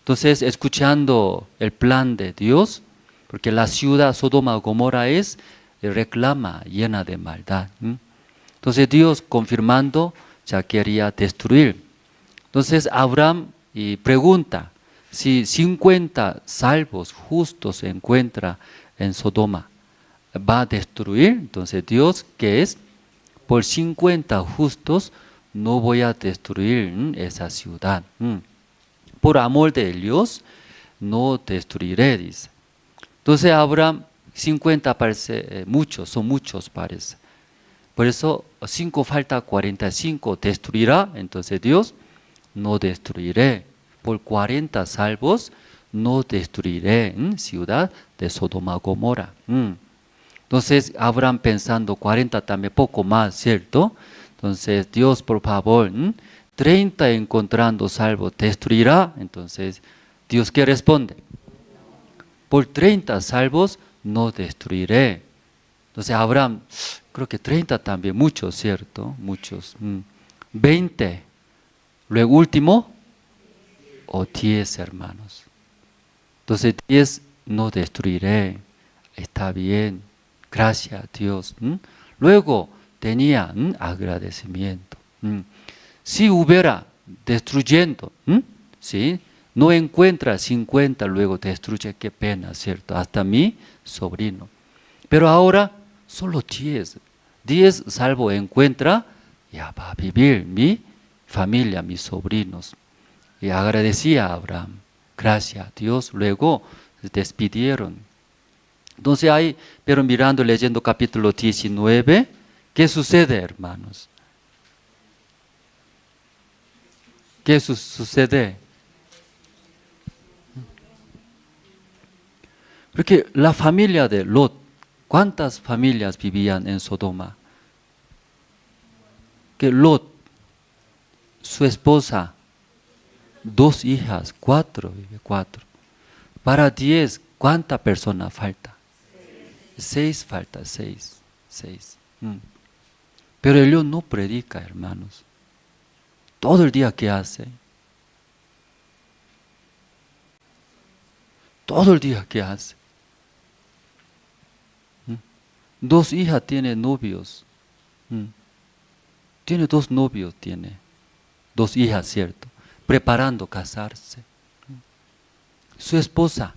Entonces, escuchando el plan de Dios, porque la ciudad Sodoma y Gomorra es reclama, llena de maldad. Entonces Dios confirmando ya quería destruir. Entonces Abraham pregunta, si 50 salvos justos se encuentra en Sodoma, ¿va a destruir? Entonces Dios, ¿qué es? Por 50 justos no voy a destruir esa ciudad. Por amor de Dios no destruiré, dice. Entonces Abraham, 50 parece muchos, son muchos parece. Por eso 5 falta 45, destruirá. Entonces Dios, no destruiré. Por 40 salvos no destruiré ciudad de Sodoma y Gomorra. Entonces Abraham pensando 40 también poco más, ¿cierto? Entonces Dios, por favor, 30 encontrando salvos, ¿destruirá? Entonces Dios, ¿qué responde? Por 30 salvos no destruiré. Entonces Abraham, creo que 30 también, muchos, ¿cierto? Muchos. 20. Luego último, o 10 hermanos. Entonces 10 no destruiré. Está bien. Gracias a Dios. Luego tenía agradecimiento. Si hubiera destruyendo, ¿sí? No encuentra 50, luego destruye, qué pena, ¿cierto? Hasta mi sobrino. Pero ahora solo 10. 10 salvo encuentra, ya va a vivir mi familia, mis sobrinos. Y agradecía a Abraham. Gracias a Dios. Luego se despidieron. Entonces ahí, pero mirando, leyendo capítulo 19, ¿qué sucede, hermanos? ¿Qué sucede? Porque la familia de Lot, ¿cuántas familias vivían en Sodoma? Que Lot, su esposa, 2 hijas, 4. Para 10, ¿cuánta persona falta? 6 falta, 6. Pero él no predica, hermanos. Todo el día que hace. Todo el día que hace. 2 hijas tiene novios. Tiene 2 novios, tiene 2 hijas, ¿cierto? Preparando casarse. Su esposa,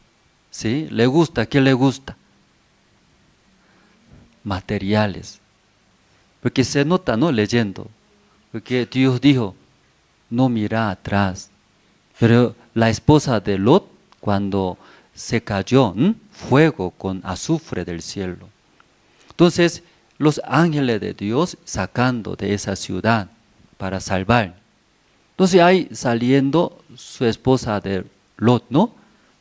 ¿sí? ¿Le gusta? ¿Qué le gusta? Materiales. Porque se nota, ¿no? Leyendo. Porque Dios dijo, no mira atrás. Pero la esposa de Lot, cuando se cayó, fuego con azufre del cielo. Entonces, los ángeles de Dios sacando de esa ciudad para salvar. Entonces ahí saliendo su esposa de Lot, ¿no?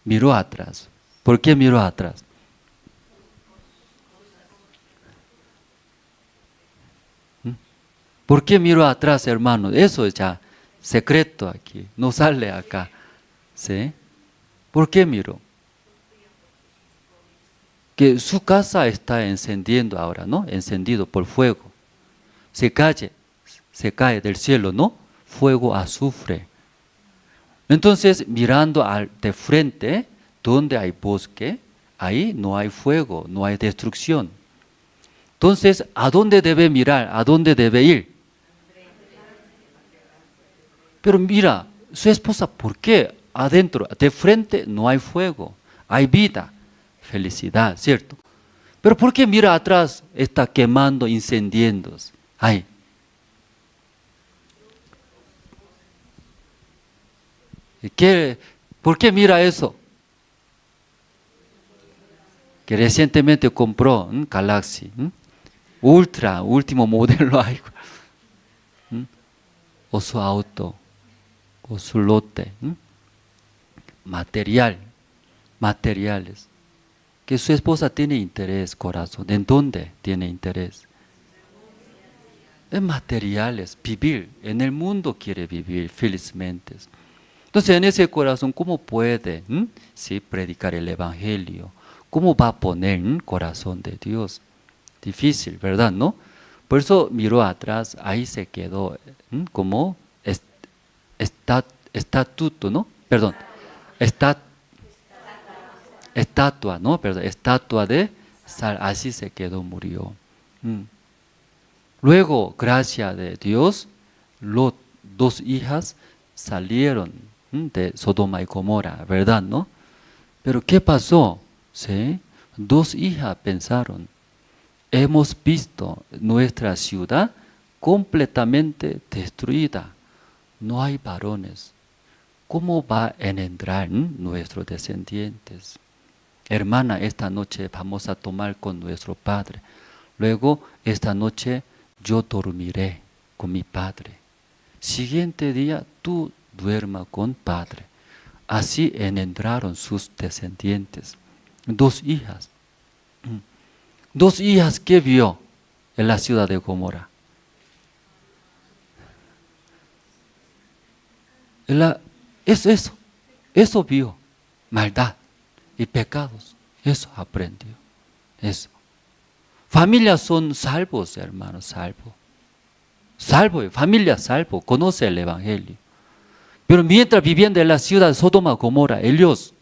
Miró atrás. ¿Por qué miró atrás? ¿Por qué miró atrás, hermano? Eso es ya secreto aquí, no sale acá. ¿Sí? ¿Por qué miró? Que su casa está encendiendo ahora, ¿no? Encendido por fuego. Se cae del cielo, ¿no? Fuego, azufre. Entonces, mirando de frente, donde hay bosque, ahí no hay fuego, no hay destrucción. Entonces, ¿a dónde debe mirar? ¿A dónde debe ir? Pero mira, su esposa, ¿por qué? Adentro, de frente no hay fuego, hay vida, felicidad, ¿cierto? Pero ¿por qué mira atrás? Está quemando, incendiándose. Ay. ¿Por qué mira eso? Que recientemente compró Galaxy, Ultra, último modelo hay. O su auto, o su lote. Materiales. Que su esposa tiene interés, corazón. ¿En dónde tiene interés? En materiales, vivir. En el mundo quiere vivir felizmente. Entonces, en ese corazón, ¿cómo puede sí, predicar el evangelio? ¿cómo va a poner corazón de Dios? Difícil, ¿verdad? ¿No? Por eso miró atrás, ahí se quedó como estatuto, ¿no? Perdón, estatua, ¿no? Perdón, estatua de sal, así se quedó, murió. Luego, gracias de Dios, Lot, 2 hijas salieron de Sodoma y Gomorra, ¿verdad? ¿No? Pero ¿qué pasó? ¿Sí? 2 hijas pensaron, hemos visto nuestra ciudad completamente destruida, no hay varones, ¿cómo va a engendrar nuestros descendientes? Hermana, esta noche vamos a tomar con nuestro padre, luego esta noche yo dormiré con mi padre, siguiente día tú duerma con padre. Así engendraron sus descendientes. 2 hijas. 2 hijas que vio en la ciudad de Gomorra. Eso vio. Maldad y pecados. Eso aprendió. Eso. Familias son salvos, hermanos, salvo. Salvo, familia salvo, conoce el Evangelio. Pero mientras viviendo en la ciudad de Sodoma y Gomorra, ellos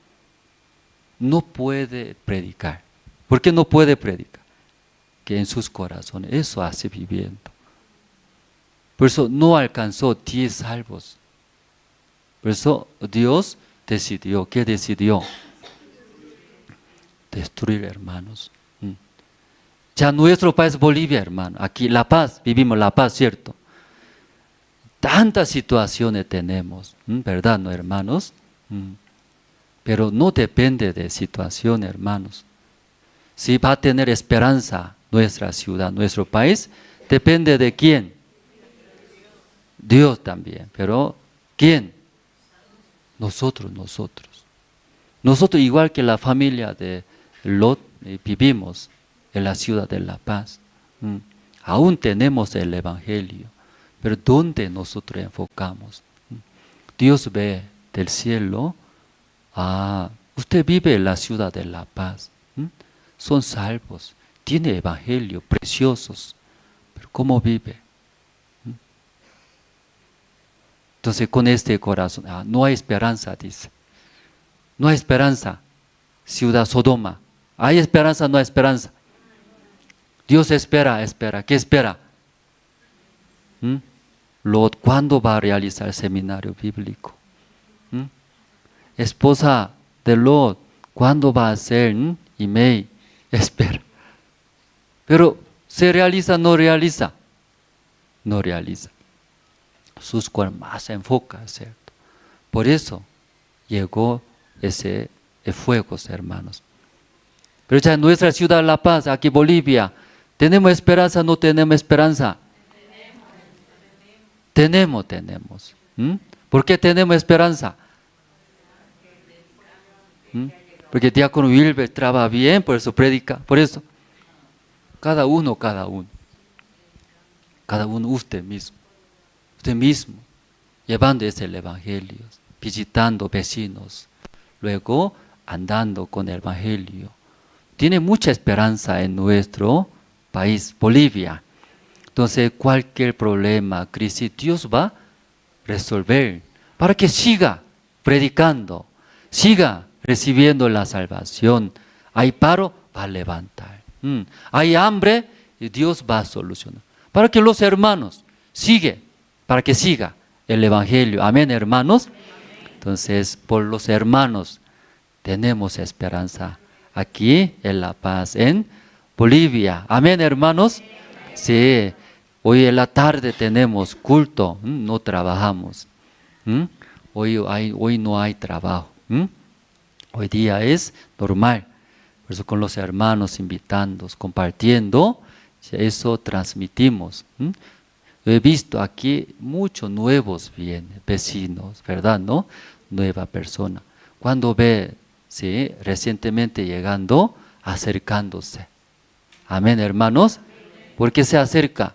no pueden predicar. ¿Por qué no puede predicar? Que en sus corazones, eso hace viviendo. Por eso no alcanzó 10 salvos. Por eso Dios decidió, ¿qué decidió? Destruir, hermanos. Ya nuestro país Bolivia, hermano, aquí La Paz, vivimos La Paz, ¿cierto? Tantas situaciones tenemos, ¿verdad, no, hermanos? Pero no depende de situación, hermanos. Si va a tener esperanza nuestra ciudad, nuestro país, depende de quién. Dios también, pero ¿quién? Nosotros. Nosotros, igual que la familia de Lot, vivimos en la ciudad de La Paz. Aún tenemos el Evangelio. Pero ¿dónde nosotros enfocamos? Dios ve del cielo, usted vive en la ciudad de La Paz, son salvos, tiene evangelio, preciosos, pero ¿cómo vive? Entonces con este corazón, no hay esperanza, dice. No hay esperanza, ciudad Sodoma. ¿Hay esperanza o no hay esperanza? Dios espera, ¿qué espera? Lot, ¿cuándo va a realizar el seminario bíblico? Esposa de Lot, ¿cuándo va a hacer email? Espera. Pero ¿se realiza o no realiza? No realiza. Sus cuerpos más se enfoca, ¿cierto? Por eso llegó ese fuego, hermanos. Pero ya en nuestra ciudad La Paz, aquí Bolivia, ¿tenemos esperanza o no tenemos esperanza? Tenemos. ¿Por qué tenemos esperanza? Porque el diácono Wilber trabaja bien, por eso predica, por eso. Cada uno, usted mismo, llevando ese evangelio, visitando vecinos, luego andando con el evangelio. Tiene mucha esperanza en nuestro país, Bolivia. Entonces, cualquier problema, crisis, Dios va a resolver para que siga predicando, siga recibiendo la salvación. Hay paro, va a levantar. Hay hambre, y Dios va a solucionar. Para que los hermanos para que siga el evangelio. Amén, hermanos. Entonces, por los hermanos tenemos esperanza aquí en La Paz, en Bolivia. Amén, hermanos. Sí. Hoy en la tarde tenemos culto, no trabajamos. Hoy no hay trabajo. Hoy día es normal. Por eso con los hermanos invitando, compartiendo, eso transmitimos. He visto aquí muchos nuevos vecinos, ¿verdad? ¿No? Nueva persona. Cuando ve, sí, recientemente llegando, acercándose. Amén, hermanos. ¿Por qué se acerca?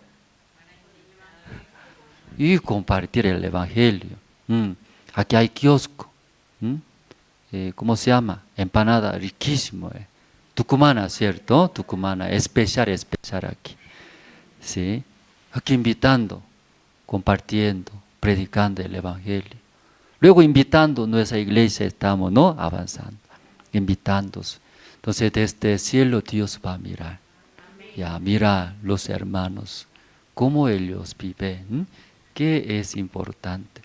Y compartir el evangelio. Aquí hay kiosco. ¿Cómo se llama? Empanada, riquísimo. tucumana, ¿cierto? Tucumana, especial aquí. ¿Sí? Aquí invitando, compartiendo, predicando el Evangelio. Luego invitando nuestra iglesia, estamos, ¿no? Avanzando, invitando. Entonces desde el cielo Dios va a mirar. Ya, mira los hermanos, cómo ellos viven, qué es importante.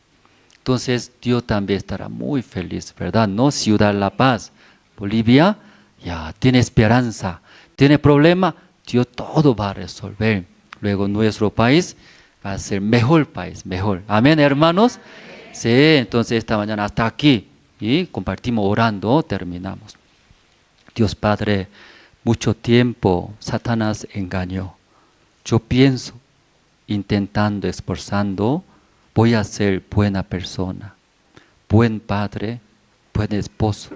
Entonces Dios también estará muy feliz, ¿verdad? ¿No? Ciudad La Paz, Bolivia, ya tiene esperanza, tiene problema, Dios todo va a resolver. Luego nuestro país va a ser mejor país, mejor. Amén, hermanos. Sí, entonces esta mañana hasta aquí y compartimos orando, terminamos. Dios Padre, mucho tiempo Satanás engañó. Yo pienso, intentando, esforzando, voy a ser buena persona, buen padre, buen esposo.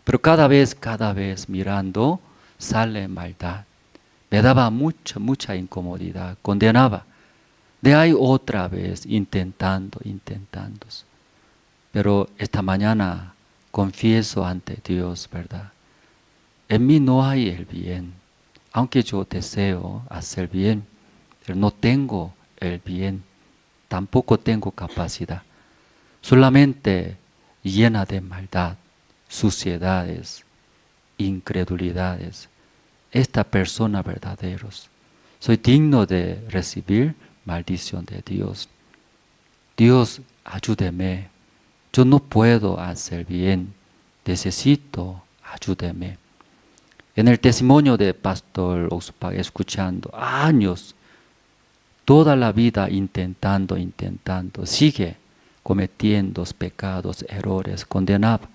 Pero cada vez mirando, sale maldad. Me daba mucha incomodidad, condenaba. De ahí otra vez intentando. Pero esta mañana confieso ante Dios, ¿verdad? En mí no hay el bien, aunque yo deseo hacer bien, pero no tengo el bien, tampoco tengo capacidad. Solamente llena de maldad, suciedades, incredulidades. Esta persona verdaderos. Soy digno de recibir maldición de Dios. Dios, ayúdeme. Yo no puedo hacer bien. Necesito, ayúdeme. En el testimonio de Pastor Oxpac, escuchando años, toda la vida intentando, sigue cometiendo pecados, errores, condenaba.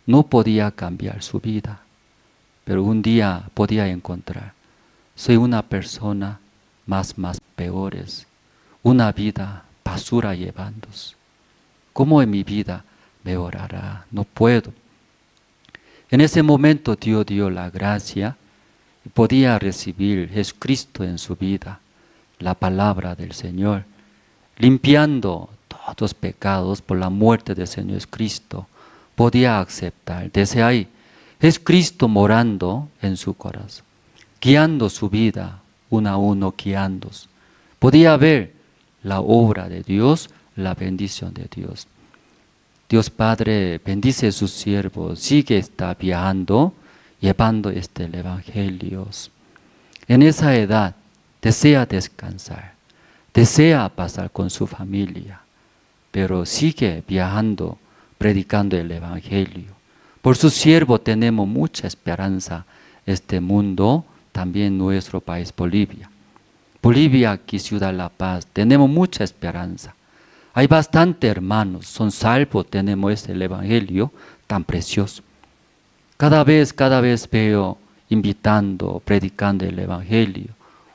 No podía cambiar su vida, pero un día podía encontrar. Soy una persona más peores, una vida basura llevándose. ¿Cómo en mi vida mejorará? No puedo. En ese momento Dios dio la gracia y podía recibir Jesucristo en su vida, la palabra del Señor, limpiando todos los pecados por la muerte del Señor Jesucristo. Podía aceptar desde ahí Jesucristo morando en su corazón, guiando su vida, uno a uno guiándose. Podía ver la obra de Dios, la bendición de Dios. Dios Padre bendice a sus siervos, está viajando, llevando este Evangelio. En esa edad desea descansar, desea pasar con su familia, pero sigue viajando, predicando el Evangelio. Por su siervo tenemos mucha esperanza, este mundo, también nuestro país Bolivia. Bolivia, aquí Ciudad La Paz, tenemos mucha esperanza. Hay bastantes hermanos, son salvos, tenemos este Evangelio tan precioso. Cada vez veo invitando, predicando el Evangelio,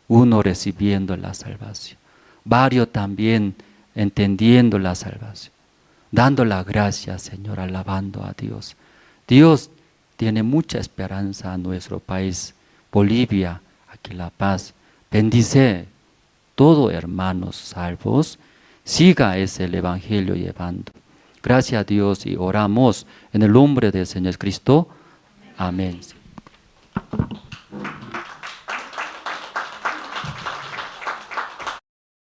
uno recibiendo la salvación, varios también entendiendo la salvación, dando la gracia, Señor, alabando a Dios. Dios tiene mucha esperanza a nuestro país, Bolivia, aquí La Paz. Bendice todos hermanos salvos, siga ese Evangelio llevando. Gracias a Dios y oramos en el nombre del Señor Cristo. Amén.